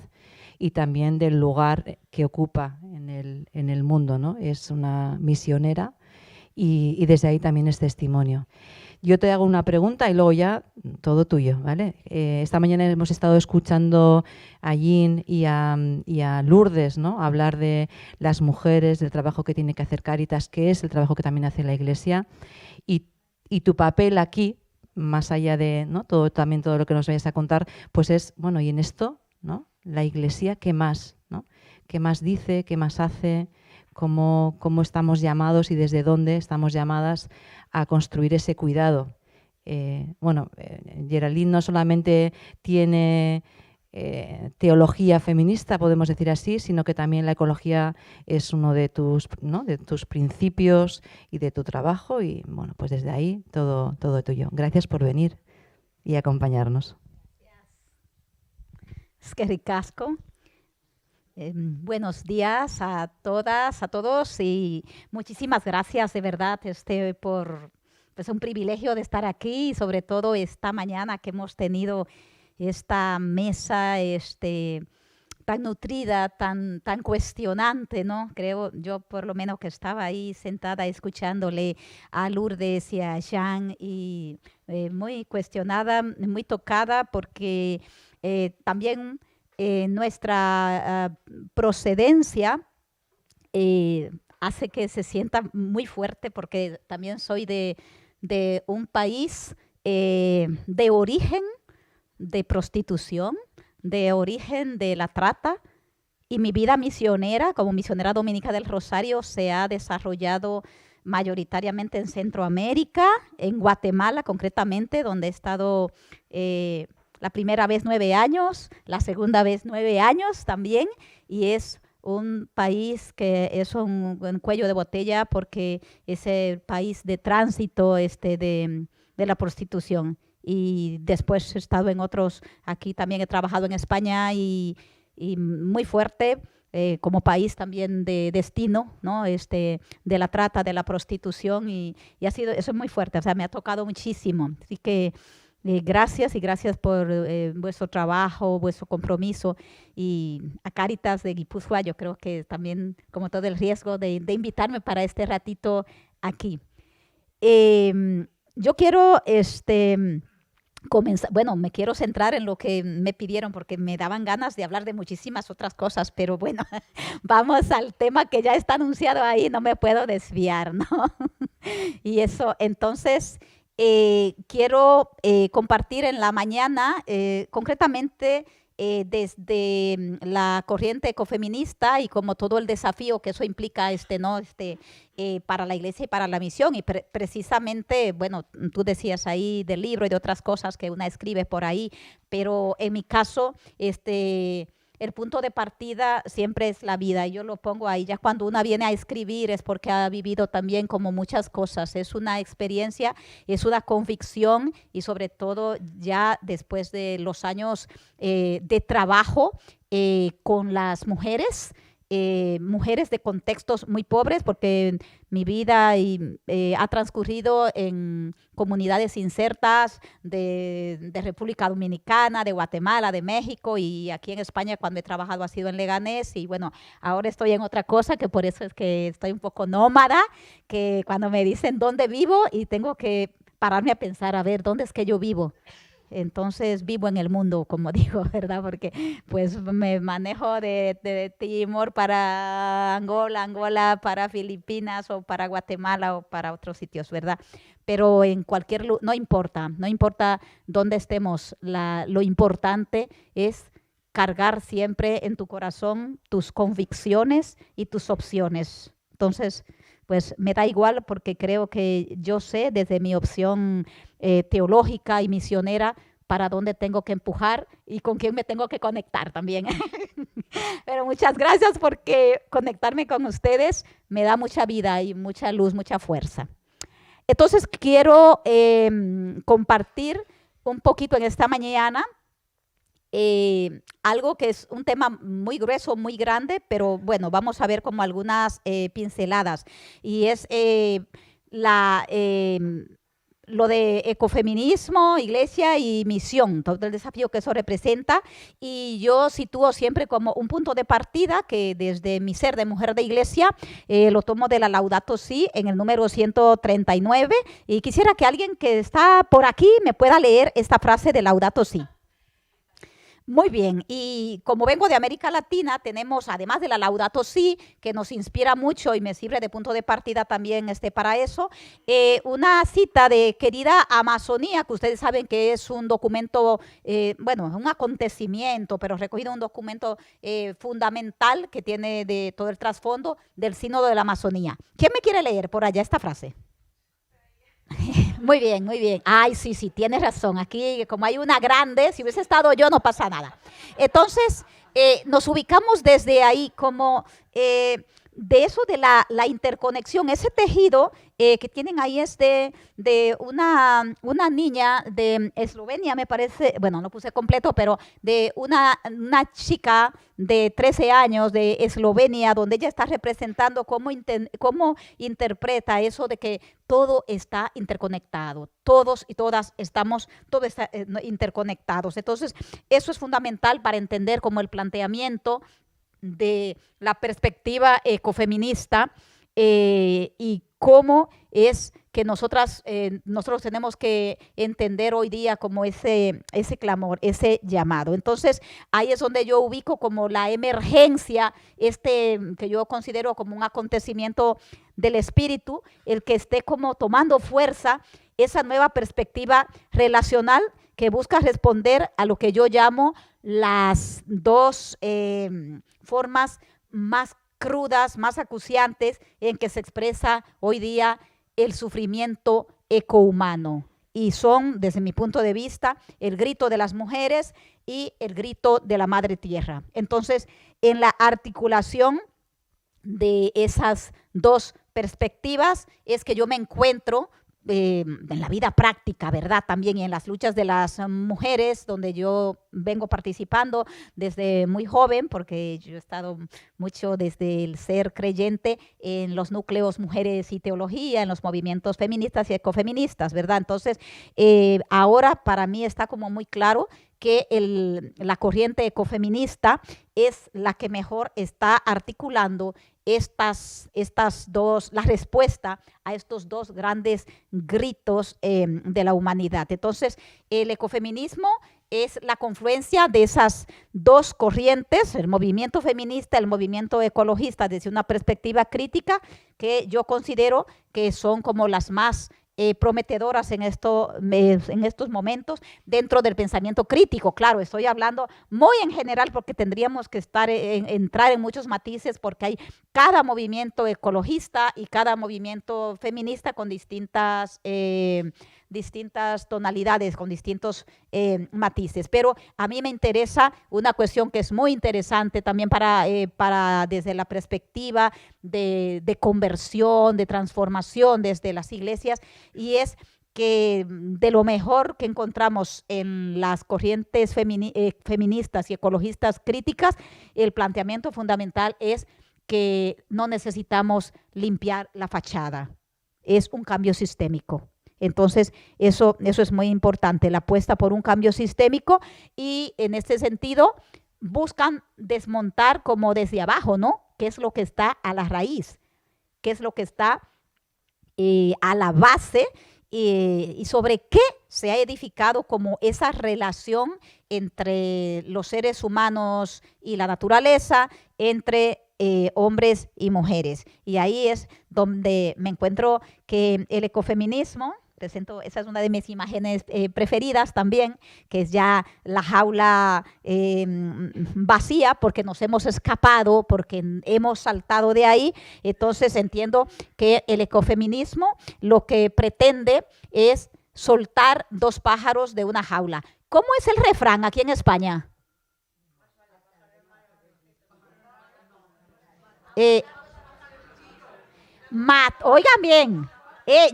y también del lugar que ocupa en el mundo, ¿no? Es una misionera y desde ahí también es testimonio. Yo te hago una pregunta y luego ya todo tuyo, ¿vale? Esta mañana hemos estado escuchando a Jean y a Lourdes, ¿no?, hablar de las mujeres, del trabajo que tiene que hacer Cáritas, que es el trabajo que también hace la Iglesia, y tu papel aquí, más allá de, ¿no?, todo lo que nos vayas a contar, pues es, bueno, y en esto, ¿no?, la Iglesia, ¿qué más, ¿no? ¿Qué más dice? ¿Qué más hace? ¿Cómo estamos llamados y desde dónde estamos llamadas a construir ese cuidado? Geraldine no solamente tiene teología feminista, podemos decir así, sino que también la ecología es uno de tus principios y de tu trabajo, y bueno, pues desde ahí todo tuyo. Gracias por venir y acompañarnos. Eskerrik asko. Buenos días a todas, a todos, y muchísimas gracias de verdad por un privilegio de estar aquí, y sobre todo esta mañana que hemos tenido esta mesa tan nutrida, tan cuestionante, ¿no? Creo yo, por lo menos, que estaba ahí sentada escuchándole a Lourdes y a Jean, y muy cuestionada, muy tocada, porque también nuestra procedencia hace que se sienta muy fuerte, porque también soy de un país de origen de prostitución, de origen de la trata, y mi vida misionera como misionera dominica del Rosario se ha desarrollado mayoritariamente en Centroamérica, en Guatemala concretamente, donde he estado la primera vez 9 años, la segunda vez 9 años también, y es un país que es un cuello de botella porque es el país de tránsito de la prostitución. Y después he estado en otros, aquí también he trabajado en España, y muy fuerte como país también de destino, ¿no? De la trata, de la prostitución, y ha sido, eso es muy fuerte, o sea, me ha tocado muchísimo. Así que gracias por vuestro trabajo, vuestro compromiso, y a Cáritas de Guipúzcoa, yo creo que también como todo el riesgo de invitarme para este ratito aquí. Yo quiero comenzar, bueno, me quiero centrar en lo que me pidieron, porque me daban ganas de hablar de muchísimas otras cosas, pero bueno, vamos al tema que ya está anunciado ahí, no me puedo desviar, ¿no? Y eso, entonces, quiero compartir en la mañana, concretamente desde la corriente ecofeminista, y como todo el desafío que eso implica para la Iglesia y para la misión, y precisamente, bueno, tú decías ahí del libro y de otras cosas que una escribe por ahí, pero en mi caso, el punto de partida siempre es la vida, y yo lo pongo ahí. Ya cuando una viene a escribir es porque ha vivido también como muchas cosas, es una experiencia, es una convicción, y sobre todo ya después de los años de trabajo con las mujeres, mujeres de contextos muy pobres, porque mi vida ha transcurrido en comunidades insertas de República Dominicana, de Guatemala, de México, y aquí en España cuando he trabajado ha sido en Leganés, y bueno, ahora estoy en otra cosa, que por eso es que estoy un poco nómada, que cuando me dicen dónde vivo y tengo que pararme a pensar, a ver, ¿dónde es que yo vivo? Entonces vivo en el mundo, como digo, ¿verdad? Porque pues me manejo de Timor para Angola para Filipinas, o para Guatemala, o para otros sitios, ¿verdad? Pero en cualquier lugar, no importa dónde estemos, lo importante es cargar siempre en tu corazón tus convicciones y tus opciones. Entonces, pues me da igual, porque creo que yo sé desde mi opción teológica y misionera para dónde tengo que empujar y con quién me tengo que conectar también. Pero muchas gracias, porque conectarme con ustedes me da mucha vida y mucha luz, mucha fuerza. Entonces quiero compartir un poquito en esta mañana algo que es un tema muy grueso, muy grande, pero bueno, vamos a ver como algunas pinceladas. Y es lo de ecofeminismo, iglesia y misión, todo el desafío que eso representa. Y yo sitúo siempre como un punto de partida que desde mi ser de mujer de iglesia lo tomo de la Laudato Si en el número 139. Y quisiera que alguien que está por aquí me pueda leer esta frase de Laudato Si. Muy bien, y como vengo de América Latina, tenemos, además de la Laudato Si, que nos inspira mucho y me sirve de punto de partida también para eso, una cita de querida Amazonía, que ustedes saben que es un documento, bueno, un acontecimiento, pero recogido en un documento fundamental que tiene de todo el trasfondo del Sínodo de la Amazonía. ¿Quién me quiere leer por allá esta frase? Muy bien, muy bien. Ay, sí, sí, tienes razón. Aquí, como hay una grande, si hubiese estado yo, no pasa nada. Entonces, nos ubicamos desde ahí como de eso de la interconexión. Ese tejido que tienen ahí es de una niña de Eslovenia, me parece, bueno, no puse completo, pero de una chica de 13 años de Eslovenia, donde ella está representando cómo interpreta eso de que todo está interconectado, todos y todas estamos, todo está interconectados. Entonces, eso es fundamental para entender como el planteamiento de la perspectiva ecofeminista y cómo es que nosotros tenemos que entender hoy día como ese clamor, ese llamado. Entonces, ahí es donde yo ubico como la emergencia, que yo considero como un acontecimiento del espíritu, el que esté como tomando fuerza esa nueva perspectiva relacional que busca responder a lo que yo llamo las dos formas más crudas, más acuciantes en que se expresa hoy día el sufrimiento ecohumano. Y son, desde mi punto de vista, el grito de las mujeres y el grito de la madre tierra. Entonces, en la articulación de esas dos perspectivas es que yo me encuentro en la vida práctica, ¿verdad? También en las luchas de las mujeres, donde yo vengo participando desde muy joven, porque yo he estado mucho desde el ser creyente en los núcleos Mujeres y Teología, en los movimientos feministas y ecofeministas, ¿verdad? Entonces, ahora para mí está como muy claro que la corriente ecofeminista es la que mejor está articulando la respuesta a estos dos grandes gritos de la humanidad. Entonces, el ecofeminismo es la confluencia de esas dos corrientes, el movimiento feminista, el movimiento ecologista, desde una perspectiva crítica, que yo considero que son como las más prometedoras en estos momentos dentro del pensamiento crítico. Claro, estoy hablando muy en general porque tendríamos que entrar en muchos matices, porque hay cada movimiento ecologista y cada movimiento feminista con distintas tonalidades, con distintos matices. Pero a mí me interesa una cuestión que es muy interesante también para desde la perspectiva de conversión, de transformación desde las iglesias, y es que de lo mejor que encontramos en las corrientes feministas y ecologistas críticas, el planteamiento fundamental es que no necesitamos limpiar la fachada, es un cambio sistémico. Entonces, eso es muy importante, la apuesta por un cambio sistémico, y en este sentido buscan desmontar como desde abajo, ¿no? ¿Qué es lo que está a la raíz? ¿Qué es lo que está a la base? Y sobre qué se ha edificado como esa relación entre los seres humanos y la naturaleza, entre hombres y mujeres. Y ahí es donde me encuentro que el ecofeminismo, esa es una de mis imágenes preferidas también, que es ya la jaula vacía, porque nos hemos escapado, porque hemos saltado de ahí. Entonces entiendo que el ecofeminismo lo que pretende es soltar dos pájaros de una jaula. ¿Cómo es el refrán aquí en España? Oigan bien,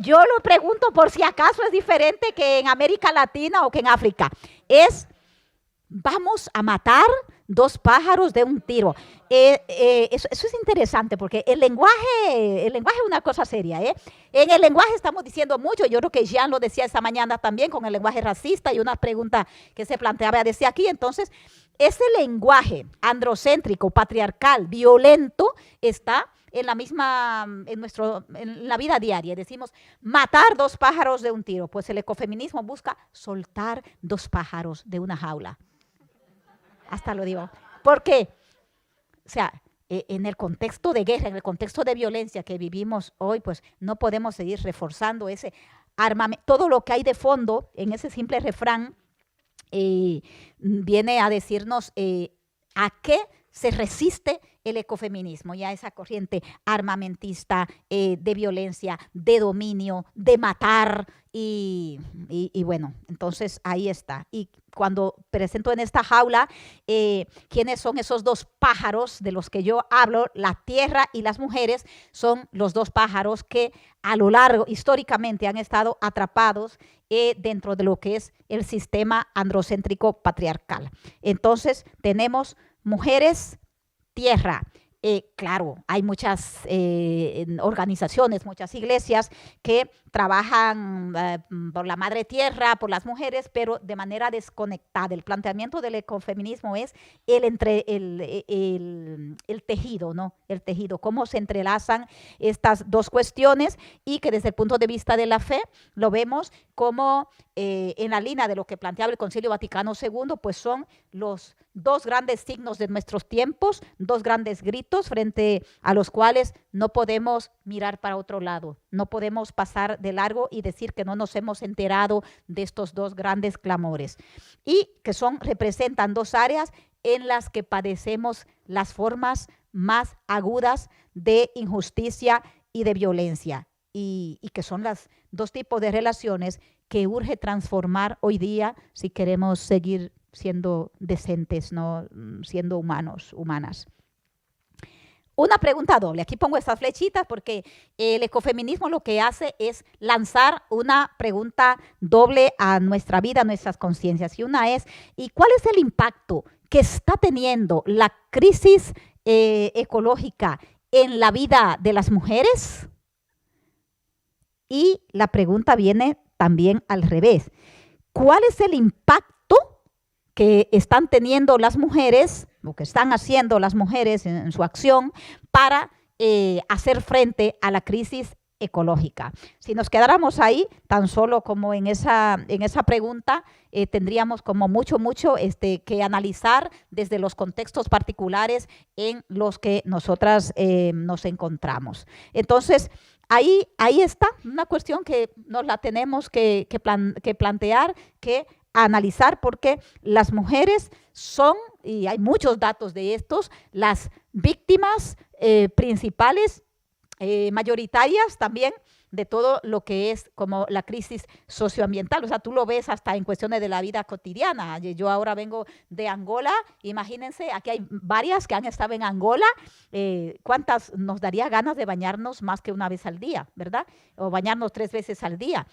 Yo lo pregunto por si acaso es diferente que en América Latina o que en África. Vamos a matar 2 pájaros de un tiro. Eso es interesante porque el lenguaje es una cosa seria. En el lenguaje estamos diciendo mucho. Yo creo que Jean lo decía esta mañana también con el lenguaje racista y una pregunta que se planteaba desde aquí. Entonces, ese lenguaje androcéntrico, patriarcal, violento, está en la misma, en la vida diaria. Decimos matar 2 pájaros de un tiro. Pues el ecofeminismo busca soltar 2 pájaros de una jaula. Hasta lo digo. ¿Por qué? O sea, en el contexto de guerra, en el contexto de violencia que vivimos hoy, pues no podemos seguir reforzando ese armamento. Todo lo que hay de fondo en ese simple refrán viene a decirnos a qué se resiste el ecofeminismo, ya esa corriente armamentista de violencia, de dominio, de matar y bueno, entonces ahí está. Y cuando presento en esta jaula quiénes son esos 2 pájaros de los que yo hablo, la tierra y las mujeres, son los 2 pájaros que a lo largo, históricamente, han estado atrapados dentro de lo que es el sistema androcéntrico patriarcal. Entonces tenemos mujeres, tierra. Claro, hay muchas organizaciones, muchas iglesias que trabajan por la madre tierra, por las mujeres, pero de manera desconectada. El planteamiento del ecofeminismo es el tejido, ¿no? El tejido, cómo se entrelazan estas 2 cuestiones y que desde el punto de vista de la fe lo vemos como en la línea de lo que planteaba el Concilio Vaticano II, pues son los 2 grandes signos de nuestros tiempos, 2 grandes gritos frente a los cuales no podemos mirar para otro lado, no podemos pasar de largo y decir que no nos hemos enterado de estos 2 grandes clamores y que representan 2 áreas en las que padecemos las formas más agudas de injusticia y de violencia y que son los 2 tipos de relaciones que urge transformar hoy día si queremos seguir siendo decentes, no siendo humanas. Una pregunta doble. Aquí pongo estas flechitas porque el ecofeminismo lo que hace es lanzar una pregunta doble a nuestra vida, a nuestras conciencias. Y una es, ¿y cuál es el impacto que está teniendo la crisis ecológica en la vida de las mujeres? Y la pregunta viene también al revés. ¿Cuál es el impacto que están teniendo las mujeres, o que están haciendo las mujeres en su acción para hacer frente a la crisis ecológica? Si nos quedáramos ahí, tan solo como en esa pregunta, tendríamos como mucho que analizar desde los contextos particulares en los que nosotras nos encontramos. Entonces, ahí está una cuestión que nos la tenemos que plantear, que analizar, porque las mujeres son, y hay muchos datos de estos, las víctimas principales, mayoritarias también, de todo lo que es como la crisis socioambiental. O sea, tú lo ves hasta en cuestiones de la vida cotidiana. Yo ahora vengo de Angola, imagínense, aquí hay varias que han estado en Angola. ¿Cuántas nos daría ganas de bañarnos más que una vez al día, verdad? O bañarnos 3 veces al día.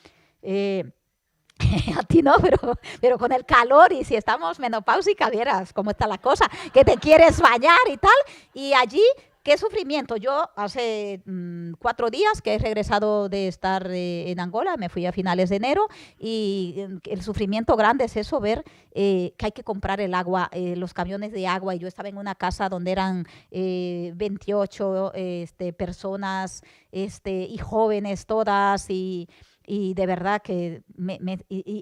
A ti no, pero con el calor, y si estamos menopáusicas, vieras cómo está la cosa, que te quieres bañar y tal, y allí, qué sufrimiento. Yo hace 4 días que he regresado de estar en Angola, me fui a finales de enero, y el sufrimiento grande es eso, ver que hay que comprar el agua, los camiones de agua, y yo estaba en una casa donde eran 28 personas y jóvenes todas, y de verdad que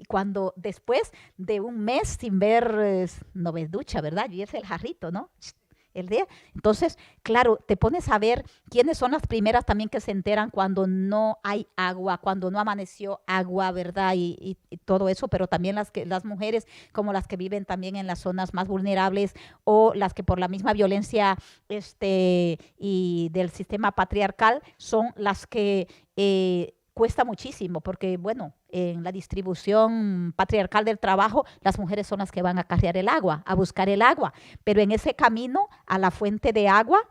cuando después de un mes sin ver, no ves ducha, ¿verdad? Y es el jarrito, ¿no? El día. Entonces, claro, te pones a ver quiénes son las primeras también que se enteran cuando no hay agua, cuando no amaneció agua, ¿verdad? Y todo eso, pero también las mujeres, como las que viven también en las zonas más vulnerables, o las que por la misma violencia y del sistema patriarcal son las que cuesta muchísimo, porque bueno, en la distribución patriarcal del trabajo, las mujeres son las que van a cargar el agua, a buscar el agua, pero en ese camino a la fuente de agua,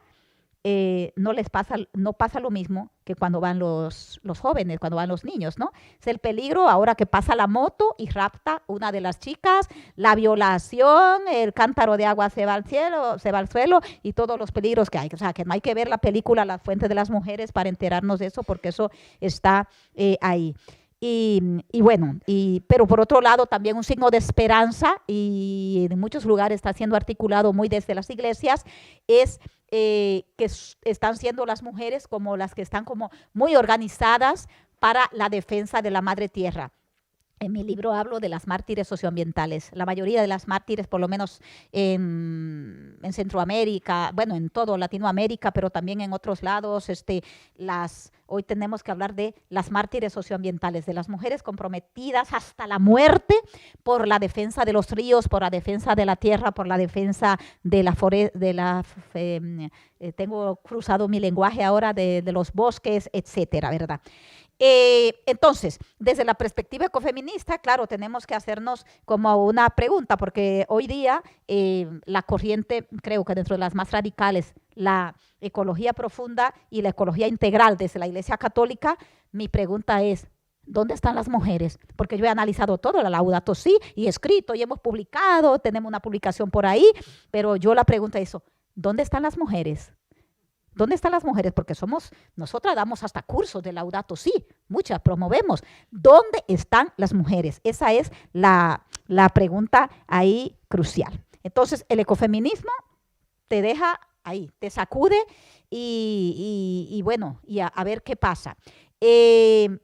no pasa lo mismo que cuando van los jóvenes, cuando van los niños, ¿no? Es el peligro ahora que pasa la moto y rapta una de las chicas, la violación, el cántaro de agua se va al suelo y todos los peligros que hay. O sea, que no hay que ver la película La Fuente de las Mujeres para enterarnos de eso, porque eso está ahí. Pero por otro lado también un signo de esperanza, y en muchos lugares está siendo articulado muy desde las iglesias, es que están siendo las mujeres como las que están como muy organizadas para la defensa de la madre tierra. En mi libro hablo de las mártires socioambientales. La mayoría de las mártires, por lo menos en Centroamérica, bueno, en todo Latinoamérica, pero también en otros lados, hoy tenemos que hablar de las mártires socioambientales, de las mujeres comprometidas hasta la muerte por la defensa de los ríos, por la defensa de la tierra, por la defensa de tengo cruzado mi lenguaje ahora, de los bosques, etcétera, ¿verdad? Entonces, desde la perspectiva ecofeminista, claro, tenemos que hacernos como una pregunta, porque hoy día la corriente, creo que dentro de las más radicales, la ecología profunda y la ecología integral desde la Iglesia Católica, mi pregunta es, ¿dónde están las mujeres? Porque yo he analizado todo, la Laudato Si, y he escrito y hemos publicado, tenemos una publicación por ahí, pero yo la pregunta es, ¿dónde están las mujeres? ¿Dónde están las mujeres? Porque nosotras damos hasta cursos de Laudato Si, muchas promovemos. ¿Dónde están las mujeres? Esa es la pregunta ahí crucial. Entonces, el ecofeminismo te deja ahí, te sacude y a ver qué pasa. El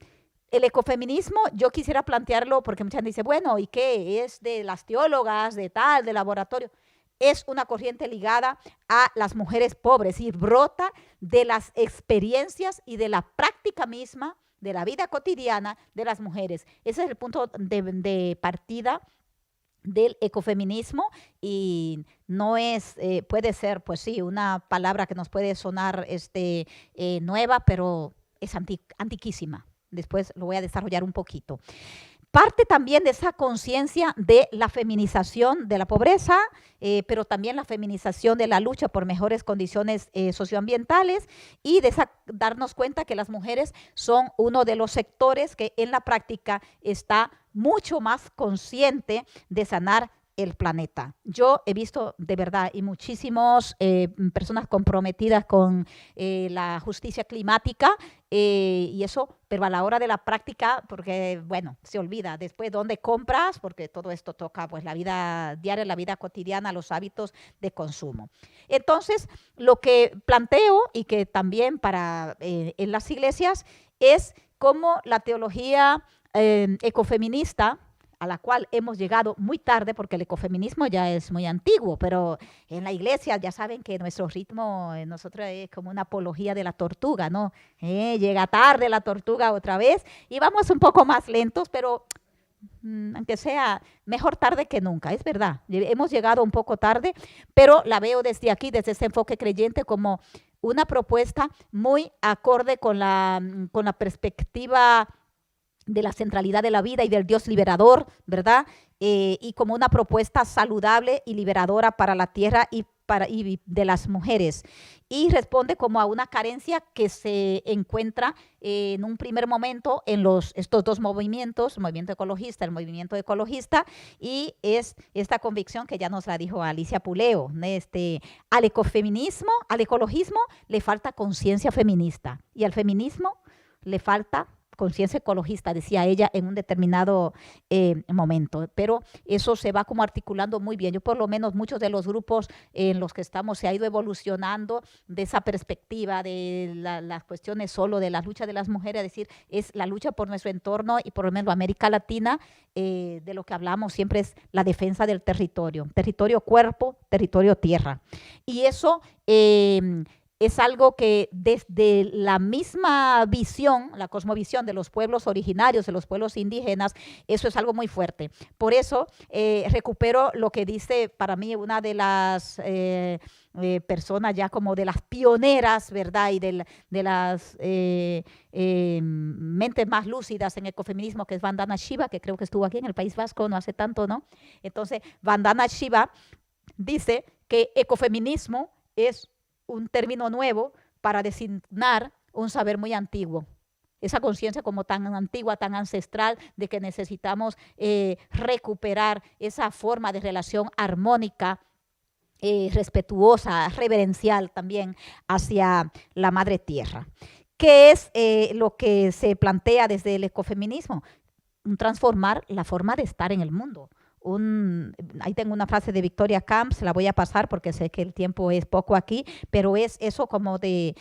ecofeminismo, yo quisiera plantearlo porque mucha gente dice, bueno, ¿y qué? ¿Es de las teólogas, de laboratorio? Es una corriente ligada a las mujeres pobres y brota de las experiencias y de la práctica misma de la vida cotidiana de las mujeres. Ese es el punto de partida del ecofeminismo, y no es, puede ser, pues sí, una palabra que nos puede sonar nueva, pero es antiquísima. Después lo voy a desarrollar un poquito. Parte también de esa conciencia de la feminización de la pobreza, pero también la feminización de la lucha por mejores condiciones socioambientales, y de darnos cuenta que las mujeres son uno de los sectores que en la práctica está mucho más consciente de sanar el planeta. Yo he visto de verdad y muchísimas personas comprometidas con la justicia climática, y eso, pero a la hora de la práctica, porque bueno, se olvida después dónde compras, porque todo esto toca pues la vida diaria, la vida cotidiana, los hábitos de consumo. Entonces, lo que planteo, y que también en las iglesias, es cómo la teología ecofeminista, a la cual hemos llegado muy tarde, porque el ecofeminismo ya es muy antiguo, pero en la iglesia ya saben que nuestro ritmo, nosotros es como una apología de la tortuga, ¿no? Llega tarde la tortuga otra vez, y vamos un poco más lentos, pero aunque sea mejor tarde que nunca, es verdad. Hemos llegado un poco tarde, pero la veo desde aquí, desde ese enfoque creyente, como una propuesta muy acorde con la perspectiva de la centralidad de la vida y del Dios liberador, ¿verdad? Y como una propuesta saludable y liberadora para la tierra y de las mujeres. Y responde como a una carencia que se encuentra en un primer momento en estos dos movimientos, el movimiento ecologista, el movimiento ecologista, y es esta convicción que ya nos la dijo Alicia Puleo, al ecologismo le falta conciencia feminista, y al feminismo le falta conciencia ecologista, decía ella en un determinado momento, pero eso se va como articulando muy bien. Yo por lo menos muchos de los grupos en los que estamos se ha ido evolucionando de esa perspectiva de las cuestiones solo de la lucha de las mujeres, es decir, es la lucha por nuestro entorno, y por lo menos América Latina, de lo que hablamos siempre es la defensa del territorio cuerpo, territorio tierra, y eso es algo que desde la misma visión, la cosmovisión de los pueblos originarios, de los pueblos indígenas, eso es algo muy fuerte. Por eso recupero lo que dice para mí una de las personas ya como de las pioneras, ¿verdad? Y de las mentes más lúcidas en ecofeminismo, que es Vandana Shiva, que creo que estuvo aquí en el País Vasco no hace tanto, ¿no? Entonces, Vandana Shiva dice que ecofeminismo es un término nuevo para designar un saber muy antiguo. Esa conciencia como tan antigua, tan ancestral, de que necesitamos recuperar esa forma de relación armónica, respetuosa, reverencial también hacia la Madre Tierra. ¿Qué es lo que se plantea desde el ecofeminismo? Transformar la forma de estar en el mundo. Ahí tengo una frase de Victoria Camps, la voy a pasar porque sé que el tiempo es poco aquí, pero es eso como de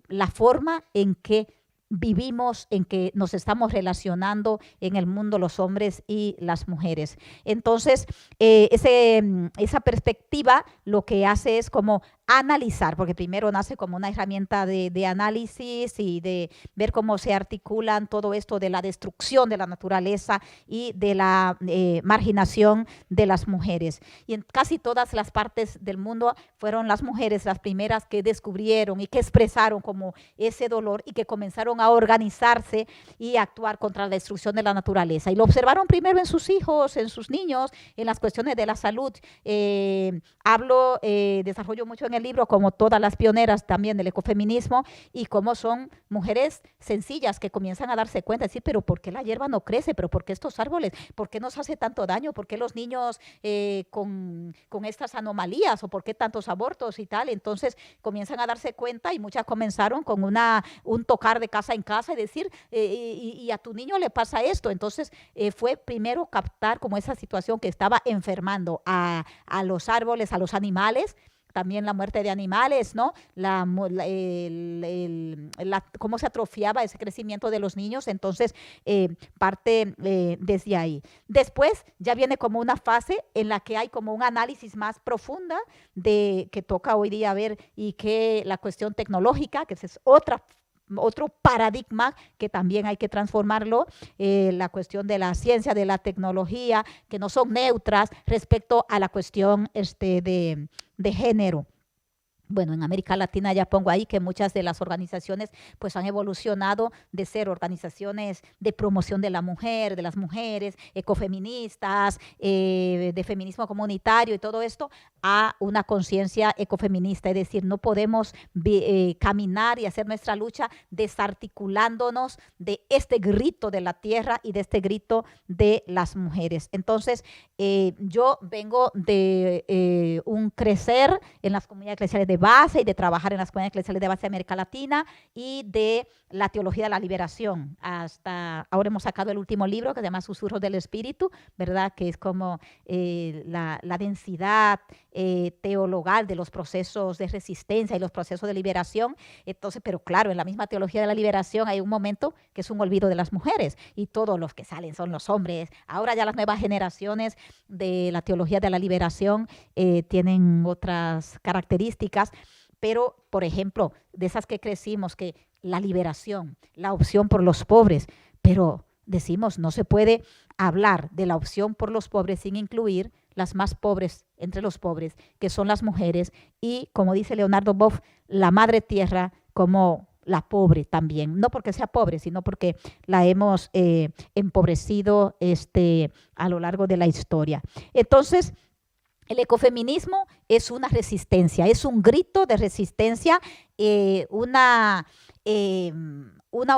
la forma en que vivimos, en que nos estamos relacionando en el mundo los hombres y las mujeres. Entonces, esa perspectiva lo que hace es como analizar, porque primero nace como una herramienta de análisis y de ver cómo se articulan todo esto de la destrucción de la naturaleza y de la marginación de las mujeres. Y en casi todas las partes del mundo fueron las mujeres las primeras que descubrieron y que expresaron como ese dolor y que comenzaron a organizarse y a actuar contra la destrucción de la naturaleza. Y lo observaron primero en sus hijos, en sus niños, en las cuestiones de la salud. Desarrollo mucho en el libro como todas las pioneras también del ecofeminismo y cómo son mujeres sencillas que comienzan a darse cuenta, decir, pero ¿por qué la hierba no crece? ¿Pero por qué estos árboles? ¿Por qué nos hace tanto daño? ¿Por qué los niños con estas anomalías? ¿O por qué tantos abortos y tal? Entonces comienzan a darse cuenta y muchas comenzaron con un tocar de casa en casa y decir, y a tu niño le pasa esto. Entonces fue primero captar como esa situación que estaba enfermando a los árboles, a los animales, también la muerte de animales, ¿no? Cómo se atrofiaba ese crecimiento de los niños. Entonces, parte desde ahí. Después ya viene como una fase en la que hay como un análisis más profunda que toca hoy día ver, y que la cuestión tecnológica, que es otro paradigma que también hay que transformarlo, la cuestión de la ciencia, de la tecnología, que no son neutras respecto a la cuestión de género. Bueno, en América Latina ya pongo ahí que muchas de las organizaciones pues han evolucionado de ser organizaciones de promoción de la mujer, de las mujeres, ecofeministas, de feminismo comunitario y todo esto, a una conciencia ecofeminista. Es decir, no podemos caminar y hacer nuestra lucha desarticulándonos de este grito de la tierra y de este grito de las mujeres. Entonces, yo vengo de un crecer en las comunidades eclesiales de base y de trabajar en las comunidades eclesiales de base de América Latina y de la teología de la liberación. Hasta ahora hemos sacado el último libro que se llama Susurros del Espíritu, ¿verdad? Que es como la densidad teologal de los procesos de resistencia y los procesos de liberación. Entonces, pero claro, en la misma teología de la liberación hay un momento que es un olvido de las mujeres y todos los que salen son los hombres. Ahora ya las nuevas generaciones de la teología de la liberación tienen otras características, pero, por ejemplo, de esas que crecimos, que la liberación, la opción por los pobres, pero decimos, no se puede hablar de la opción por los pobres sin incluir las más pobres entre los pobres, que son las mujeres, y, como dice Leonardo Boff, la madre tierra como la pobre también, no porque sea pobre, sino porque la hemos empobrecido a lo largo de la historia. Entonces, el ecofeminismo es una resistencia, es un grito de resistencia, una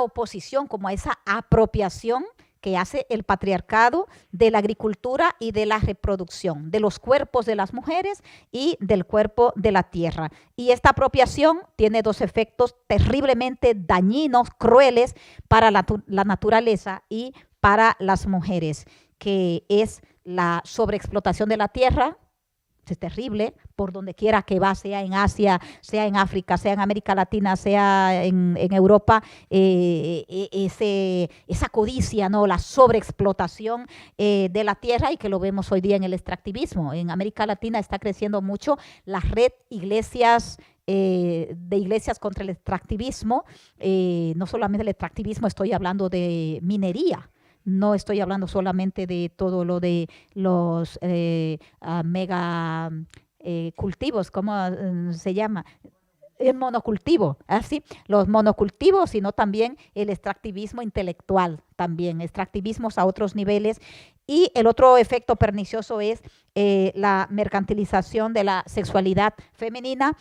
oposición como a esa apropiación que hace el patriarcado de la agricultura y de la reproducción, de los cuerpos de las mujeres y del cuerpo de la tierra. Y esta apropiación tiene dos efectos terriblemente dañinos, crueles para la naturaleza y para las mujeres, que es la sobreexplotación de la tierra. Es terrible, por donde quiera que va, sea en Asia, sea en África, sea en América Latina, sea en Europa, esa codicia, ¿no? La sobreexplotación de la tierra, y que lo vemos hoy día en el extractivismo. En América Latina está creciendo mucho la red de iglesias contra el extractivismo. No solamente el extractivismo, estoy hablando de minería. No estoy hablando solamente de todo lo de los mega cultivos, ¿cómo se llama? el monocultivo, así, los monocultivos, sino también el extractivismo intelectual, también extractivismos a otros niveles. Y el otro efecto pernicioso es la mercantilización de la sexualidad femenina,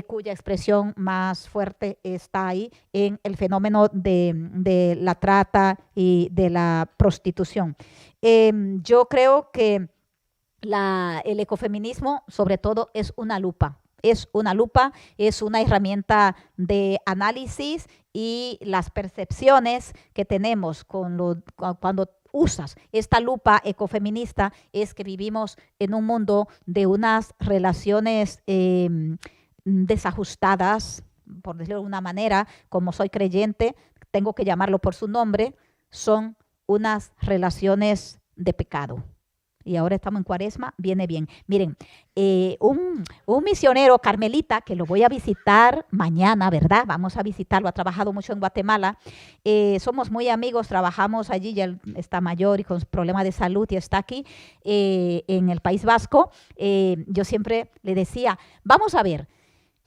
cuya expresión más fuerte está ahí en el fenómeno de la trata y de la prostitución. Yo creo que el ecofeminismo, sobre todo, es una lupa. Es una lupa, es una herramienta de análisis, y las percepciones que tenemos cuando usas esta lupa ecofeminista es que vivimos en un mundo de unas relaciones desajustadas, por decirlo de alguna manera. Como soy creyente, tengo que llamarlo por su nombre, son unas relaciones de pecado. Y ahora estamos en Cuaresma, viene bien. Miren, un misionero carmelita, que lo voy a visitar mañana, ¿verdad? Vamos a visitarlo, ha trabajado mucho en Guatemala. Somos muy amigos, trabajamos allí, ya él está mayor y con problemas de salud y está aquí en el País Vasco. Yo siempre le decía, vamos a ver,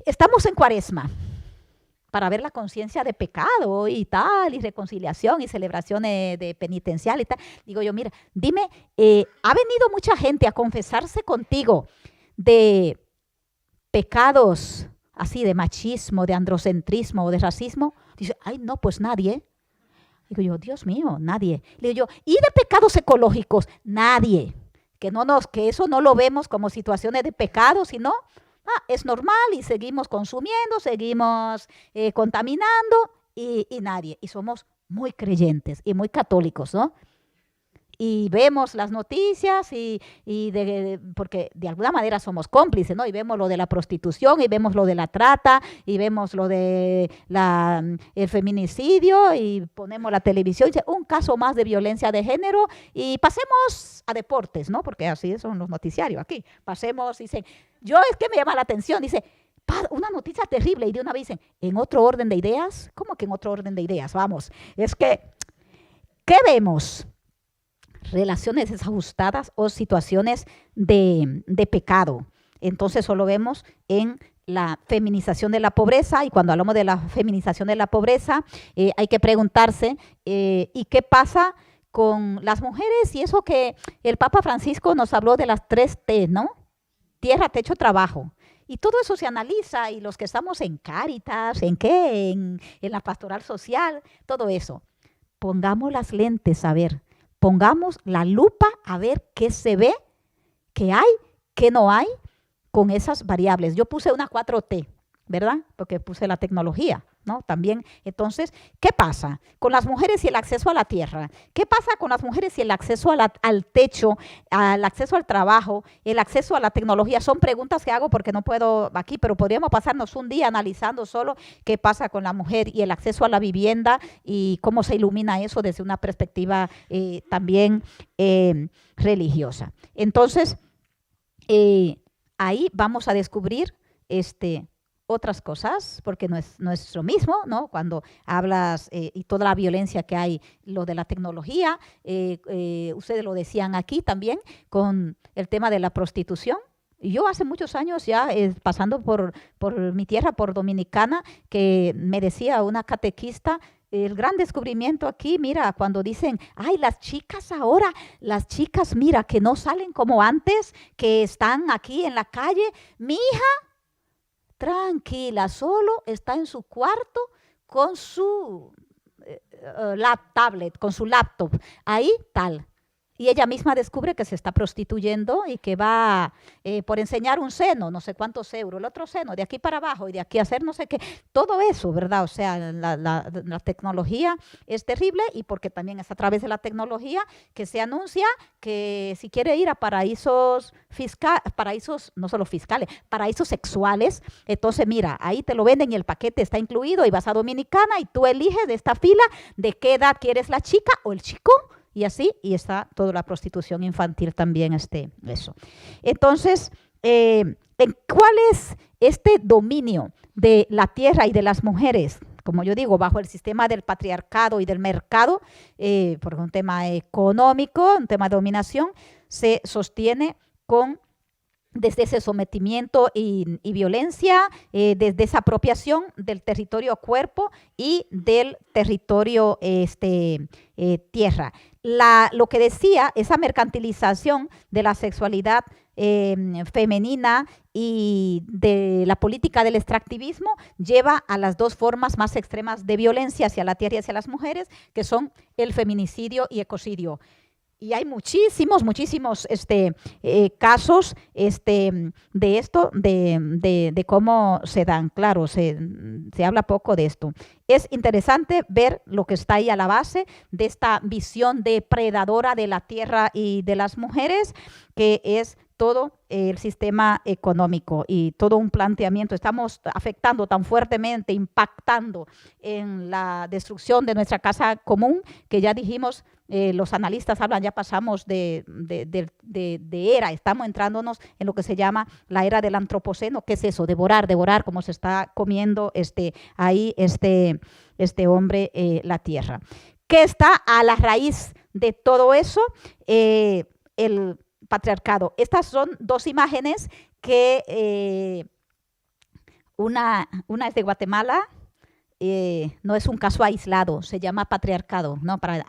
estamos en Cuaresma, para ver la conciencia de pecado y tal, y reconciliación y celebraciones de penitencial y tal. Digo yo, mira, dime, ¿ha venido mucha gente a confesarse contigo de pecados así, de machismo, de androcentrismo o de racismo? Dice, ay, no, pues nadie. Digo yo, Dios mío, nadie. Le digo yo, ¿y de pecados ecológicos? Nadie. Que eso no lo vemos como situaciones de pecado, sino es normal y seguimos consumiendo, seguimos contaminando y nadie. Y somos muy creyentes y muy católicos, ¿no? Y vemos las noticias porque de alguna manera somos cómplices, ¿no? Y vemos lo de la prostitución, y vemos lo de la trata, y vemos lo de el feminicidio, y ponemos la televisión, y dice, un caso más de violencia de género, y pasemos a deportes, ¿no? Porque así son los noticiarios aquí. Pasemos, dicen, es que me llama la atención, dice, una noticia terrible, y de una vez dicen, ¿en otro orden de ideas? ¿Cómo que en otro orden de ideas? Vamos, es que, ¿qué vemos? Relaciones desajustadas o situaciones de pecado. Entonces solo vemos en la feminización de la pobreza, y cuando hablamos de la feminización de la pobreza hay que preguntarse ¿y qué pasa con las mujeres? Y eso que el Papa Francisco nos habló de las 3 T, ¿no? Tierra, techo, trabajo. Y todo eso se analiza, y los que estamos en Cáritas, en la pastoral social, todo eso. Pongamos las lentes a ver. Pongamos la lupa a ver qué se ve, qué hay, qué no hay con esas variables. Yo puse una 4T, ¿verdad? Porque puse la tecnología, ¿no? También, entonces, ¿qué pasa con las mujeres y el acceso a la tierra? ¿Qué pasa con las mujeres y el acceso al techo, al acceso al trabajo, el acceso a la tecnología? Son preguntas que hago porque no puedo aquí, pero podríamos pasarnos un día analizando solo qué pasa con la mujer y el acceso a la vivienda, y cómo se ilumina eso desde una perspectiva también religiosa. Entonces, ahí vamos a descubrir otras cosas, porque no es lo mismo, ¿no? Cuando hablas y toda la violencia que hay, lo de la tecnología, ustedes lo decían aquí también, con el tema de la prostitución. Y yo hace muchos años ya, pasando por mi tierra, por Dominicana, que me decía una catequista, el gran descubrimiento aquí, mira, cuando dicen, ay, las chicas ahora, mira, que no salen como antes, que están aquí en la calle, mi hija, tranquila, solo está en su cuarto con su tablet, con su laptop, ahí tal. Y ella misma descubre que se está prostituyendo y que va por enseñar un seno, no sé cuántos euros, el otro seno, de aquí para abajo y de aquí a hacer no sé qué. Todo eso, ¿verdad? O sea, la tecnología es terrible, y porque también es a través de la tecnología que se anuncia que si quiere ir a paraísos no solo fiscales, paraísos sexuales, entonces mira, ahí te lo venden y el paquete está incluido y vas a Dominicana y tú eliges de esta fila de qué edad quieres la chica o el chico. Y así, y está toda la prostitución infantil también, eso. Entonces, ¿cuál es este dominio de la tierra y de las mujeres? Como yo digo, bajo el sistema del patriarcado y del mercado, por un tema económico, un tema de dominación, se sostiene con desde ese sometimiento y violencia, desde esa apropiación del territorio cuerpo y del territorio tierra. Lo que decía, esa mercantilización de la sexualidad femenina y de la política del extractivismo lleva a las dos formas más extremas de violencia hacia la tierra y hacia las mujeres, que son el feminicidio y ecocidio. Y hay muchísimos casos de esto, de cómo se dan. Claro, se habla poco de esto. Es interesante ver lo que está ahí a la base de esta visión depredadora de la tierra y de las mujeres, que es todo el sistema económico y todo un planteamiento. Estamos afectando tan fuertemente, impactando en la destrucción de nuestra casa común, que ya dijimos, los analistas hablan, ya pasamos de era, estamos entrándonos en lo que se llama la era del antropoceno. ¿Qué es eso? Devorar, como se está comiendo ahí este hombre la tierra. ¿Qué está a la raíz de todo eso? El patriarcado. Estas son dos imágenes que una es de Guatemala. No es un caso aislado, se llama patriarcado, ¿no? Para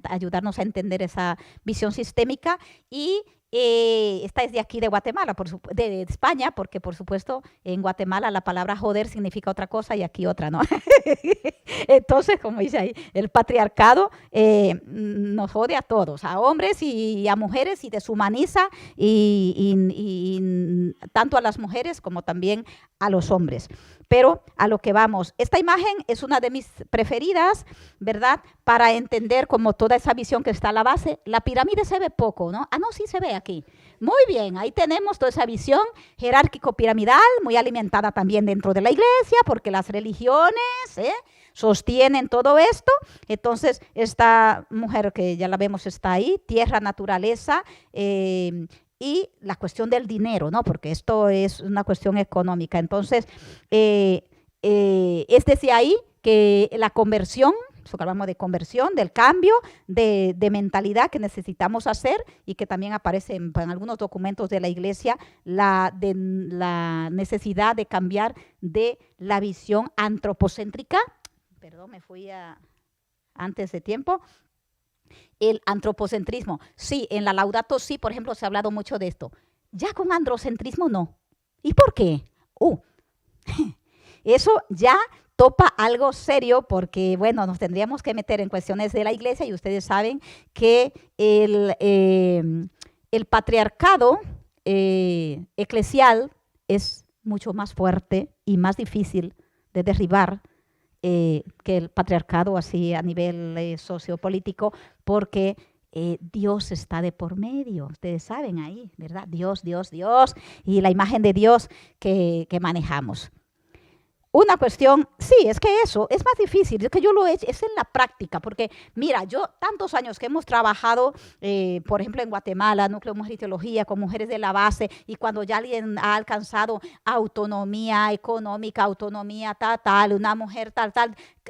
ayudarnos a entender esa visión sistémica. Y esta es de aquí, de Guatemala, de España, porque por supuesto en Guatemala la palabra joder significa otra cosa y aquí otra, ¿no? Entonces, como dice ahí, el patriarcado nos jode a todos, a hombres y a mujeres, y deshumaniza y tanto a las mujeres como también a los hombres. Pero a lo que vamos, esta imagen es una de mis preferidas, ¿verdad? Para entender como toda esa visión que está a la base. La pirámide se ve poco, ¿no? Ah, no, sí se ve aquí. Muy bien, ahí tenemos toda esa visión jerárquico-piramidal, muy alimentada también dentro de la iglesia, porque las religiones sostienen todo esto. Entonces, esta mujer que ya la vemos está ahí, tierra, naturaleza, y la cuestión del dinero, ¿no? Porque esto es una cuestión económica. Entonces, es desde ahí que la conversión, eso que hablamos de conversión, del cambio de mentalidad que necesitamos hacer, y que también aparece en algunos documentos de la iglesia, la necesidad de cambiar de la visión antropocéntrica. Perdón, me fui antes de tiempo. El antropocentrismo. Sí, en la Laudato Si, por ejemplo, se ha hablado mucho de esto. Ya con androcentrismo no. ¿Y por qué? Eso ya topa algo serio, porque, bueno, nos tendríamos que meter en cuestiones de la iglesia, y ustedes saben que el patriarcado eclesial es mucho más fuerte y más difícil de derribar que el patriarcado así a nivel sociopolítico, porque Dios está de por medio. Ustedes saben ahí, ¿verdad? Dios, y la imagen de Dios que manejamos. Una cuestión, sí, es que eso es más difícil, es que yo lo he hecho, es en la práctica, porque mira, yo tantos años que hemos trabajado, por ejemplo en Guatemala, Núcleo Mujer y Teología, con mujeres de la base, y cuando ya alguien ha alcanzado autonomía económica, autonomía tal, una mujer tal,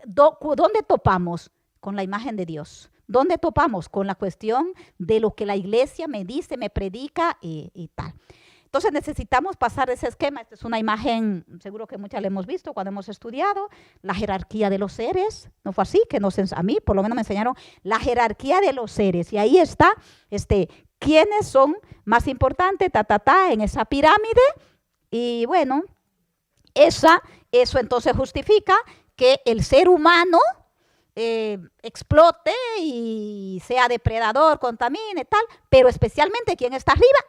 ¿dónde topamos? Con la imagen de Dios. ¿Dónde topamos? Con la cuestión de lo que la iglesia me dice, me predica y tal. Entonces necesitamos pasar de ese esquema. Esta es una imagen, seguro que muchas la hemos visto cuando hemos estudiado, la jerarquía de los seres. ¿No fue así? Que a mí por lo menos me enseñaron la jerarquía de los seres. Y ahí está, quiénes son más importantes, en esa pirámide. Y bueno, eso entonces justifica que el ser humano explote y sea depredador, contamine, tal, pero especialmente ¿quién está arriba?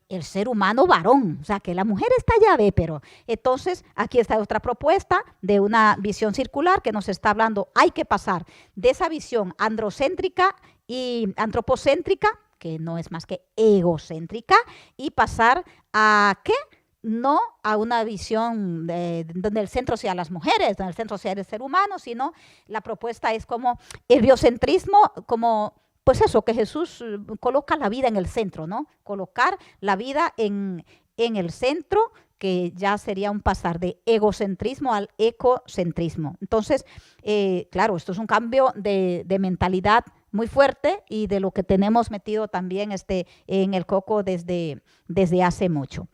El ser humano varón, o sea que la mujer está ya pero entonces aquí está otra propuesta de una visión circular que nos está hablando, hay que pasar de esa visión androcéntrica y antropocéntrica, que no es más que egocéntrica, y pasar a ¿qué? No a una visión donde el centro sea las mujeres, donde el centro sea el ser humano, sino la propuesta es como el biocentrismo, como pues eso, que Jesús coloca la vida en el centro, ¿no? Colocar la vida en el centro, que ya sería un pasar de egocentrismo al ecocentrismo. Entonces, claro, esto es un cambio de mentalidad muy fuerte y de lo que tenemos metido también en el coco desde hace mucho.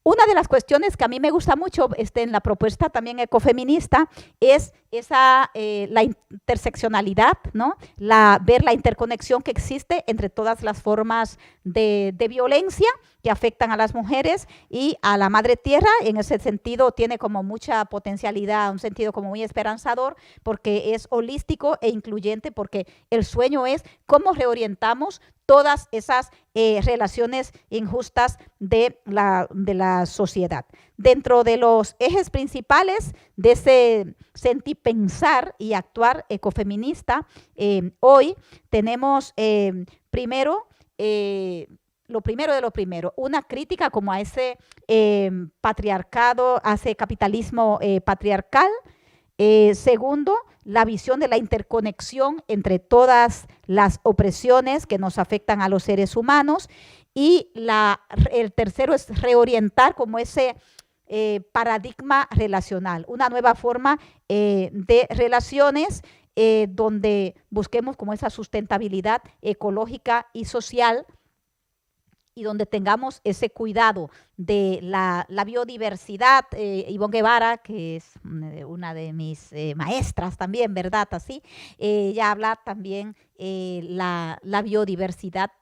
Una de las cuestiones que a mí me gusta mucho en la propuesta también ecofeminista es la interseccionalidad, ¿no? Ver la interconexión que existe entre todas las formas de violencia que afectan a las mujeres y a la madre tierra. En ese sentido tiene como mucha potencialidad, un sentido como muy esperanzador, porque es holístico e incluyente, porque el sueño es cómo reorientamos todas esas relaciones injustas de la sociedad. Dentro de los ejes principales de ese sentir, pensar y actuar ecofeminista, hoy tenemos lo primero de lo primero, una crítica como a ese patriarcado, a ese capitalismo patriarcal. Segundo, la visión de la interconexión entre todas las opresiones que nos afectan a los seres humanos. Y el tercero es reorientar como ese paradigma relacional, una nueva forma de relaciones donde busquemos como esa sustentabilidad ecológica y social, y donde tengamos ese cuidado de la biodiversidad. Ivonne Guevara, que es una de mis maestras también, ¿verdad? Así, ella habla también la biodiversidad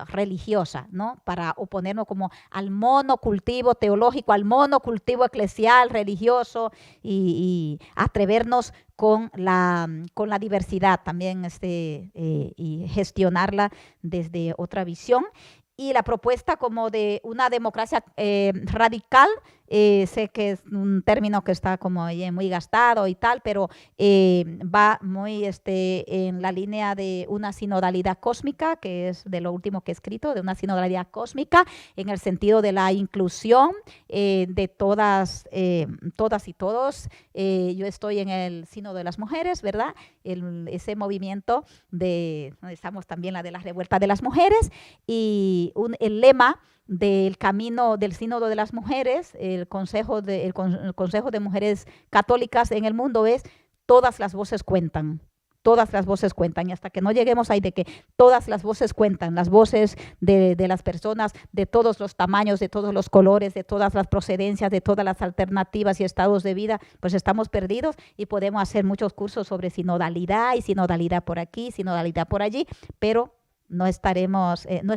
religiosa, ¿no? Para oponernos como al monocultivo teológico, al monocultivo eclesial, religioso, y atrevernos con la diversidad también y gestionarla desde otra visión. Y la propuesta como de una democracia radical, sé que es un término que está como muy gastado y tal, pero va muy en la línea de una sinodalidad cósmica, que es de lo último que he escrito, de una sinodalidad cósmica en el sentido de la inclusión de todas y todos. Yo estoy en el Sínodo de las Mujeres, ¿verdad? Ese movimiento estamos también la de la revuelta de las mujeres, y el lema del camino del Sínodo de las Mujeres, el Consejo de Mujeres Católicas en el mundo es: todas las voces cuentan. Todas las voces cuentan, y hasta que no lleguemos ahí de que todas las voces cuentan, las voces de las personas de todos los tamaños, de todos los colores, de todas las procedencias, de todas las alternativas y estados de vida, pues estamos perdidos, y podemos hacer muchos cursos sobre sinodalidad, y sinodalidad por aquí, sinodalidad por allí, pero no es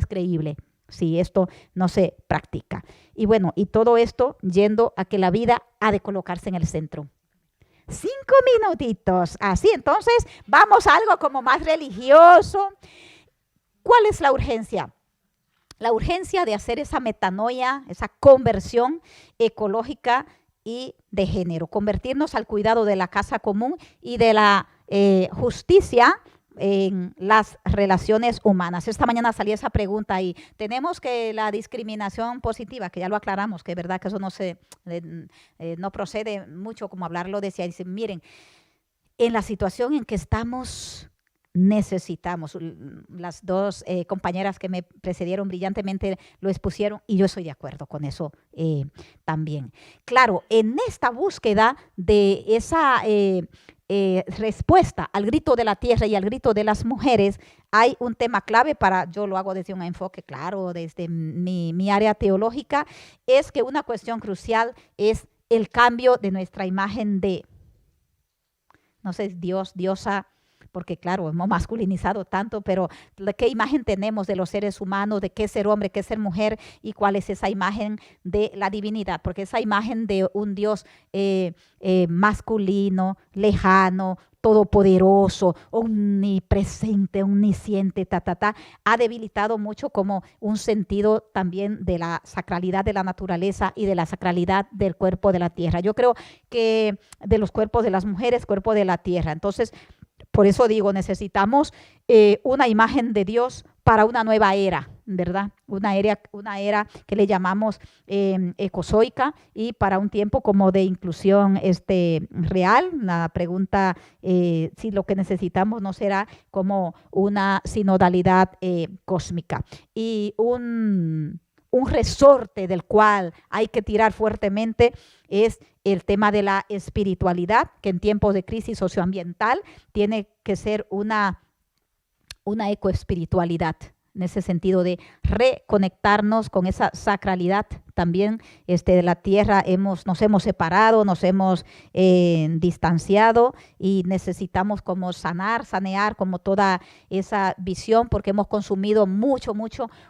creíble si esto no se practica. Y bueno, y todo esto yendo a que la vida ha de colocarse en el centro. 5 minutitos, así. Entonces vamos a algo como más religioso. ¿Cuál es la urgencia? La urgencia de hacer esa metanoia, esa conversión ecológica y de género, convertirnos al cuidado de la casa común y de la justicia en las relaciones humanas. Esta mañana salía esa pregunta ahí. Tenemos que la discriminación positiva, que ya lo aclaramos, que es verdad que eso no procede mucho como hablarlo. Dicen, miren, en la situación en que estamos, necesitamos, las dos compañeras que me precedieron brillantemente lo expusieron, y yo estoy de acuerdo con eso también. Claro, en esta búsqueda de esa respuesta al grito de la tierra y al grito de las mujeres, hay un tema clave yo lo hago desde un enfoque claro, desde mi área teológica, es que una cuestión crucial es el cambio de nuestra imagen de, no sé, Dios, diosa, porque claro, hemos masculinizado tanto, pero ¿qué imagen tenemos de los seres humanos, de qué es ser hombre, qué es ser mujer, y cuál es esa imagen de la divinidad? Porque esa imagen de un Dios masculino, lejano, todopoderoso, omnipresente, omnisciente, ha debilitado mucho como un sentido también de la sacralidad de la naturaleza y de la sacralidad del cuerpo de la tierra. Yo creo que de los cuerpos de las mujeres, cuerpo de la tierra. Entonces, por eso digo, necesitamos una imagen de Dios para una nueva era, ¿verdad? Una era que le llamamos ecozoica, y para un tiempo como de inclusión real. La pregunta, si lo que necesitamos no será como una sinodalidad cósmica, y un resorte del cual hay que tirar fuertemente es el tema de la espiritualidad, que en tiempos de crisis socioambiental tiene que ser una una ecoespiritualidad, en ese sentido de reconectarnos con esa sacralidad también de la tierra. Nos hemos separado, nos hemos distanciado y necesitamos como sanear como toda esa visión, porque hemos consumido mucho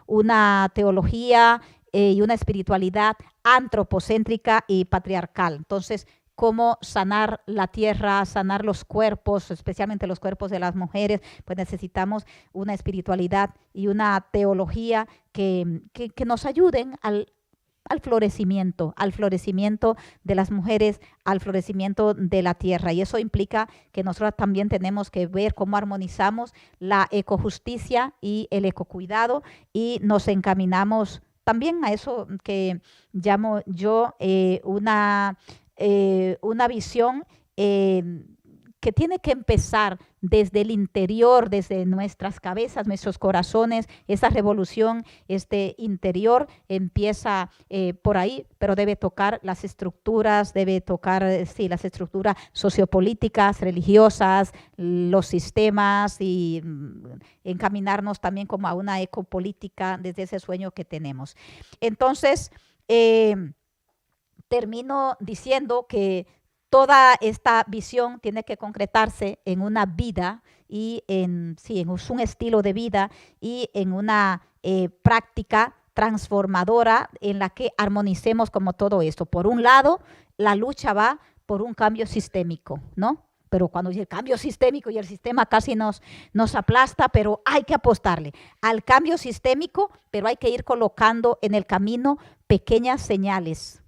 una teología y una espiritualidad antropocéntrica y patriarcal. Entonces, cómo sanar la tierra, sanar los cuerpos, especialmente los cuerpos de las mujeres, pues necesitamos una espiritualidad y una teología que nos ayuden al florecimiento de las mujeres, al florecimiento de la tierra. Y eso implica que nosotros también tenemos que ver cómo armonizamos la ecojusticia y el ecocuidado, y nos encaminamos también a eso que llamo yo una visión que tiene que empezar desde el interior, desde nuestras cabezas, nuestros corazones. Esa revolución interior empieza por ahí, pero debe tocar las estructuras, las estructuras sociopolíticas, religiosas, los sistemas, y encaminarnos también como a una ecopolítica desde ese sueño que tenemos. Entonces, termino diciendo que toda esta visión tiene que concretarse en una vida y en un estilo de vida y en una práctica transformadora en la que armonicemos como todo esto. Por un lado, la lucha va por un cambio sistémico, ¿no? Pero cuando el cambio sistémico y el sistema casi nos aplasta, pero hay que apostarle al cambio sistémico, pero hay que ir colocando en el camino pequeñas señales.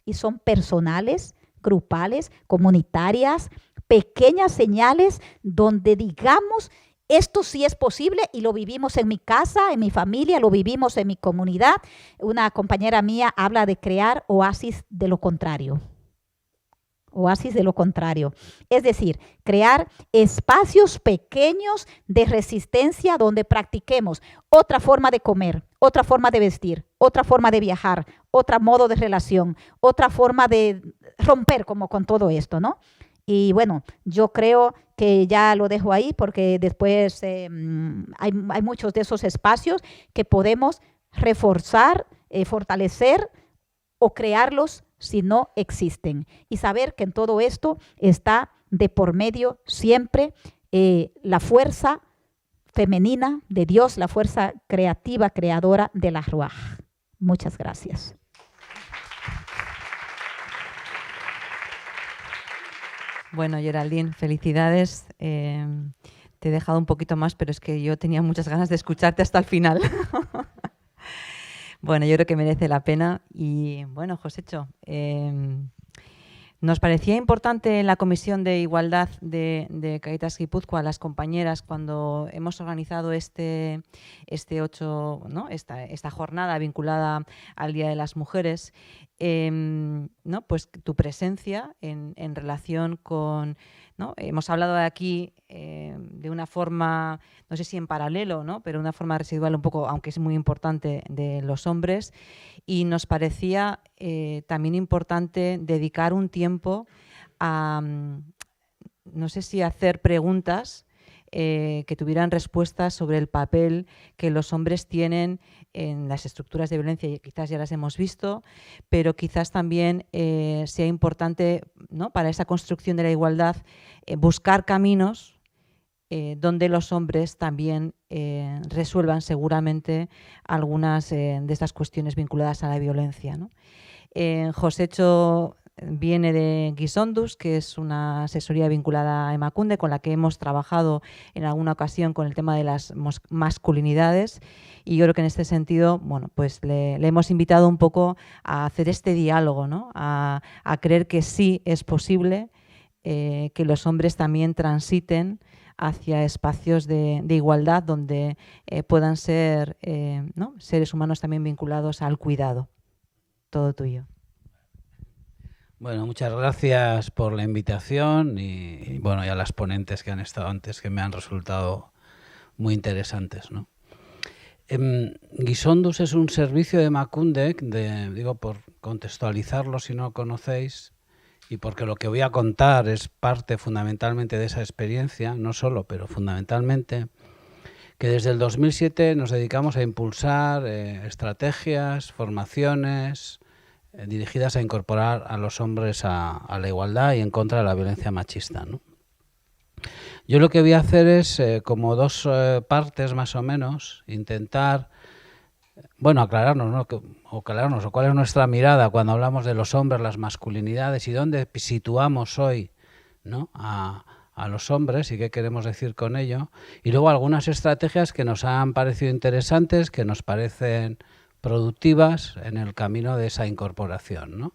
Y son personales, grupales, comunitarias, pequeñas señales donde digamos, esto sí es posible y lo vivimos en mi casa, en mi familia, lo vivimos en mi comunidad. Una compañera mía habla de crear oasis de lo contrario. Oasis de lo contrario. Es decir, crear espacios pequeños de resistencia donde practiquemos otra forma de comer, otra forma de vestir, otra forma de viajar, otro modo de relación, otra forma de romper como con todo esto, ¿no? Y bueno, yo creo que ya lo dejo ahí porque después hay muchos de esos espacios que podemos reforzar, fortalecer o crearlos si no existen. Y saber que en todo esto está de por medio siempre la fuerza femenina de Dios, la fuerza creativa, creadora de la Ruaj. Muchas gracias. Bueno, Geraldine, felicidades. Te he dejado un poquito más, pero es que yo tenía muchas ganas de escucharte hasta el final. Bueno, yo creo que merece la pena. Y bueno, Josecho, nos parecía importante en la Comisión de Igualdad de Cáritas Guipúzcoa, a las compañeras, cuando hemos organizado esta jornada vinculada al Día de las Mujeres, ¿no? Pues tu presencia en relación con, ¿no? Hemos hablado aquí de una forma, no sé si en paralelo, ¿no? Pero una forma residual un poco, aunque es muy importante, de los hombres, y nos parecía también importante dedicar un tiempo a, no sé si hacer preguntas que tuvieran respuestas sobre el papel que los hombres tienen en las estructuras de violencia, y quizás ya las hemos visto, pero quizás también sea importante, ¿no? Para esa construcción de la igualdad, buscar caminos donde los hombres también resuelvan seguramente algunas de estas cuestiones vinculadas a la violencia, ¿no? Josecho viene de Gizondus, que es una asesoría vinculada a Emakunde, con la que hemos trabajado en alguna ocasión con el tema de las masculinidades, y yo creo que en este sentido, bueno, pues le hemos invitado un poco a hacer este diálogo, ¿no? A creer que sí es posible que los hombres también transiten hacia espacios de igualdad donde puedan ser ¿no? seres humanos también vinculados al cuidado. Todo tuyo. Bueno, muchas gracias por la invitación y bueno, y a las ponentes que han estado antes, que me han resultado muy interesantes, ¿no? Gizondus es un servicio de Emakunde, digo por contextualizarlo si no conocéis, y porque lo que voy a contar es parte fundamentalmente de esa experiencia, no solo, pero fundamentalmente. que desde el 2007 nos dedicamos a impulsar estrategias, formaciones dirigidas a incorporar a los hombres a la igualdad y en contra de la violencia machista, ¿no? Yo lo que voy a hacer es, como dos partes más o menos, intentar, bueno, aclararnos, ¿no? aclararnos cuál es nuestra mirada cuando hablamos de los hombres, las masculinidades y dónde situamos hoy, ¿no? a los hombres y qué queremos decir con ello. Y luego algunas estrategias que nos han parecido interesantes, que nos parecen productivas en el camino de esa incorporación, ¿no?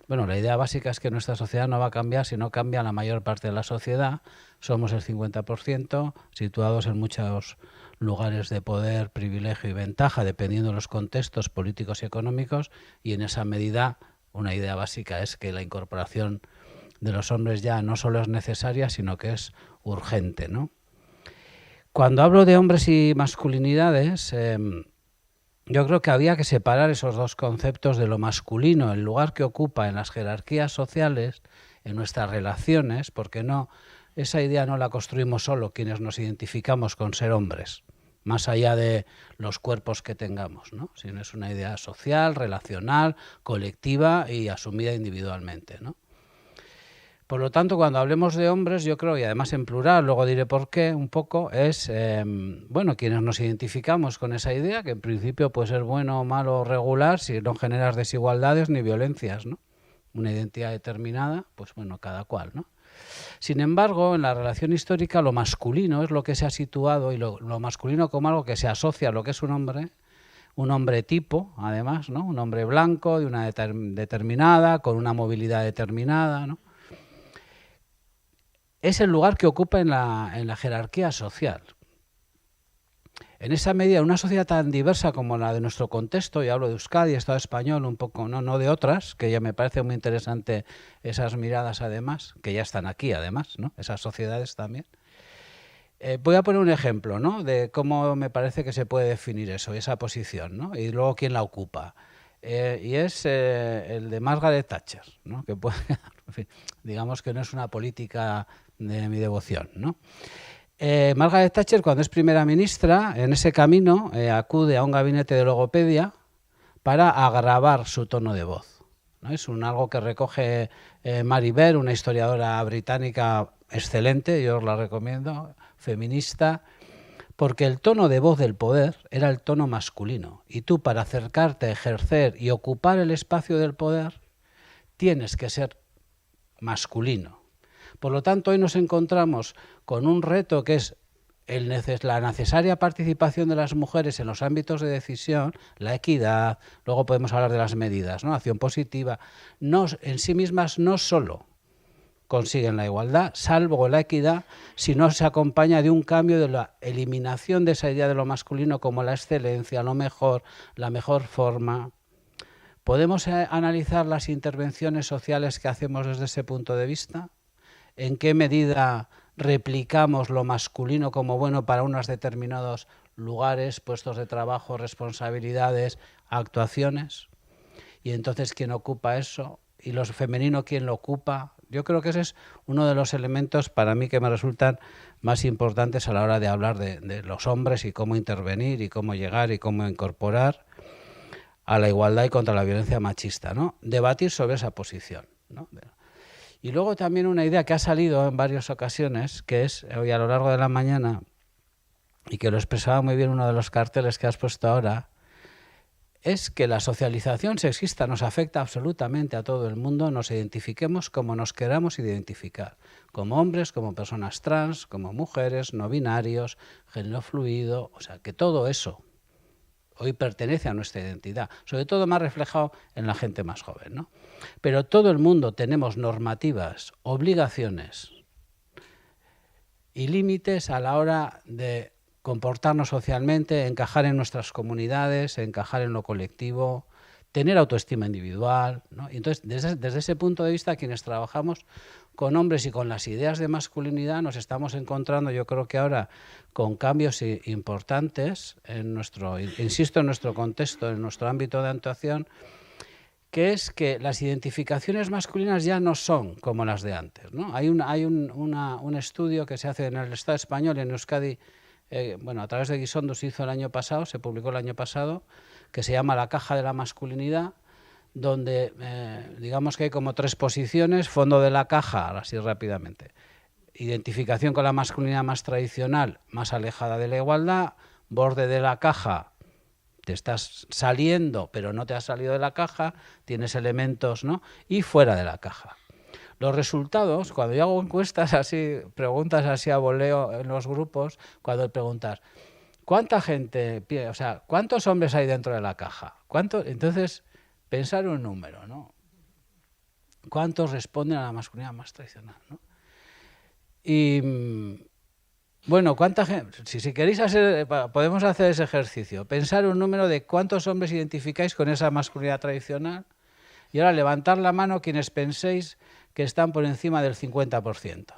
Bueno, la idea básica es que nuestra sociedad no va a cambiar si no cambia la mayor parte de la sociedad. Somos el 50%, situados en muchos lugares de poder, privilegio y ventaja, dependiendo de los contextos políticos y económicos, y en esa medida una idea básica es que la incorporación de los hombres ya no solo es necesaria, sino que es urgente, ¿no? Cuando hablo de hombres y masculinidades, yo creo que había que separar esos dos conceptos de lo masculino, el lugar que ocupa en las jerarquías sociales, en nuestras relaciones, porque no, esa idea no la construimos solo quienes nos identificamos con ser hombres, más allá de los cuerpos que tengamos, ¿no? Sino es una idea social, relacional, colectiva y asumida individualmente, ¿no? Por lo tanto, cuando hablemos de hombres, yo creo, y además en plural, luego diré por qué un poco, es, bueno, quienes nos identificamos con esa idea, que en principio puede ser bueno, malo o regular, si no generas desigualdades ni violencias, ¿no? Una identidad determinada, pues bueno, cada cual, ¿no? Sin embargo, en la relación histórica, lo masculino es lo que se ha situado, y lo masculino como algo que se asocia a lo que es un hombre tipo, además, ¿no? Un hombre blanco, de una determinada, con una movilidad determinada, ¿no? Es el lugar que ocupa en la jerarquía social. En esa medida, una sociedad tan diversa como la de nuestro contexto, y hablo de Euskadi, Estado español, un poco, no de otras, que ya me parece muy interesante esas miradas además, que ya están aquí además, ¿no? Esas sociedades también. Voy a poner un ejemplo, ¿no? De cómo me parece que se puede definir eso, esa posición, ¿no? Y luego quién la ocupa. Y es el de Margaret Thatcher, ¿no? Que puede, en fin, digamos que no es una política de mi devoción, ¿no? Margaret Thatcher, cuando es primera ministra, en ese camino acude a un gabinete de logopedia para agravar su tono de voz, ¿no? Es algo que recoge Mary Beard, una historiadora británica excelente, yo os la recomiendo, feminista, porque el tono de voz del poder era el tono masculino, y tú, para acercarte a ejercer y ocupar el espacio del poder, tienes que ser masculino. Por lo tanto, hoy nos encontramos con un reto que es la necesaria participación de las mujeres en los ámbitos de decisión, la equidad, luego podemos hablar de las medidas, ¿no? Acción positiva, en sí mismas no solo consiguen la igualdad, salvo la equidad, si no se acompaña de un cambio de la eliminación de esa idea de lo masculino como la excelencia, lo mejor, la mejor forma. ¿Podemos analizar las intervenciones sociales que hacemos desde ese punto de vista? ¿En qué medida replicamos lo masculino como bueno para unos determinados lugares, puestos de trabajo, responsabilidades, actuaciones? Y entonces, ¿quién ocupa eso? ¿Y lo femenino quién lo ocupa? Yo creo que ese es uno de los elementos para mí que me resultan más importantes a la hora de hablar de los hombres y cómo intervenir y cómo llegar y cómo incorporar a la igualdad y contra la violencia machista, ¿no? Debatir sobre esa posición, ¿no? Y luego también una idea que ha salido en varias ocasiones, que es hoy a lo largo de la mañana, y que lo expresaba muy bien uno de los carteles que has puesto ahora, es que la socialización sexista nos afecta absolutamente a todo el mundo, nos identifiquemos como nos queramos identificar, como hombres, como personas trans, como mujeres, no binarios, género fluido, o sea, que todo eso hoy pertenece a nuestra identidad, sobre todo más reflejado en la gente más joven, ¿no? Pero todo el mundo tenemos normativas, obligaciones y límites a la hora de comportarnos socialmente, encajar en nuestras comunidades, encajar en lo colectivo, tener autoestima individual, ¿no? Y entonces, desde ese punto de vista, quienes trabajamos con hombres y con las ideas de masculinidad nos estamos encontrando, yo creo que ahora, con cambios importantes en nuestro, insisto, en nuestro contexto, en nuestro ámbito de actuación, que es que las identificaciones masculinas ya no son como las de antes, ¿no? Hay un estudio que se hace en el Estado español, en Euskadi bueno, a través de Guisondo se hizo el año pasado, se publicó el año pasado, que se llama La caja de la masculinidad, donde digamos que hay como 3 posiciones: fondo de la caja, así rápidamente, identificación con la masculinidad más tradicional, más alejada de la igualdad; borde de la caja, te estás saliendo pero no te has salido de la caja, tienes elementos, ¿no? Y fuera de la caja. Los resultados, cuando yo hago encuestas así, preguntas así a voleo en los grupos, cuando preguntas ¿cuánta gente, o sea, cuántos hombres hay dentro de la caja? Entonces, pensar un número, ¿no? ¿Cuántos responden a la masculinidad más tradicional, ¿no? Y bueno, ¿cuánta gente? Si queréis podemos hacer ese ejercicio, pensar un número de cuántos hombres identificáis con esa masculinidad tradicional, y ahora levantar la mano quienes penséis que están por encima del 50%.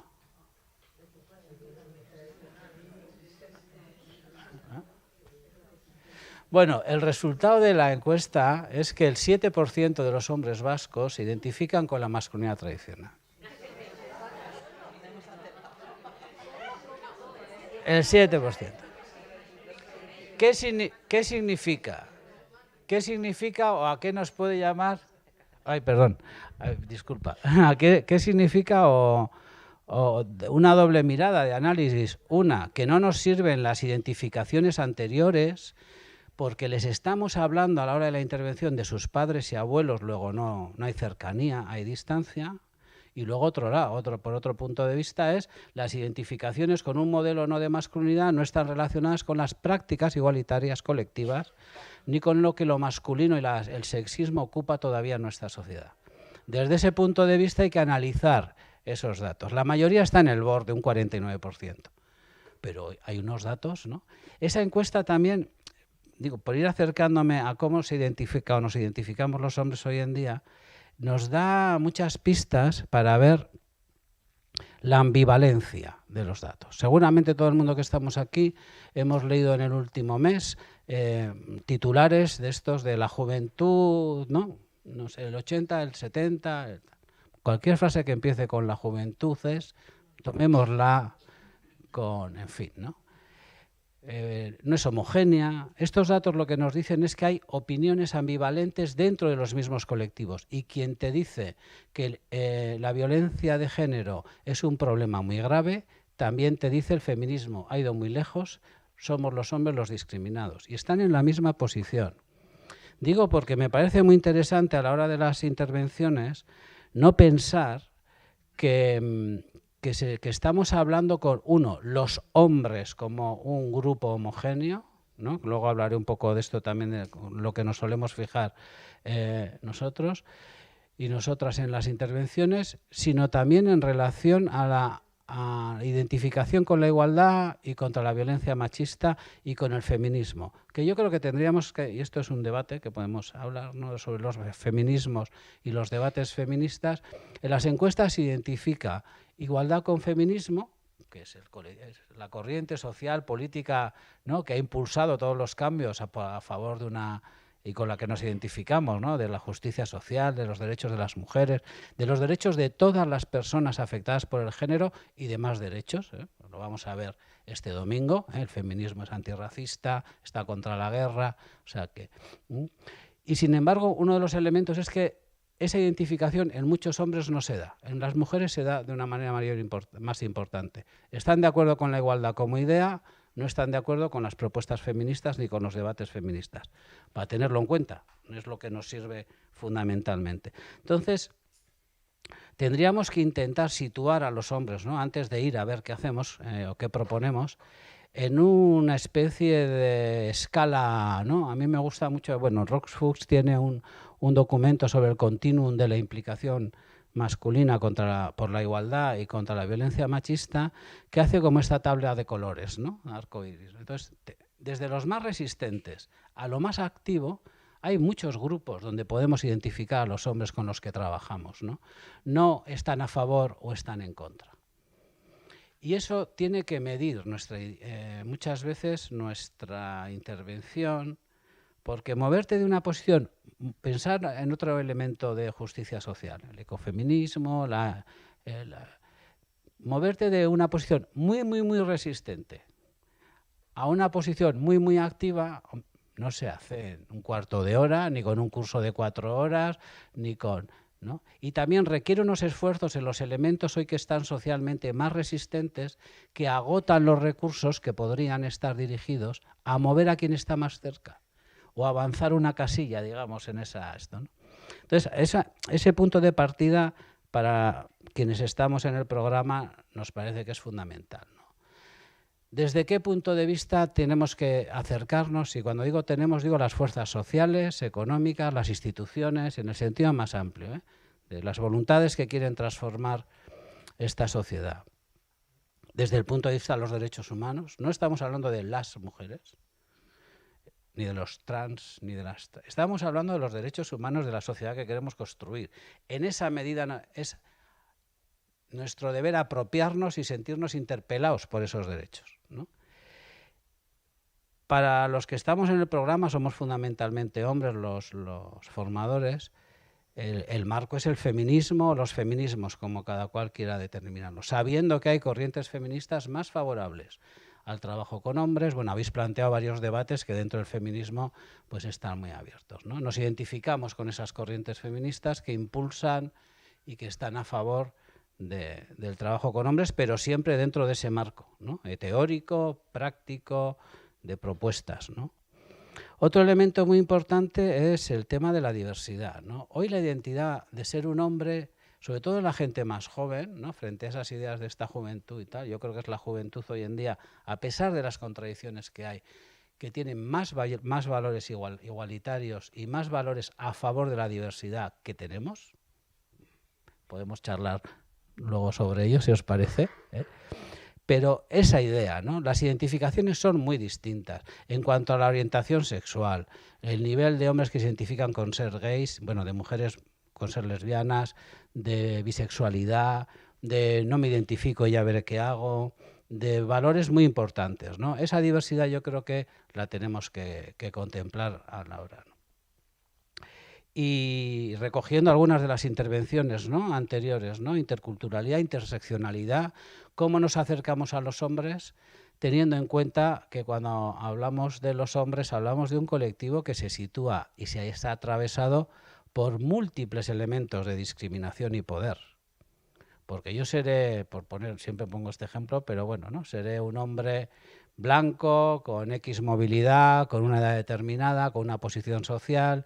Bueno, el resultado de la encuesta es que el 7% de los hombres vascos se identifican con la masculinidad tradicional. El 7%. ¿Qué significa? ¿Qué significa o a qué nos puede llamar? Ay, perdón, disculpa. ¿Qué significa o una doble mirada de análisis? Una, que no nos sirven las identificaciones anteriores porque les estamos hablando a la hora de la intervención de sus padres y abuelos, luego no hay cercanía, hay distancia. Y luego por otro punto de vista es las identificaciones con un modelo no de masculinidad no están relacionadas con las prácticas igualitarias colectivas ni con lo que lo masculino y el sexismo ocupa todavía en nuestra sociedad. Desde ese punto de vista hay que analizar esos datos. La mayoría está en el borde, un 49%. Pero hay unos datos, ¿no? Esa encuesta también, digo, por ir acercándome a cómo se identifica o nos identificamos los hombres hoy en día, nos da muchas pistas para ver la ambivalencia de los datos. Seguramente todo el mundo que estamos aquí hemos leído en el último mes titulares de estos de la juventud, no sé, el 80, el 70, cualquier frase que empiece con la juventud tomémosla con, en fin, ¿no? No es homogénea. Estos datos lo que nos dicen es que hay opiniones ambivalentes dentro de los mismos colectivos, y quien te dice que la violencia de género es un problema muy grave, también te dice el feminismo ha ido muy lejos, somos los hombres los discriminados, y están en la misma posición. Digo porque me parece muy interesante a la hora de las intervenciones no pensar que estamos hablando con, los hombres como un grupo homogéneo, ¿no? Luego hablaré un poco de esto también, de lo que nos solemos fijar nosotros y nosotras en las intervenciones, sino también en relación a la identificación con la igualdad y contra la violencia machista y con el feminismo, que yo creo que tendríamos que, y esto es un debate que podemos hablar, ¿no?, sobre los feminismos y los debates feministas. En las encuestas se identifica igualdad con feminismo, que es la corriente social, política, ¿no?, que ha impulsado todos los cambios a favor de una, y con la que nos identificamos, ¿no?, de la justicia social, de los derechos de las mujeres, de los derechos de todas las personas afectadas por el género y demás derechos. Lo vamos a ver este domingo. El feminismo es antirracista, está contra la guerra, o sea que... Y sin embargo, uno de los elementos es que esa identificación en muchos hombres no se da. En las mujeres se da de una manera más importante. Están de acuerdo con la igualdad como idea, no están de acuerdo con las propuestas feministas ni con los debates feministas. Para tenerlo en cuenta, no es lo que nos sirve fundamentalmente. Entonces, tendríamos que intentar situar a los hombres, ¿no?, antes de ir a ver qué hacemos o qué proponemos, en una especie de escala, ¿no? A mí me gusta mucho, bueno, Rox Fuchs tiene un documento sobre el continuum de la implicación masculina por la igualdad y contra la violencia machista, que hace como esta tabla de colores, ¿no?, arcoíris. Entonces, desde los más resistentes a lo más activo, hay muchos grupos donde podemos identificar a los hombres con los que trabajamos, ¿no? No están a favor o están en contra. Y eso tiene que medir muchas veces nuestra intervención, porque moverte de una posición, pensar en otro elemento de justicia social, el ecofeminismo, moverte de una posición muy, muy, muy resistente a una posición muy, muy activa no se hace en un cuarto de hora, ni con un curso de 4 horas, ni con... ¿no? Y también requiere unos esfuerzos en los elementos hoy que están socialmente más resistentes, que agotan los recursos que podrían estar dirigidos a mover a quien está más cerca o avanzar una casilla, digamos, en esto, ¿no? Entonces, ese punto de partida para quienes estamos en el programa nos parece que es fundamental, ¿no? ¿Desde qué punto de vista tenemos que acercarnos? Y cuando digo tenemos, digo las fuerzas sociales, económicas, las instituciones, en el sentido más amplio, ¿eh? De las voluntades que quieren transformar esta sociedad. Desde el punto de vista de los derechos humanos, no estamos hablando de las mujeres, ni de los trans, ni de las... Estamos hablando de los derechos humanos de la sociedad que queremos construir. En esa medida es nuestro deber apropiarnos y sentirnos interpelados por esos derechos, ¿no? Para los que estamos en el programa, somos fundamentalmente hombres los formadores. El marco es el feminismo, los feminismos, como cada cual quiera determinarlo, sabiendo que hay corrientes feministas más favorables al trabajo con hombres. Bueno, habéis planteado varios debates que dentro del feminismo pues están muy abiertos, ¿no? Nos identificamos con esas corrientes feministas que impulsan y que están a favor del trabajo con hombres, pero siempre dentro de ese marco, ¿no? Teórico, práctico, de propuestas, ¿no? Otro elemento muy importante es el tema de la diversidad, ¿no? Hoy la identidad de ser un hombre, sobre todo en la gente más joven, ¿no? Frente a esas ideas de esta juventud y tal, yo creo que es la juventud hoy en día, a pesar de las contradicciones que hay, que tiene más valores igualitarios y más valores a favor de la diversidad que tenemos. Podemos charlar luego sobre ello, si os parece, ¿eh? Pero esa idea, ¿no? Las identificaciones son muy distintas en cuanto a la orientación sexual, el nivel de hombres que se identifican con ser gays, bueno, de mujeres con ser lesbianas, de bisexualidad, de no me identifico y ya veré qué hago, de valores muy importantes, ¿no? Esa diversidad yo creo que la tenemos que contemplar a la hora, ¿no? Y recogiendo algunas de las intervenciones, ¿no? Anteriores, ¿no? Interculturalidad, interseccionalidad, cómo nos acercamos a los hombres, teniendo en cuenta que cuando hablamos de los hombres hablamos de un colectivo que se sitúa y se está atravesado por múltiples elementos de discriminación y poder. Porque yo seré, siempre pongo este ejemplo, pero bueno, ¿no? Seré un hombre blanco, con X movilidad, con una edad determinada, con una posición social.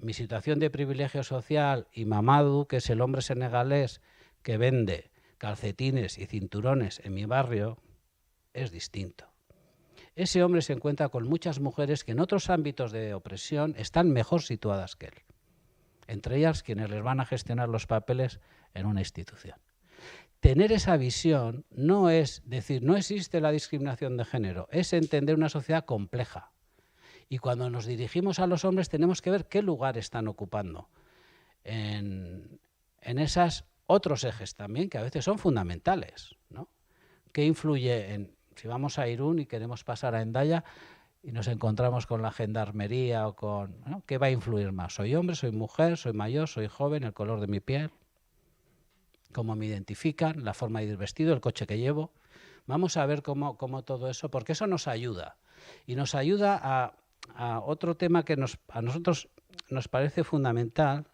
Mi situación de privilegio social y Mamadou, que es el hombre senegalés que vende calcetines y cinturones en mi barrio, es distinto. Ese hombre se encuentra con muchas mujeres que en otros ámbitos de opresión están mejor situadas que él, entre ellas quienes les van a gestionar los papeles en una institución. Tener esa visión no es decir, no existe la discriminación de género, es entender una sociedad compleja. Y cuando nos dirigimos a los hombres tenemos que ver qué lugar están ocupando en esos otros ejes también, que a veces son fundamentales, ¿no? ¿Qué influye en, si vamos a Irún y queremos pasar a Hendaya y nos encontramos con la gendarmería o con, ¿no? ¿Qué va a influir más? ¿Soy hombre, soy mujer, soy mayor, soy joven, el color de mi piel? ¿Cómo me identifican? ¿La forma de ir vestido, el coche que llevo? Vamos a ver cómo todo eso, porque eso nos ayuda. Y nos ayuda a otro tema que a nosotros nos parece fundamental,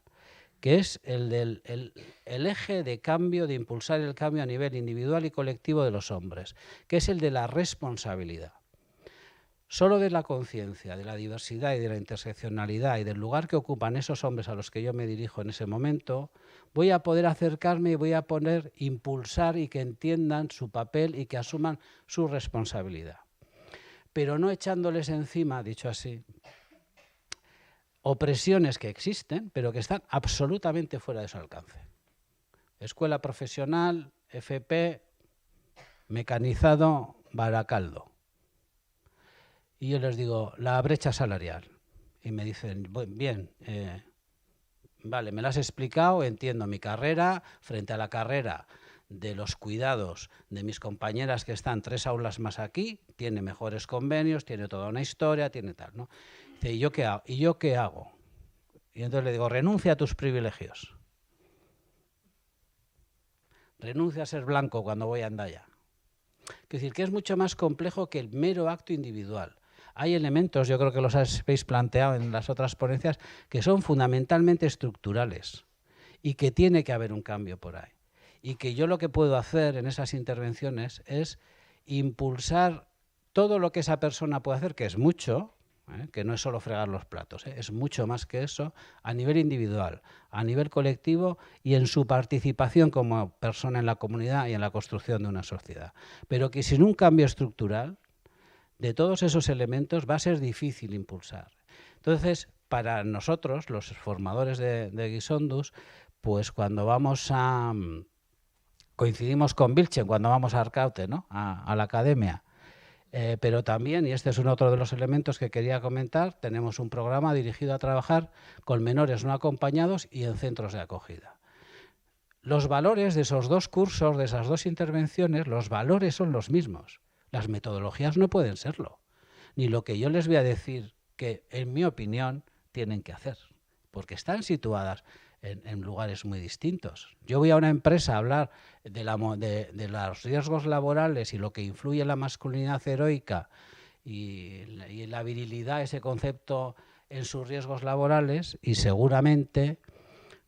que es el eje de cambio, de impulsar el cambio a nivel individual y colectivo de los hombres, que es el de la responsabilidad. Solo de la conciencia, de la diversidad y de la interseccionalidad y del lugar que ocupan esos hombres a los que yo me dirijo en ese momento, voy a poder acercarme y voy a poder impulsar y que entiendan su papel y que asuman su responsabilidad. Pero no echándoles encima, dicho así, opresiones que existen, pero que están absolutamente fuera de su alcance. Escuela profesional, FP, mecanizado, Baracaldo. Y yo les digo, la brecha salarial. Y me dicen, bien, vale, me lo has explicado, entiendo mi carrera, frente a la carrera de los cuidados de mis compañeras que están 3 aulas más aquí, tiene mejores convenios, tiene toda una historia, tiene tal, ¿no? Dice, ¿y yo qué hago? Y entonces le digo, renuncia a tus privilegios. Renuncia a ser blanco cuando voy a Hendaya. Es decir, que es mucho más complejo que el mero acto individual. Hay elementos, yo creo que los habéis planteado en las otras ponencias, que son fundamentalmente estructurales y que tiene que haber un cambio por ahí. Y que yo lo que puedo hacer en esas intervenciones es impulsar todo lo que esa persona puede hacer, que es mucho, que no es solo fregar los platos, es mucho más que eso, a nivel individual, a nivel colectivo y en su participación como persona en la comunidad y en la construcción de una sociedad. Pero que sin un cambio estructural de todos esos elementos va a ser difícil impulsar. Entonces, para nosotros, los formadores de Gizondus, pues cuando vamos a... coincidimos con Vilchen cuando vamos a Arkaute, ¿no? a la academia. Pero también, y este es otro de los elementos que quería comentar, tenemos un programa dirigido a trabajar con menores no acompañados y en centros de acogida. Los valores de esos dos cursos, de esas dos intervenciones, los valores son los mismos. Las metodologías no pueden serlo. Ni lo que yo les voy a decir que, en mi opinión, tienen que hacer. Porque están situadas en lugares muy distintos. Yo voy a una empresa a hablar de los riesgos laborales y lo que influye en la masculinidad heroica y la virilidad, ese concepto en sus riesgos laborales, y seguramente,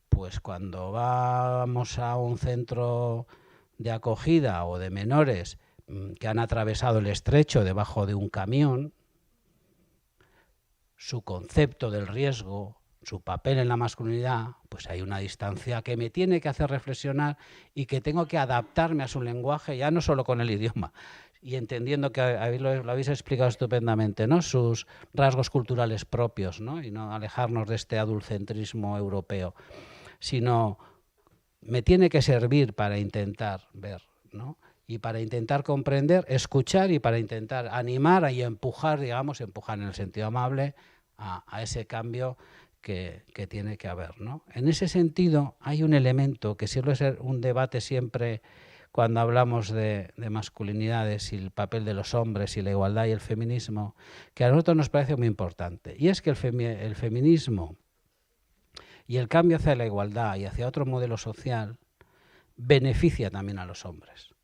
pues cuando vamos a un centro de acogida o de menores que han atravesado el estrecho debajo de un camión, su concepto del riesgo, su papel en la masculinidad, pues hay una distancia que me tiene que hacer reflexionar y que tengo que adaptarme a su lenguaje, ya no solo con el idioma, y entendiendo que lo habéis explicado estupendamente, ¿no? Sus rasgos culturales propios, ¿no? Y no alejarnos de este adultcentrismo europeo, sino me tiene que servir para intentar ver, ¿no? Y para intentar comprender, escuchar y para intentar animar y empujar, digamos, empujar en el sentido amable a ese cambio que tiene que haber, ¿no? En ese sentido hay un elemento que suele ser un debate siempre cuando hablamos de masculinidades y el papel de los hombres y la igualdad y el feminismo, que a nosotros nos parece muy importante. Y es que el feminismo y el cambio hacia la igualdad y hacia otro modelo social beneficia también a los hombres.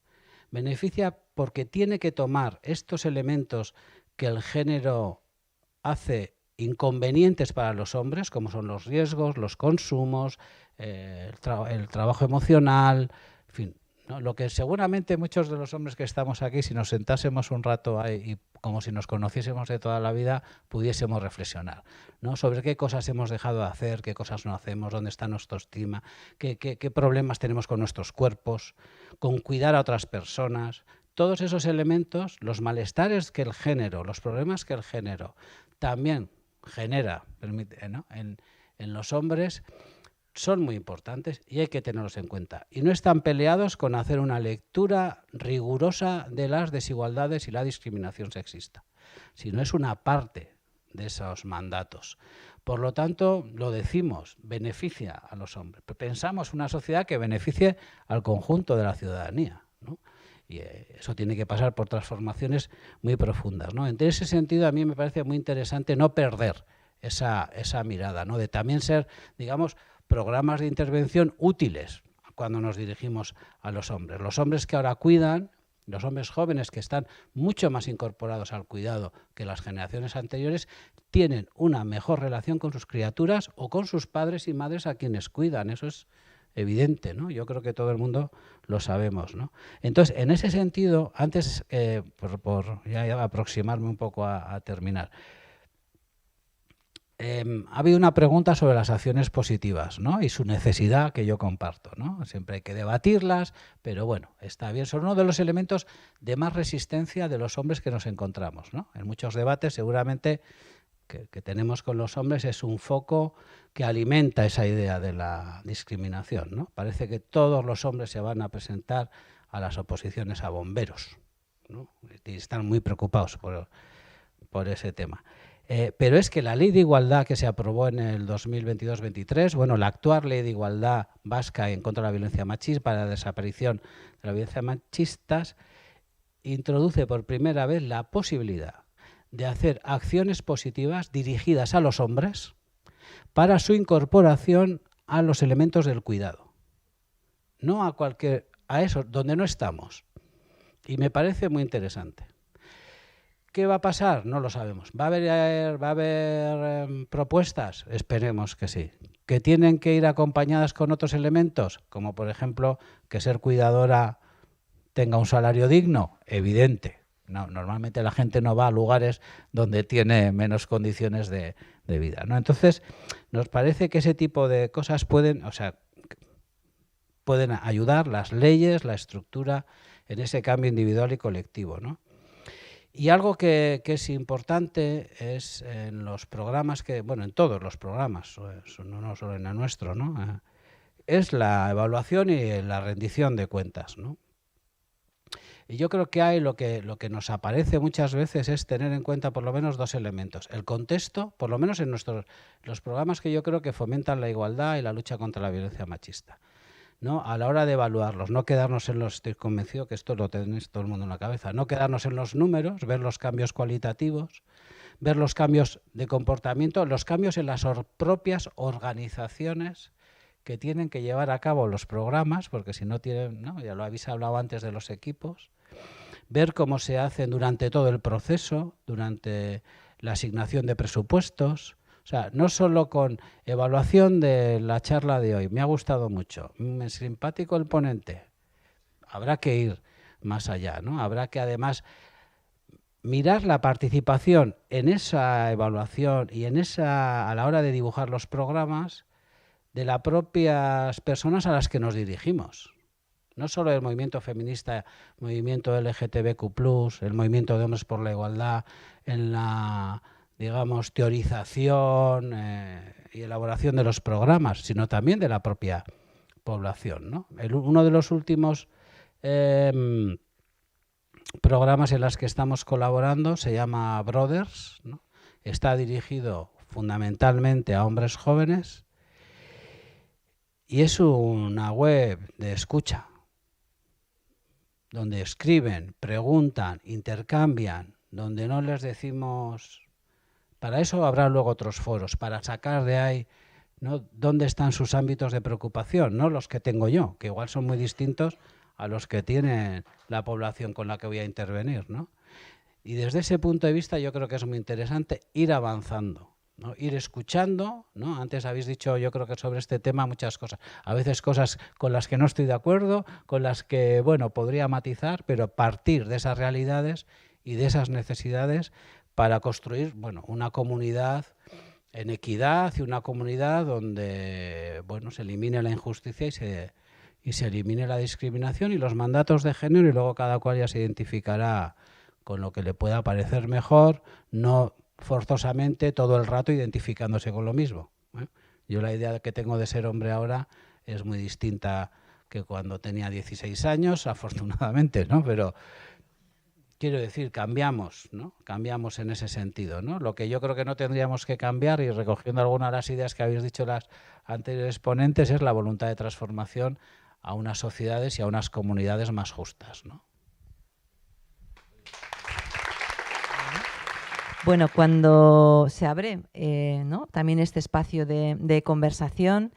Beneficia porque tiene que tomar estos elementos que el género hace inconvenientes para los hombres, como son los riesgos, los consumos, el trabajo emocional, en fin, ¿no? Lo que seguramente muchos de los hombres que estamos aquí, si nos sentásemos un rato ahí y como si nos conociésemos de toda la vida, pudiésemos reflexionar, ¿no? Sobre qué cosas hemos dejado de hacer, qué cosas no hacemos, dónde está nuestra autoestima, qué problemas tenemos con nuestros cuerpos, con cuidar a otras personas. Todos esos elementos, los malestares que el género, los problemas que el género también genera, ¿no? en los hombres, son muy importantes y hay que tenerlos en cuenta. Y no están peleados con hacer una lectura rigurosa de las desigualdades y la discriminación sexista, sino es una parte de esos mandatos. Por lo tanto, lo decimos, beneficia a los hombres. Pensamos una sociedad que beneficie al conjunto de la ciudadanía, ¿no? Y eso tiene que pasar por transformaciones muy profundas, ¿no? En ese sentido, a mí me parece muy interesante no perder esa mirada, ¿no? De también ser, digamos, programas de intervención útiles cuando nos dirigimos a los hombres. Los hombres que ahora cuidan, los hombres jóvenes que están mucho más incorporados al cuidado que las generaciones anteriores, tienen una mejor relación con sus criaturas o con sus padres y madres a quienes cuidan. Eso es evidente, ¿no? Yo creo que todo el mundo lo sabemos, ¿no? Entonces, en ese sentido, antes, por ya aproximarme un poco a terminar, ha habido una pregunta sobre las acciones positivas, ¿no? Y su necesidad, que yo comparto, ¿no? Siempre hay que debatirlas, pero bueno, está bien. Son uno de los elementos de más resistencia de los hombres que nos encontramos, ¿no? En muchos debates seguramente que tenemos con los hombres es un foco que alimenta esa idea de la discriminación, ¿no? Parece que todos los hombres se van a presentar a las oposiciones a bomberos, ¿no? Y están muy preocupados por ese tema. Pero es que la ley de igualdad que se aprobó en el 2022-23, bueno, la actual ley de igualdad vasca en contra de la violencia machista, para la desaparición de la violencia machista, introduce por primera vez la posibilidad de hacer acciones positivas dirigidas a los hombres para su incorporación a los elementos del cuidado. No a eso, donde no estamos. Y me parece muy interesante. ¿Qué va a pasar? No lo sabemos. ¿Va a haber propuestas? Esperemos que sí. ¿Que tienen que ir acompañadas con otros elementos? Como por ejemplo, que ser cuidadora tenga un salario digno. Evidente. No, normalmente la gente no va a lugares donde tiene menos condiciones de vida, ¿no? Entonces, nos parece que ese tipo de cosas pueden ayudar las leyes, la estructura, en ese cambio individual y colectivo, ¿no? Y algo que es importante es en los programas en todos los programas, no solo en el nuestro, ¿no? Es la evaluación y la rendición de cuentas, ¿no? Y yo creo que lo que nos aparece muchas veces es tener en cuenta por lo menos dos elementos. El contexto, por lo menos en los programas que yo creo que fomentan la igualdad y la lucha contra la violencia machista, ¿no? A la hora de evaluarlos, no quedarnos estoy convencido que esto lo tenéis todo el mundo en la cabeza, no quedarnos en los números, ver los cambios cualitativos, ver los cambios de comportamiento, los cambios en las propias organizaciones que tienen que llevar a cabo los programas, porque si no tienen, ¿no? Ya lo habéis hablado antes de los equipos, ver cómo se hacen durante todo el proceso, durante la asignación de presupuestos. O sea, no solo con evaluación de la charla de hoy, me ha gustado mucho, es simpático el ponente, habrá que ir más allá, ¿no? Habrá que además mirar la participación en esa evaluación y a la hora de dibujar los programas de las propias personas a las que nos dirigimos. No solo el movimiento feminista, el movimiento LGTBQ+, el movimiento de hombres por la igualdad, en la, digamos, teorización y elaboración de los programas, sino también de la propia población, ¿no? Uno de los últimos programas en los que estamos colaborando se llama Brothers, ¿no? Está dirigido fundamentalmente a hombres jóvenes y es una web de escucha, donde escriben, preguntan, intercambian, donde no les decimos... Para eso habrá luego otros foros, para sacar de ahí, ¿no?, dónde están sus ámbitos de preocupación, no los que tengo yo, que igual son muy distintos a los que tiene la población con la que voy a intervenir, ¿no? Y desde ese punto de vista yo creo que es muy interesante ir avanzando, ¿no? Ir escuchando, ¿no? Antes habéis dicho, yo creo que sobre este tema muchas cosas, a veces cosas con las que no estoy de acuerdo, con las que, bueno, podría matizar, pero partir de esas realidades y de esas necesidades para construir, bueno, una comunidad en equidad y una comunidad donde, bueno, se elimine la injusticia y se elimine la discriminación y los mandatos de género, y luego cada cual ya se identificará con lo que le pueda parecer mejor, no forzosamente todo el rato identificándose con lo mismo, ¿eh? Yo la idea que tengo de ser hombre ahora es muy distinta que cuando tenía 16 años, afortunadamente, ¿no? Pero quiero decir, cambiamos, ¿no? Cambiamos en ese sentido, ¿no? Lo que yo creo que no tendríamos que cambiar, y recogiendo algunas de las ideas que habéis dicho las anteriores ponentes, es la voluntad de transformación a unas sociedades y a unas comunidades más justas, ¿no? Bueno, cuando se abre, ¿no?, también este espacio de conversación,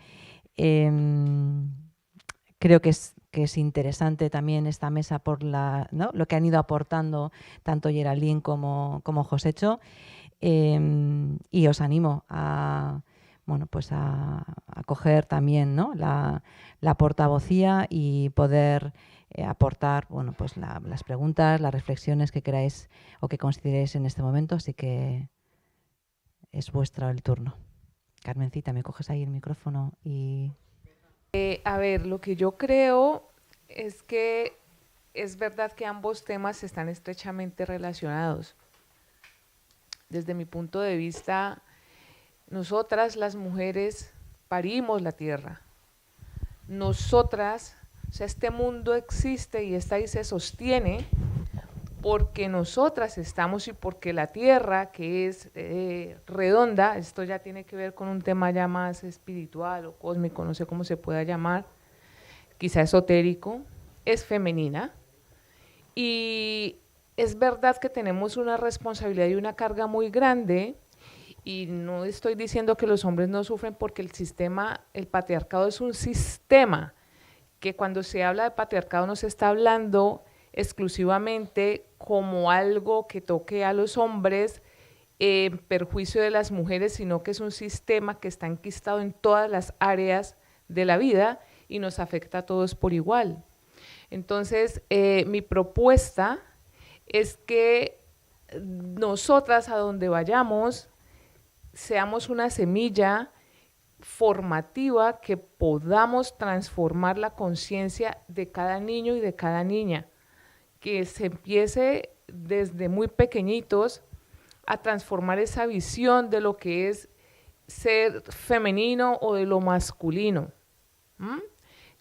creo que es interesante también esta mesa por ¿no?, lo que han ido aportando tanto Geraldine como Josecho, y os animo a, bueno, pues a coger también, ¿no?, la portavocía y poder aportar, bueno, pues las preguntas, las reflexiones que queráis o que consideréis en este momento, así que es vuestro el turno. Carmencita, me coges ahí el micrófono y... A ver, lo que yo creo es que es verdad que ambos temas están estrechamente relacionados. Desde mi punto de vista, nosotras las mujeres parimos la tierra. Nosotras, o sea, este mundo existe y está ahí, se sostiene porque nosotras estamos y porque la tierra, que es redonda, esto ya tiene que ver con un tema ya más espiritual o cósmico, no sé cómo se pueda llamar, quizá esotérico, es femenina. Y es verdad que tenemos una responsabilidad y una carga muy grande, y no estoy diciendo que los hombres no sufren, porque el patriarcado es un sistema, que cuando se habla de patriarcado no se está hablando exclusivamente como algo que toque a los hombres en perjuicio de las mujeres, sino que es un sistema que está enquistado en todas las áreas de la vida y nos afecta a todos por igual. Entonces, mi propuesta es que nosotras, a donde vayamos, seamos una semilla formativa que podamos transformar la conciencia de cada niño y de cada niña, que se empiece desde muy pequeñitos a transformar esa visión de lo que es ser femenino o de lo masculino.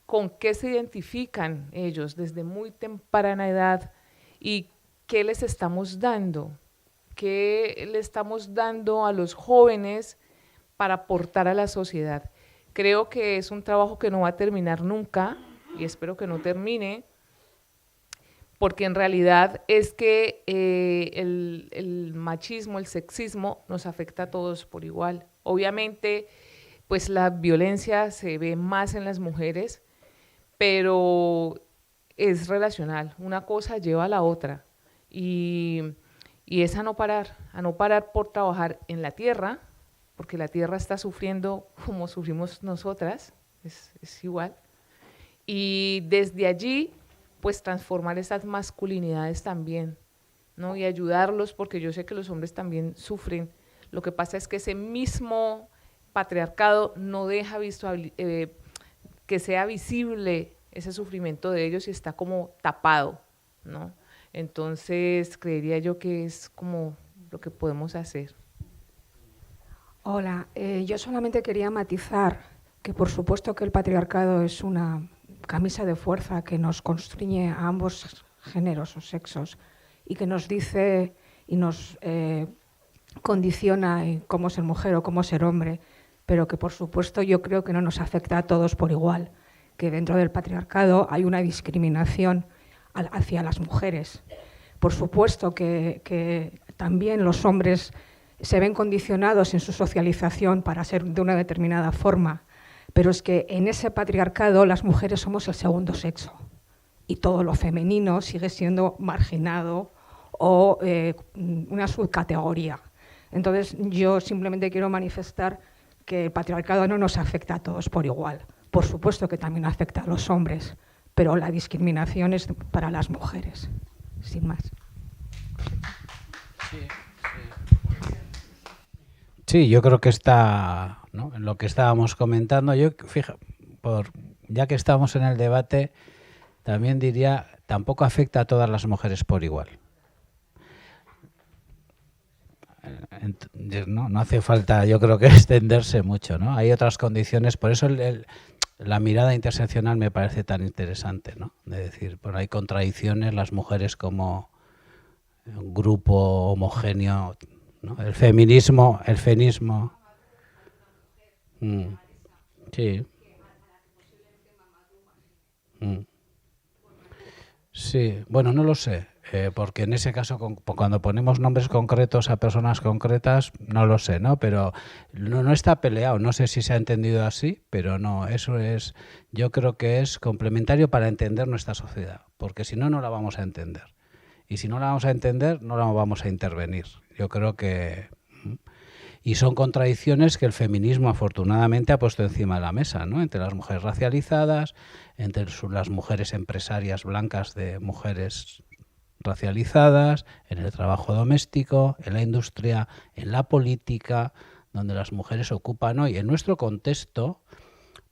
¿Con qué se identifican ellos desde muy temprana edad y qué les estamos dando? ¿Qué le estamos dando a los jóvenes para aportar a la sociedad? Creo que es un trabajo que no va a terminar nunca y espero que no termine, porque en realidad es que el machismo, el sexismo nos afecta a todos por igual. Obviamente, pues la violencia se ve más en las mujeres, pero es relacional, una cosa lleva a la otra y es a no parar por trabajar en la tierra, porque la tierra está sufriendo como sufrimos nosotras, es igual, y desde allí pues transformar esas masculinidades también, ¿no? Y ayudarlos, porque yo sé que los hombres también sufren. Lo que pasa es que ese mismo patriarcado no deja que sea visible ese sufrimiento de ellos y está como tapado, ¿no? Entonces, creería yo que es como lo que podemos hacer. Hola, yo solamente quería matizar que por supuesto que el patriarcado es una camisa de fuerza que nos constriñe a ambos géneros o sexos y que nos dice y nos condiciona en cómo ser mujer o cómo ser hombre, pero que por supuesto yo creo que no nos afecta a todos por igual, que dentro del patriarcado hay una discriminación hacia las mujeres. Por supuesto que también los hombres se ven condicionados en su socialización para ser de una determinada forma, pero es que en ese patriarcado las mujeres somos el segundo sexo y todo lo femenino sigue siendo marginado o una subcategoría. Entonces yo simplemente quiero manifestar que el patriarcado no nos afecta a todos por igual. Por supuesto que también afecta a los hombres, pero la discriminación es para las mujeres, sin más. Sí, yo creo que está, ¿no?, en lo que estábamos comentando. Yo, ya que estamos en el debate, también diría, tampoco afecta a todas las mujeres por igual. No hace falta, yo creo que extenderse mucho, ¿no? Hay otras condiciones, por eso la mirada interseccional me parece tan interesante, ¿no? De decir, bueno, hay contradicciones, las mujeres como un grupo homogéneo, ¿no? El feminismo. Sí. Sí, bueno, no lo sé, porque en ese caso, cuando ponemos nombres concretos a personas concretas, no lo sé, ¿no? Pero no está peleado, no sé si se ha entendido así, pero no, eso es, yo creo que es complementario para entender nuestra sociedad, porque si no, no la vamos a entender. Y si no la vamos a entender, no la vamos a intervenir. Yo creo que... Y son contradicciones que el feminismo afortunadamente ha puesto encima de la mesa, ¿no? Entre las mujeres racializadas, entre las mujeres empresarias blancas de mujeres racializadas, en el trabajo doméstico, en la industria, en la política, donde las mujeres ocupan hoy, en nuestro contexto,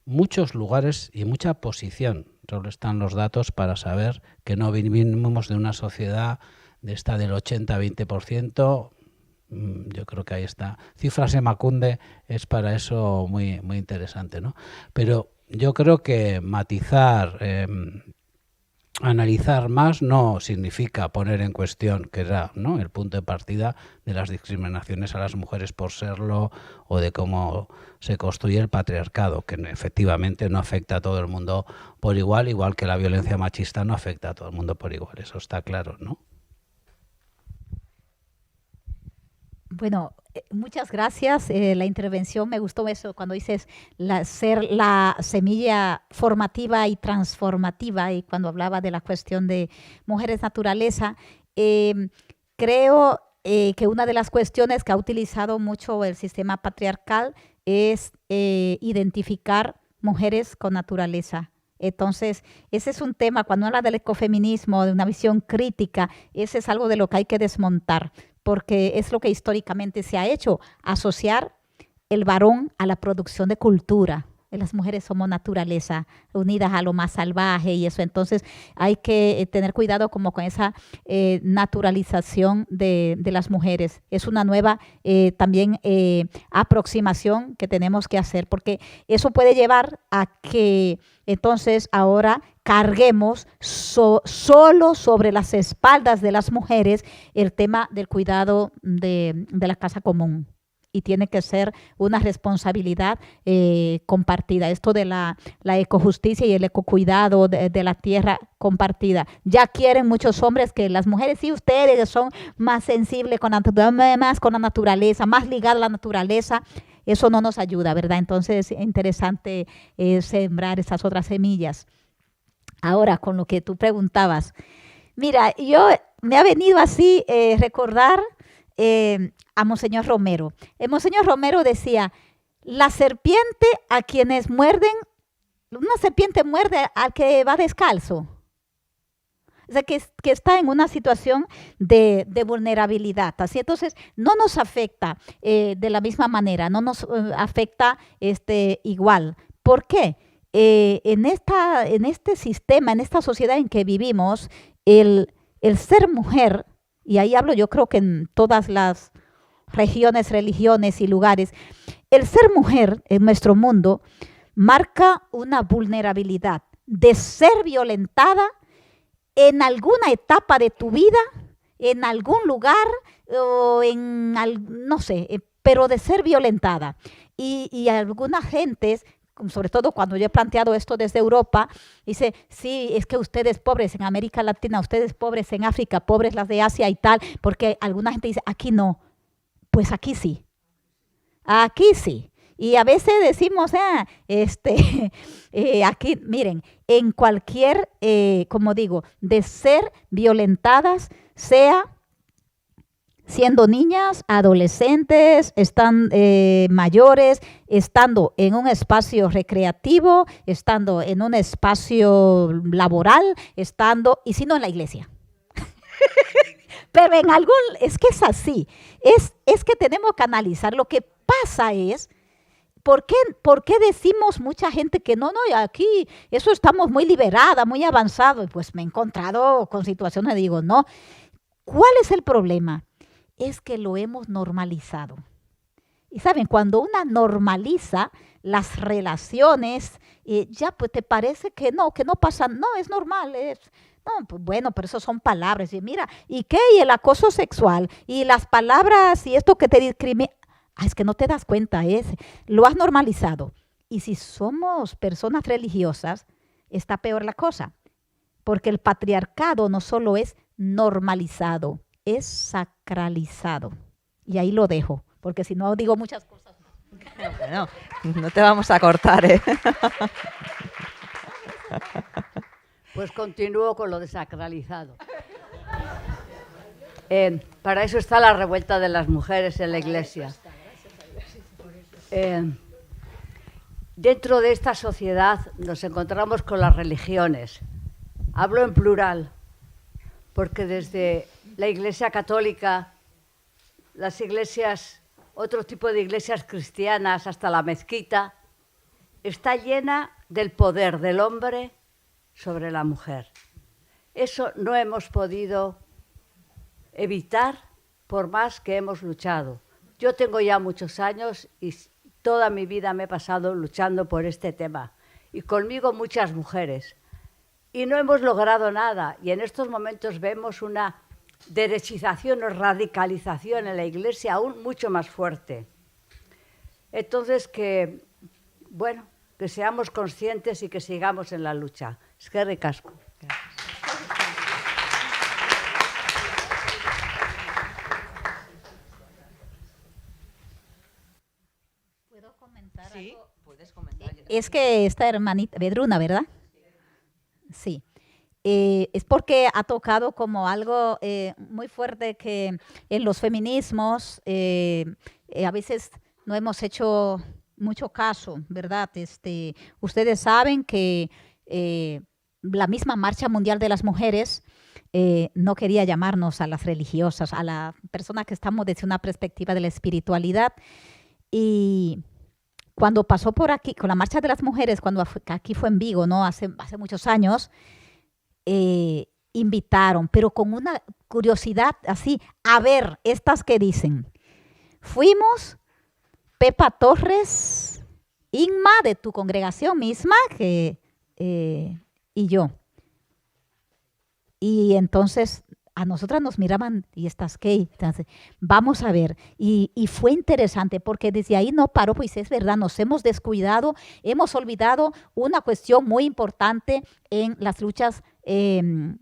muchos lugares y mucha posición. Solo están los datos para saber que no vivimos de una sociedad de esta del 80-20%. Yo creo que ahí está. Cifras Emakunde es para eso muy, muy interesante, ¿no? Pero yo creo que matizar, analizar más no significa poner en cuestión, que era, ¿no?, el punto de partida de las discriminaciones a las mujeres por serlo o de cómo se construye el patriarcado, que efectivamente no afecta a todo el mundo por igual, igual que la violencia machista no afecta a todo el mundo por igual. Eso está claro, ¿no? Bueno, Muchas gracias. La intervención me gustó eso cuando dices ser la semilla formativa y transformativa, y cuando hablaba de la cuestión de mujeres naturaleza. Creo que una de las cuestiones que ha utilizado mucho el sistema patriarcal es identificar mujeres con naturaleza. Entonces, ese es un tema, cuando habla del ecofeminismo, de una visión crítica, ese es algo de lo que hay que desmontar, porque es lo que históricamente se ha hecho, asociar el varón a la producción de cultura. Las mujeres somos naturaleza, unidas a lo más salvaje y eso. Entonces hay que tener cuidado como con esa naturalización de las mujeres. Es una nueva también aproximación que tenemos que hacer, porque eso puede llevar a que entonces ahora carguemos solo sobre las espaldas de las mujeres el tema del cuidado de la casa común. Y tiene que ser una responsabilidad compartida. Esto de la ecojusticia y el ecocuidado de la tierra compartida. Ya quieren muchos hombres que las mujeres, sí, ustedes son más sensibles más con la naturaleza, más ligadas a la naturaleza. Eso no nos ayuda, ¿verdad? Entonces es interesante sembrar esas otras semillas. Ahora, con lo que tú preguntabas. Mira, me ha venido así recordar a Monseñor Romero. Monseñor Romero decía, la serpiente a quienes muerden, una serpiente muerde al que va descalzo. O sea, que está en una situación de vulnerabilidad. Así, entonces, no nos afecta de la misma manera, no nos afecta igual. ¿Por qué? En este sistema, en esta sociedad en que vivimos, el ser mujer, y ahí hablo yo creo que en todas las regiones, religiones y lugares, el ser mujer en nuestro mundo marca una vulnerabilidad de ser violentada en alguna etapa de tu vida, en algún lugar, o no sé, pero de ser violentada. Y algunas gentes, sobre todo cuando yo he planteado esto desde Europa, dice, sí, es que ustedes pobres en América Latina, ustedes pobres en África, pobres las de Asia y tal, porque alguna gente dice, aquí no. Pues aquí sí. Aquí sí. Y a veces decimos, aquí, miren, en cualquier, como digo, de ser violentadas, sea siendo niñas, adolescentes, están mayores, estando en un espacio recreativo, estando en un espacio laboral, y si no en la iglesia. Pero es que es así, es que tenemos que analizar. Lo que pasa es, ¿por qué decimos mucha gente que no, aquí eso estamos muy liberada, muy avanzado? Y pues me he encontrado con situaciones, digo, no. ¿Cuál es el problema? Es que lo hemos normalizado. Y saben, cuando una normaliza las relaciones, ya pues te parece que no pasa, no, es normal, no, pues bueno, pero eso son palabras. Y mira, ¿y qué? Y el acoso sexual, y las palabras, y esto que te discrimina. Es que no te das cuenta, lo has normalizado. Y si somos personas religiosas, está peor la cosa. Porque el patriarcado no solo es normalizado, es sacralizado. Y ahí lo dejo, porque si no digo muchas cosas. Bueno, no te vamos a cortar, ¿eh? Pues continúo con lo desacralizado. Para eso está la revuelta de las mujeres en la Iglesia. Dentro de esta sociedad nos encontramos con las religiones. Hablo en plural, porque desde la Iglesia católica, las iglesias, otro tipo de iglesias cristianas, hasta la mezquita, está llena del poder del hombre sobre la mujer. Eso no hemos podido evitar por más que hemos luchado. Yo tengo ya muchos años y toda mi vida me he pasado luchando por este tema. Y conmigo muchas mujeres. Y no hemos logrado nada. Y en estos momentos vemos una derechización o radicalización en la Iglesia aún mucho más fuerte. Entonces que seamos conscientes y que sigamos en la lucha. Eskerrik asko. Es que esta hermanita, Vedruna, ¿verdad? Sí. Es porque ha tocado como algo muy fuerte que en los feminismos a veces no hemos hecho mucho caso, ¿verdad? Ustedes saben que la misma Marcha Mundial de las Mujeres no quería llamarnos a las religiosas, a la persona que estamos desde una perspectiva de la espiritualidad. Y cuando pasó por aquí, con la Marcha de las Mujeres, cuando aquí fue en Vigo, ¿no? Hace muchos años, invitaron, pero con una curiosidad así, a ver, estas que dicen. Fuimos Pepa Torres, Inma, de tu congregación misma, y yo. Y entonces a nosotras nos miraban, ¿y estas qué? Entonces, vamos a ver. Y fue interesante porque desde ahí no paró, pues es verdad, nos hemos descuidado, hemos olvidado una cuestión muy importante en las luchas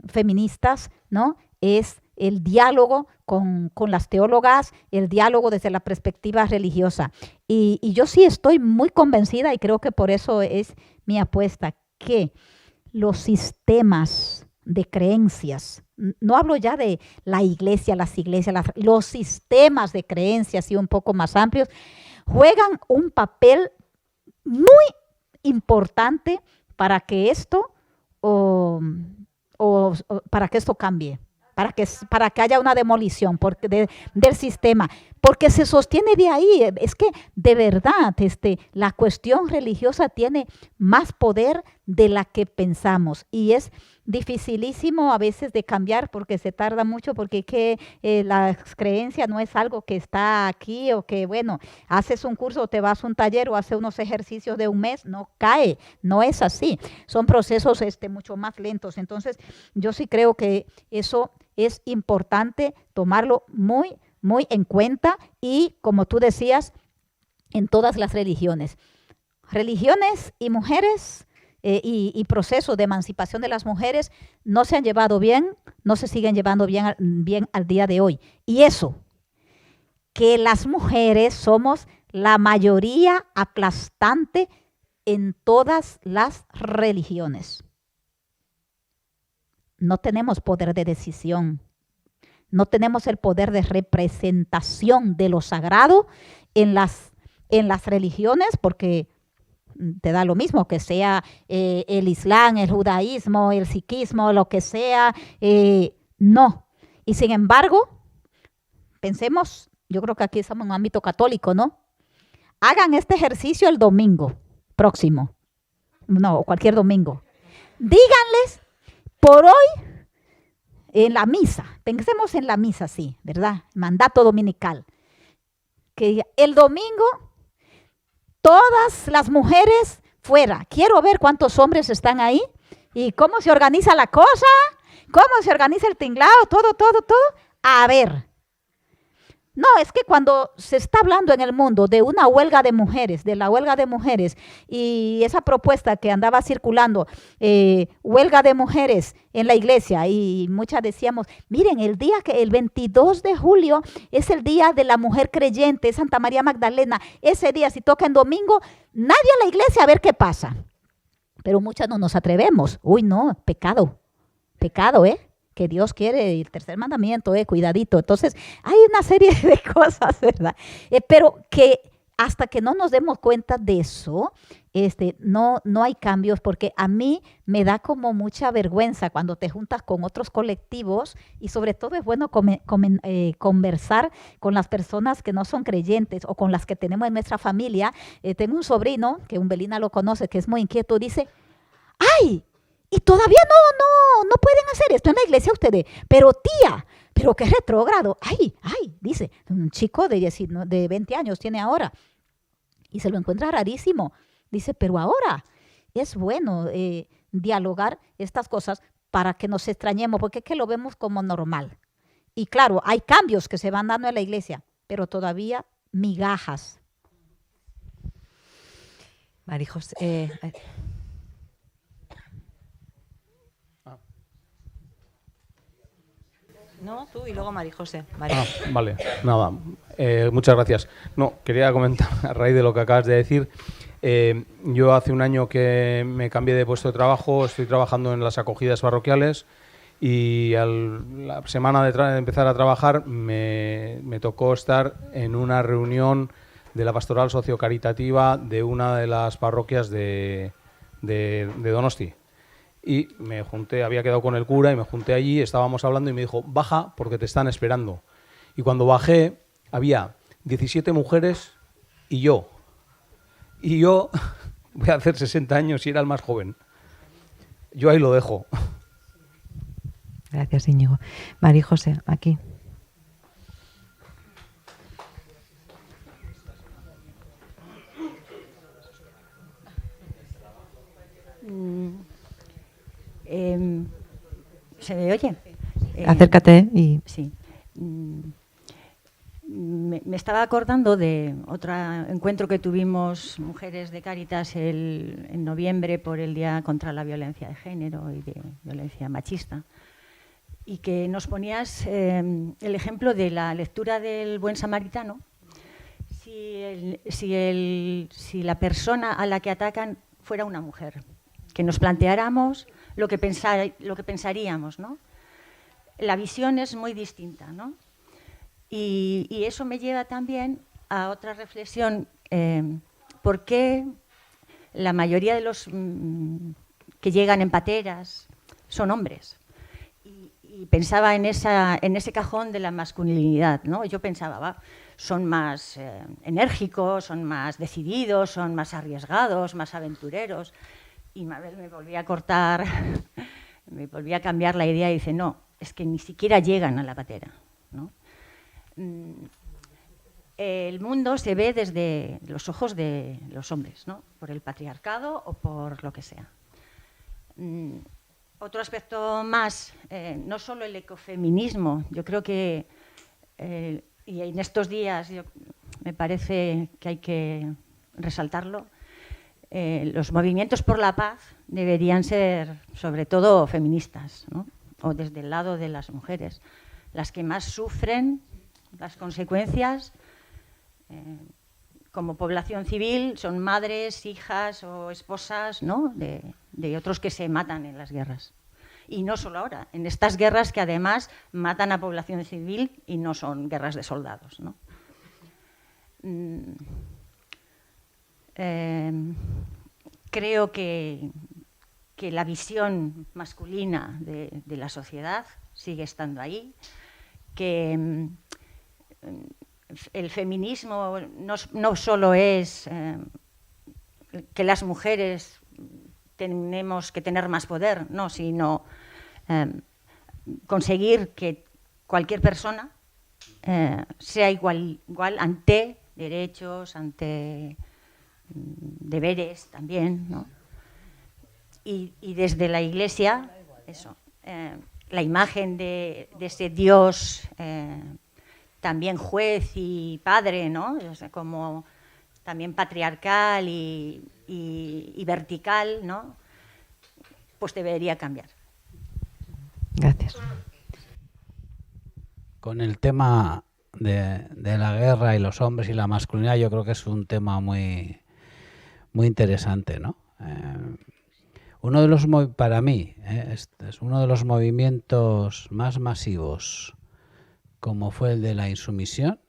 feministas, ¿no? Es el diálogo con las teólogas, el diálogo desde la perspectiva religiosa. Y yo sí estoy muy convencida, y creo que por eso es mi apuesta, que los sistemas de creencias, no hablo ya de la iglesia, las iglesias, los sistemas de creencias y un poco más amplios, juegan un papel muy importante para que esto para que esto cambie, para que haya una demolición del sistema, porque se sostiene de ahí. Es que de verdad la cuestión religiosa tiene más poder de la que pensamos, y es dificilísimo a veces de cambiar porque se tarda mucho, porque la creencia no es algo que está aquí, o que bueno, haces un curso o te vas a un taller o haces unos ejercicios de un mes, no cae, no es así, son procesos mucho más lentos. Entonces yo sí creo que eso es importante tomarlo muy, muy en cuenta, y como tú decías, en todas las religiones y mujeres y procesos de emancipación de las mujeres no se han llevado bien, no se siguen llevando bien al día de hoy. Y eso, que las mujeres somos la mayoría aplastante en todas las religiones. No tenemos poder de decisión, no tenemos el poder de representación de lo sagrado en las religiones, porque te da lo mismo que sea el Islam, el judaísmo, el sikhismo, lo que sea, no. Y sin embargo, pensemos, yo creo que aquí estamos en un ámbito católico, ¿no? Hagan este ejercicio el domingo próximo, no, cualquier domingo. Díganles, por hoy, en la misa, pensemos en la misa, sí, ¿verdad? Mandato dominical. Que el domingo todas las mujeres fuera. Quiero ver cuántos hombres están ahí y cómo se organiza la cosa, cómo se organiza el tinglado, todo. A ver. No, es que cuando se está hablando en el mundo de una huelga de mujeres, de la huelga de mujeres, y esa propuesta que andaba circulando, huelga de mujeres en la iglesia, y muchas decíamos, miren, el 22 de julio es el día de la mujer creyente, Santa María Magdalena, ese día si toca en domingo, nadie a la iglesia a ver qué pasa. Pero muchas no nos atrevemos. Uy, no, pecado, que Dios quiere, el tercer mandamiento, cuidadito. Entonces, hay una serie de cosas, ¿verdad? Pero que hasta que no nos demos cuenta de eso, no hay cambios, porque a mí me da como mucha vergüenza cuando te juntas con otros colectivos, y sobre todo es bueno conversar con las personas que no son creyentes o con las que tenemos en nuestra familia. Tengo un sobrino, que Umbelina lo conoce, que es muy inquieto, dice, ¡ay! Y todavía no pueden hacer esto en la iglesia ustedes. Pero tía, pero qué retrógrado. Ay, dice, un chico de 20 años tiene ahora. Y se lo encuentra rarísimo. Dice, pero ahora es bueno dialogar estas cosas para que nos extrañemos, porque es que lo vemos como normal. Y claro, hay cambios que se van dando en la iglesia, pero todavía migajas. Marijosé. No, tú y luego Marijosé. Vale, nada. Muchas gracias. No, quería comentar a raíz de lo que acabas de decir. Yo hace un año que me cambié de puesto de trabajo, estoy trabajando en las acogidas parroquiales y la semana de empezar a trabajar me tocó estar en una reunión de la pastoral sociocaritativa de una de las parroquias de Donosti. Y me junté, había quedado con el cura y me junté allí, estábamos hablando y me dijo, baja porque te están esperando. Y cuando bajé había 17 mujeres y yo. Y yo voy a hacer 60 años y era el más joven. Yo ahí lo dejo. Gracias, Íñigo. María José, aquí. ¿Se me oye? Acércate y... Sí. Me estaba acordando de otro encuentro que tuvimos mujeres de Cáritas en noviembre por el Día contra la Violencia de Género y de Violencia Machista, y que nos ponías el ejemplo de la lectura del Buen Samaritano. Si la persona a la que atacan fuera una mujer, que nos planteáramos lo que pensaríamos, ¿no? La visión es muy distinta, ¿no? Y eso me lleva también a otra reflexión. ¿Por qué la mayoría de los que llegan en pateras son hombres? Y pensaba en ese cajón de la masculinidad, ¿no? Yo pensaba, son más enérgicos, son más decididos, son más arriesgados, más aventureros. Y Mabel me volvía a cortar, me volvía a cambiar la idea y dice, no, es que ni siquiera llegan a la patera, ¿no? El mundo se ve desde los ojos de los hombres, ¿no? Por el patriarcado o por lo que sea. Otro aspecto más, no solo el ecofeminismo, yo creo que, y en estos días me parece que hay que resaltarlo, los movimientos por la paz deberían ser sobre todo feministas, ¿no? O desde el lado de las mujeres, las que más sufren las consecuencias. Como población civil son madres, hijas o esposas, ¿no? de otros que se matan en las guerras. Y no solo ahora, en estas guerras que además matan a población civil y no son guerras de soldados, ¿no? Creo que la visión masculina de la sociedad sigue estando ahí, que el feminismo no solo es que las mujeres tenemos que tener más poder, no, sino conseguir que cualquier persona sea igual ante derechos, ante deberes también, ¿no? Y desde la Iglesia, eso, la imagen de ese Dios también juez y padre, ¿no? O sea, como también patriarcal y vertical, ¿no? Pues debería cambiar. Gracias. Con el tema de la guerra y los hombres y la masculinidad, yo creo que es un tema muy, muy interesante, ¿no? Para mí, es uno de los movimientos más masivos, como fue el de la insumisión,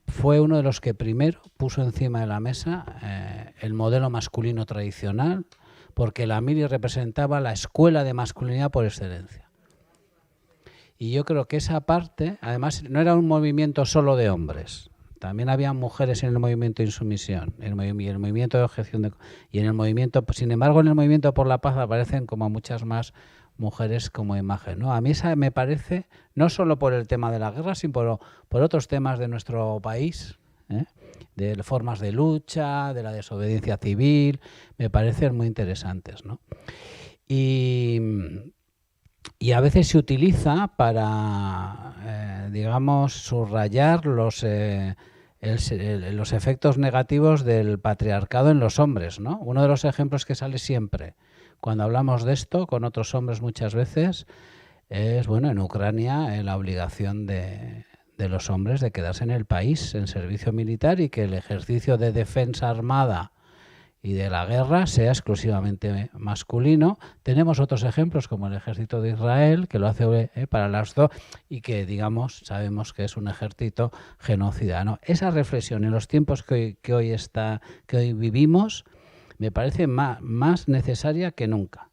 fue uno de los que primero puso encima de la mesa el modelo masculino tradicional, porque la mili representaba la escuela de masculinidad por excelencia. Y yo creo que esa parte, además, no era un movimiento solo de hombres. También había mujeres en el movimiento de insumisión, en el movimiento de objeción y en el movimiento, sin embargo, en el movimiento por la paz aparecen como muchas más mujeres como imagen, ¿no? A mí esa me parece, no solo por el tema de la guerra, sino por otros temas de nuestro país, de formas de lucha, de la desobediencia civil, me parecen muy interesantes, ¿no? Y a veces se utiliza para, digamos, subrayar los efectos negativos del patriarcado en los hombres, ¿no? Uno de los ejemplos que sale siempre cuando hablamos de esto con otros hombres muchas veces es, bueno, en Ucrania la obligación de los hombres de quedarse en el país en servicio militar y que el ejercicio de defensa armada y de la guerra sea exclusivamente masculino. Tenemos otros ejemplos como el ejército de Israel, que lo hace para las dos y que, digamos, sabemos que es un ejército genocida, ¿no? Esa reflexión en los tiempos que hoy vivimos me parece más necesaria que nunca.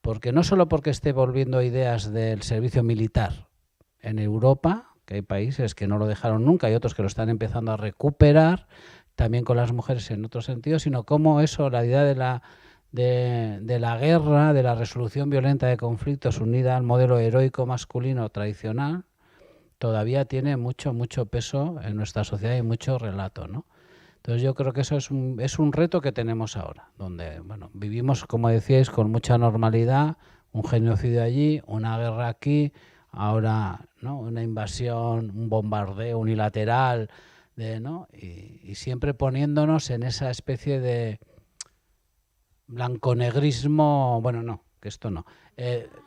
Porque no solo porque esté volviendo ideas del servicio militar en Europa, que hay países que no lo dejaron nunca y otros que lo están empezando a recuperar, también con las mujeres en otro sentido, sino cómo eso, la idea de la guerra, de la resolución violenta de conflictos unida al modelo heroico masculino tradicional, todavía tiene mucho peso en nuestra sociedad y mucho relato, ¿no? Entonces yo creo que eso es un reto que tenemos ahora, donde vivimos, como decíais, con mucha normalidad, un genocidio allí, una guerra aquí, ahora, ¿no?, una invasión, un bombardeo unilateral, ¿no? Y siempre poniéndonos en esa especie de blanconegrismo, que esto no,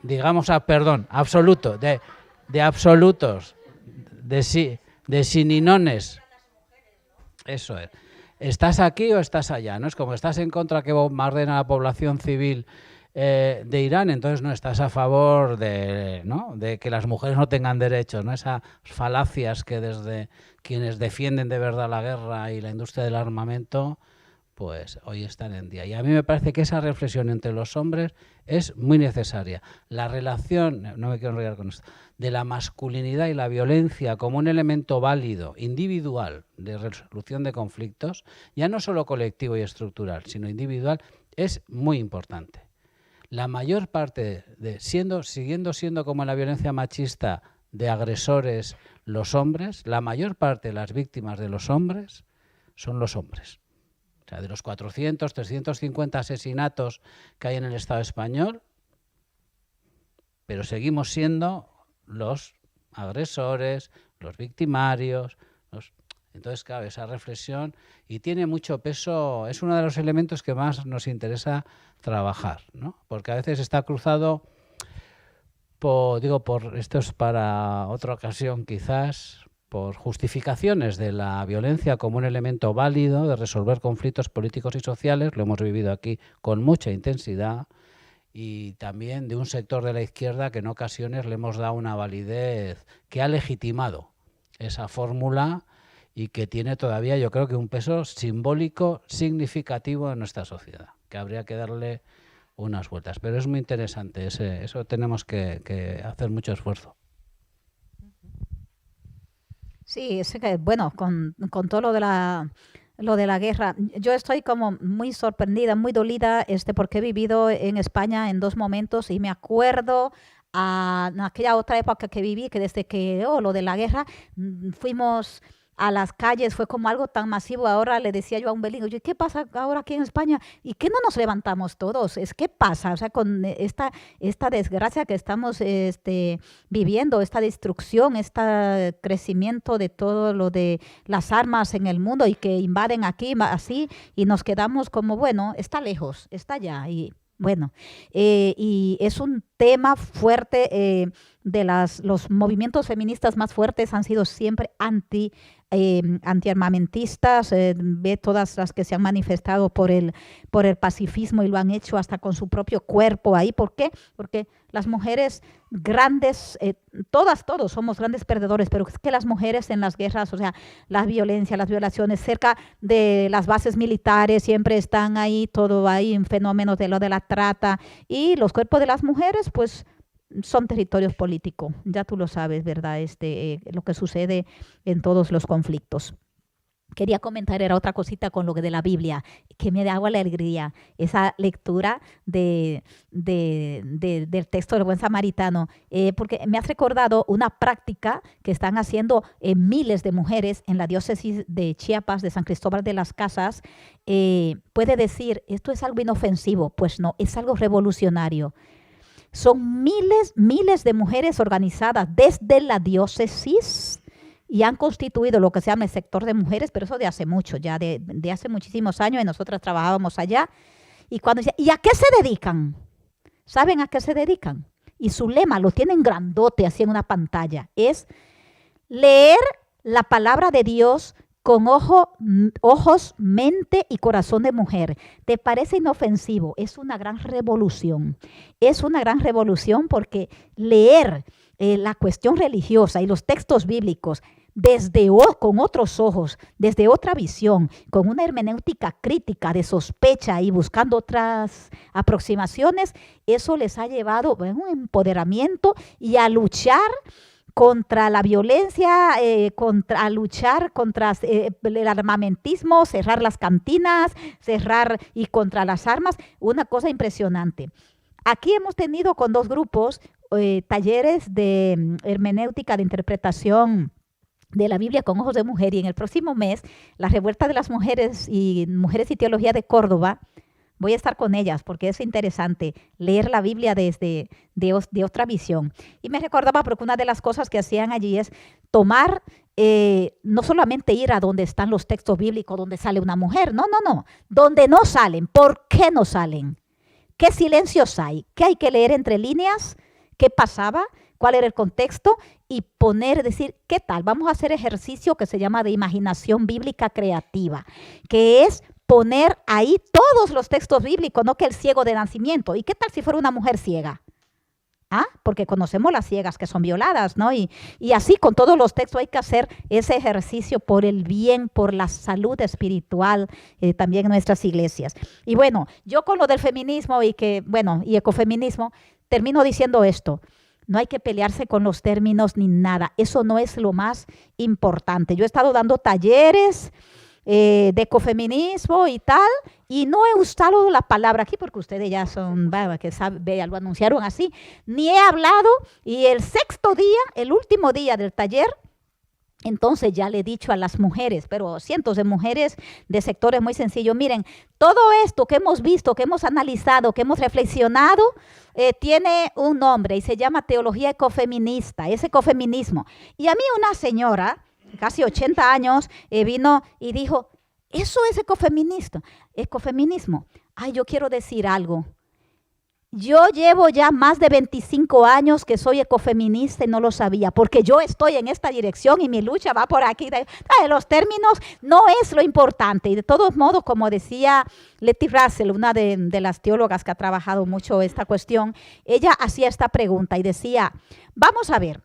digamos, absoluto, de absolutos, de sininones. Eso es. ¿Estás aquí o estás allá? ¿No? Es como estás en contra que bombardeen a la población civil de Irán, entonces no estás a favor de que las mujeres no tengan derechos, ¿no? Esas falacias que desde quienes defienden de verdad la guerra y la industria del armamento, pues hoy están en día. Y a mí me parece que esa reflexión entre los hombres es muy necesaria. La relación, no me quiero enrollar con esto, de la masculinidad y la violencia como un elemento válido, individual, de resolución de conflictos, ya no solo colectivo y estructural, sino individual, es muy importante. La mayor parte, siguiendo siendo como la violencia machista de agresores los hombres, la mayor parte de las víctimas de los hombres son los hombres. O sea, de los 400, 350 asesinatos que hay en el Estado español, pero seguimos siendo los agresores, los victimarios. Entonces, claro, esa reflexión, y tiene mucho peso, es uno de los elementos que más nos interesa trabajar, ¿no? Porque a veces está cruzado, esto es para otra ocasión quizás, por justificaciones de la violencia como un elemento válido de resolver conflictos políticos y sociales, lo hemos vivido aquí con mucha intensidad, y también de un sector de la izquierda que en ocasiones le hemos dado una validez que ha legitimado esa fórmula y que tiene todavía, yo creo que un peso simbólico significativo en nuestra sociedad, que habría que darle unas vueltas. Pero es muy interesante, eso tenemos que hacer mucho esfuerzo. Sí, es que, bueno, con todo lo de la guerra, yo estoy como muy sorprendida, muy dolida, porque he vivido en España en 2 momentos y me acuerdo en aquella otra época que viví, que desde que lo de la guerra fuimos a las calles, fue como algo tan masivo. Ahora le decía yo a un belino, ¿qué pasa ahora aquí en España? ¿Y qué no nos levantamos todos? ¿Qué pasa? O sea, con esta desgracia que estamos viviendo, esta destrucción, este crecimiento de todo lo de las armas en el mundo y que invaden aquí así, y nos quedamos como, bueno, está lejos, está allá. Y bueno, y es un tema fuerte, los movimientos feministas más fuertes han sido siempre antiarmamentistas, ve todas las que se han manifestado por el pacifismo y lo han hecho hasta con su propio cuerpo ahí. ¿Por qué? Porque las mujeres grandes, todos somos grandes perdedores, pero es que las mujeres en las guerras, o sea, la violencia, las violaciones cerca de las bases militares siempre están ahí, todo ahí en fenómenos de lo de la trata, y los cuerpos de las mujeres pues son territorios políticos, ya tú lo sabes, ¿verdad? Lo que sucede en todos los conflictos. Quería comentar, era otra cosita con lo de la Biblia, que me daba la alegría, esa lectura del texto del Buen Samaritano, porque me has recordado una práctica que están haciendo miles de mujeres en la diócesis de Chiapas, de San Cristóbal de las Casas. Puede decir, esto es algo inofensivo, pues no, es algo revolucionario. Son miles de mujeres organizadas desde la diócesis y han constituido lo que se llama el sector de mujeres, pero eso de hace mucho, ya de hace muchísimos años, y nosotras trabajábamos allá. Y cuando decía, ¿y a qué se dedican? ¿Saben a qué se dedican? Y su lema, lo tienen grandote así en una pantalla, es leer la palabra de Dios con ojos, mente y corazón de mujer. ¿Te parece inofensivo? Es una gran revolución. Es una gran revolución porque leer la cuestión religiosa y los textos bíblicos con otros ojos, desde otra visión, con una hermenéutica crítica de sospecha y buscando otras aproximaciones, eso les ha llevado a un empoderamiento y a luchar contra la violencia, a luchar contra el armamentismo, cerrar las cantinas, y contra las armas, una cosa impresionante. Aquí hemos tenido con 2 grupos talleres de hermenéutica, de interpretación de la Biblia con ojos de mujer, y en el próximo mes, la Revuelta de las Mujeres y Teología de Córdoba, voy a estar con ellas porque es interesante leer la Biblia desde de otra visión. Y me recordaba porque una de las cosas que hacían allí es tomar, no solamente ir a donde están los textos bíblicos, donde sale una mujer, no, donde no salen. ¿Por qué no salen? ¿Qué silencios hay? ¿Qué hay que leer entre líneas? ¿Qué pasaba? ¿Cuál era el contexto? Y decir, ¿qué tal? Vamos a hacer ejercicio que se llama de imaginación bíblica creativa, que es poner ahí todos los textos bíblicos, no que el ciego de nacimiento. ¿Y qué tal si fuera una mujer ciega? Porque conocemos las ciegas que son violadas, ¿no? Y así con todos los textos hay que hacer ese ejercicio por el bien, por la salud espiritual, también en nuestras iglesias. Y bueno, yo con lo del feminismo y ecofeminismo, termino diciendo esto. No hay que pelearse con los términos ni nada. Eso no es lo más importante. Yo he estado dando talleres de ecofeminismo y tal, y no he usado la palabra aquí porque ustedes ya son, lo anunciaron así, ni he hablado, y el 6º día, el último día del taller, entonces ya le he dicho a las mujeres, pero cientos de mujeres de sectores muy sencillos, miren, todo esto que hemos visto, que hemos analizado, que hemos reflexionado, tiene un nombre y se llama teología ecofeminista, es ecofeminismo. Y a mí una señora, casi 80 años, vino y dijo, eso es ecofeminismo. Ay, yo quiero decir algo. Yo llevo ya más de 25 años que soy ecofeminista y no lo sabía, porque yo estoy en esta dirección y mi lucha va por aquí. Los términos no es lo importante. Y de todos modos, como decía Letty Russell, una de las teólogas que ha trabajado mucho esta cuestión, ella hacía esta pregunta y decía, vamos a ver,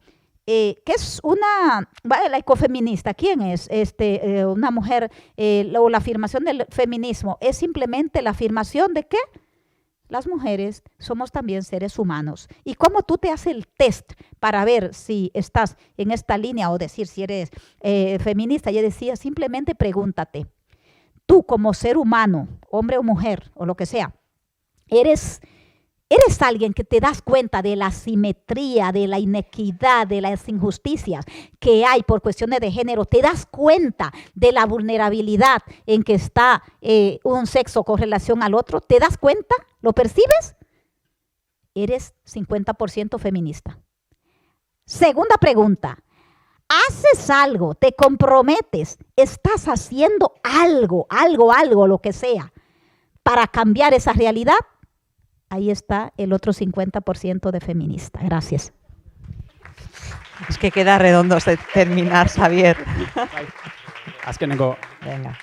¿qué es la ecofeminista? ¿Quién es una mujer? O la afirmación del feminismo es simplemente la afirmación de que las mujeres somos también seres humanos. ¿Y cómo tú te haces el test para ver si estás en esta línea o decir si eres feminista? Yo decía, simplemente pregúntate, tú como ser humano, hombre o mujer o lo que sea, ¿eres alguien que te das cuenta de la asimetría, de la inequidad, de las injusticias que hay por cuestiones de género? ¿Te das cuenta de la vulnerabilidad en que está un sexo con relación al otro? ¿Te das cuenta? ¿Lo percibes? Eres 50% feminista. Segunda pregunta. ¿Haces algo? ¿Te comprometes? ¿Estás haciendo algo, lo que sea, para cambiar esa realidad? Ahí está el otro 50% de feminista. Gracias. Es que queda redondo terminar, Xavier. Azkeneko. Venga.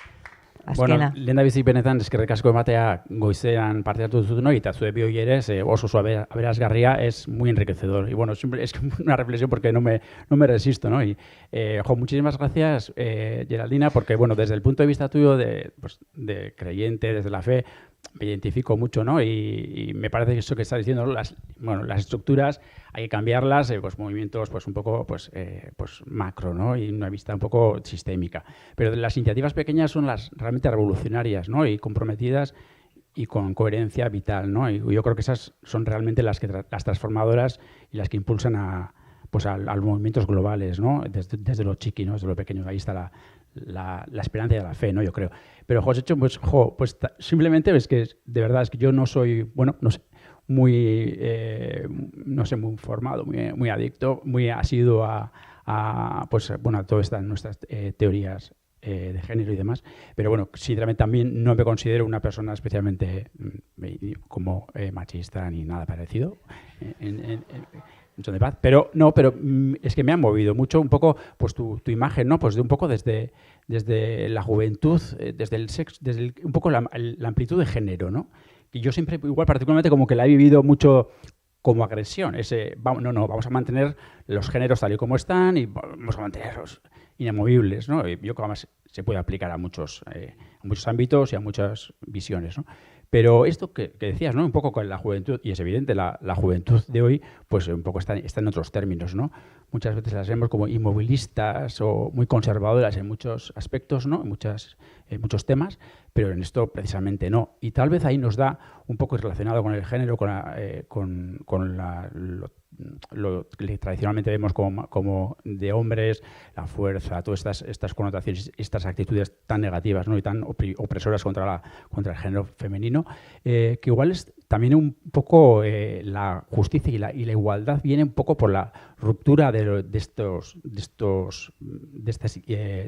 Bueno, lehendabizi benetan eskerrik asko ematea goizean parte hartu duzunoi eta zure bi ere oso aberasgarria, es muy enriquecedor. Y bueno, siempre es una reflexión porque no me resisto, ¿no? Y muchísimas gracias, Geraldina, porque bueno, desde el punto de vista tuyo de creyente, desde la fe, me identifico mucho, ¿no? Y me parece que eso que estás diciendo, las estructuras hay que cambiarlas, movimientos un poco macro, ¿no? Y una vista un poco sistémica. Pero las iniciativas pequeñas son las realmente revolucionarias, ¿no? Y comprometidas y con coherencia vital, ¿no? Y yo creo que esas son realmente las transformadoras y las que impulsan a los movimientos globales, ¿no? Desde lo chiqui, ¿no? Desde lo pequeño. Ahí está la esperanza y la fe, ¿no? Yo creo. Pero, simplemente es que, de verdad, es que yo no soy, muy formado, muy adicto, muy asiduo a todas estas nuestras teorías de género y demás. Pero bueno, sinceramente también no me considero una persona especialmente como machista ni nada parecido. son de paz. Pero no, pero es que me ha movido mucho un poco pues tu imagen, ¿no? Pues de un poco desde la juventud, desde el sexo, desde un poco la amplitud de género, ¿no? Y yo siempre, igual particularmente, como que la he vivido mucho como agresión. Vamos a mantener los géneros tal y como están y vamos a mantenerlos inamovibles, ¿no? Y yo creo que además se puede aplicar a muchos ámbitos y a muchas visiones, ¿no? Pero esto que decías, ¿no? Un poco con la juventud, y es evidente, la juventud de hoy, pues un poco está en otros términos, ¿no? Muchas veces las vemos como inmovilistas o muy conservadoras en muchos aspectos, ¿no? En muchos temas, pero en esto precisamente no. Y tal vez ahí nos da un poco relacionado con el género, lo que tradicionalmente vemos como de hombres, la fuerza, todas estas connotaciones, estas actitudes tan negativas, ¿no? Y tan opresoras contra el género femenino, que igual es también un poco la justicia y la igualdad viene un poco por la ruptura de estas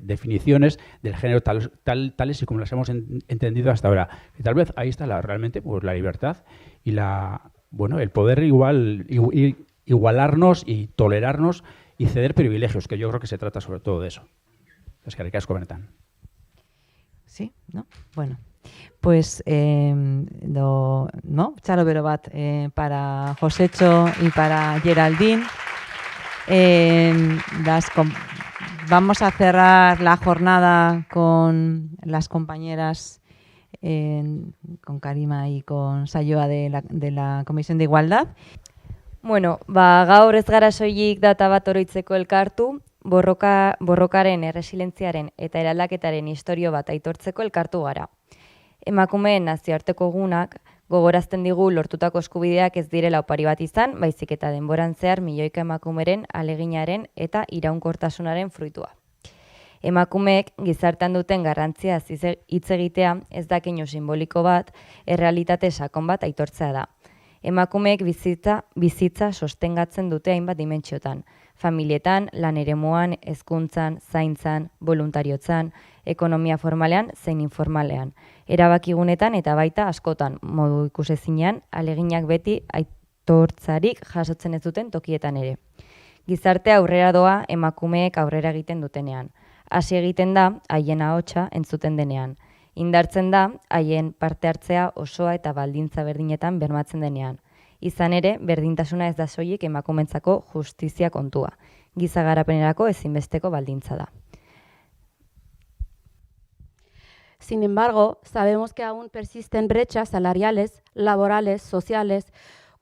definiciones del género tales y como las hemos entendido hasta ahora. Que tal vez ahí está realmente pues, la libertad y el poder igualarnos y tolerarnos y ceder privilegios, que yo creo que se trata sobre todo de eso. Eskerrik asko benetan. Sí, ¿no? Bueno, pues txalo bero bat para Josecho y para Geraldine. Vamos a cerrar la jornada con las compañeras, con Karima y con Saioa de la Comisión de Igualdad. Bueno, gaur ez gara soilik data bat oroitzeko elkartu, borrokaren, erresilentziaren eta eraldaketaren istorio bat aitortzeko elkartu gara. Emakumeen nazioarteko egunak gogorazten digu lortutako eskubideak ez direla opari bat izan, baizik eta denboran zehar milioika emakumeren aleginaren eta iraunkortasunaren fruitua. Emakumeek gizartean duten garrantziaz hitz egitea ez da keinu simboliko bat, errealitate sakon bat aitortzea da. Emakumeek bizitza sostengatzen dute hainbat dimentsiotan, familietan, lan eremuan, hezkuntzan, zaintzan, voluntariotzan, ekonomia formalean zein informalean, erabakigunetan eta baita askotan modu ikusezinean aleginak beti aitortzarik jasotzen ez duten tokietan ere. Gizartea aurrera doa emakumeek aurrera egiten dutenean. Hasi egiten da haien ahotsa entzuten denean. Indartzen da haien parte hartzea osoa eta baldintza berdinetan bermatzen denean. Izan ere, berdintasuna ez da soilik emakumentzako justizia kontua. Giza garapenerako ezinbesteko baldintza da. Sin embargo, sabemos que aún persisten brechas salariales, laborales, sociales,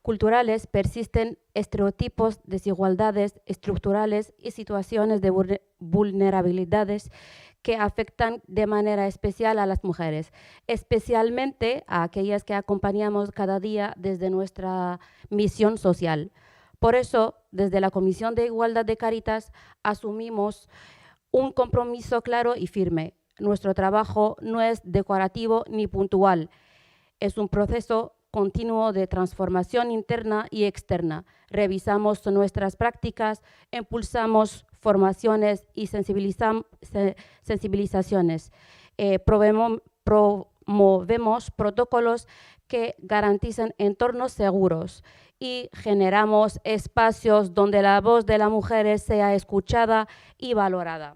culturales, persisten estereotipos, desigualdades estructurales y situaciones de vulnerabilidades que afectan de manera especial a las mujeres, especialmente a aquellas que acompañamos cada día desde nuestra misión social. Por eso, desde la Comisión de Igualdad de Cáritas, asumimos un compromiso claro y firme. Nuestro trabajo no es decorativo ni puntual, es un proceso continuo de transformación interna y externa. Revisamos nuestras prácticas, impulsamos formaciones y sensibilizaciones. Promovemos protocolos que garantizan entornos seguros y generamos espacios donde la voz de las mujeres sea escuchada y valorada.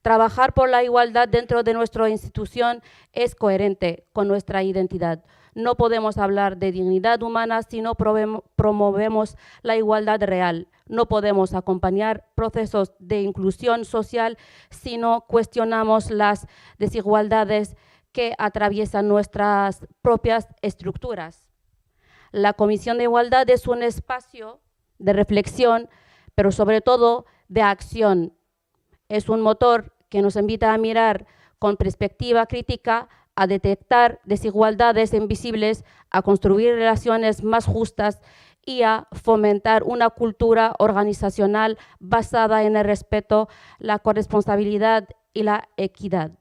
Trabajar por la igualdad dentro de nuestra institución es coherente con nuestra identidad. No podemos hablar de dignidad humana si no promovemos la igualdad real. No podemos acompañar procesos de inclusión social si no cuestionamos las desigualdades que atraviesan nuestras propias estructuras. La Comisión de Igualdad es un espacio de reflexión, pero sobre todo de acción. Es un motor que nos invita a mirar con perspectiva crítica, a detectar desigualdades invisibles, a construir relaciones más justas y a fomentar una cultura organizacional basada en el respeto, la corresponsabilidad y la equidad.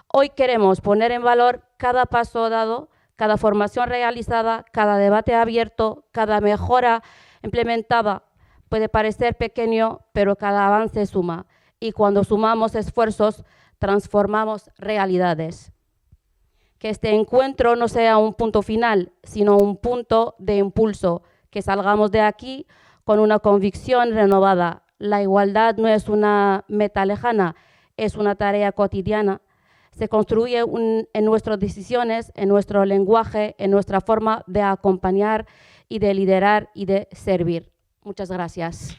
Hoy queremos poner en valor cada paso dado, cada formación realizada, cada debate abierto, cada mejora implementada. Puede parecer pequeño, pero cada avance suma. Y cuando sumamos esfuerzos, transformamos realidades. Que este encuentro no sea un punto final, sino un punto de impulso, que salgamos de aquí con una convicción renovada. La igualdad no es una meta lejana, es una tarea cotidiana. Se construye en nuestras decisiones, en nuestro lenguaje, en nuestra forma de acompañar y de liderar y de servir. Muchas gracias.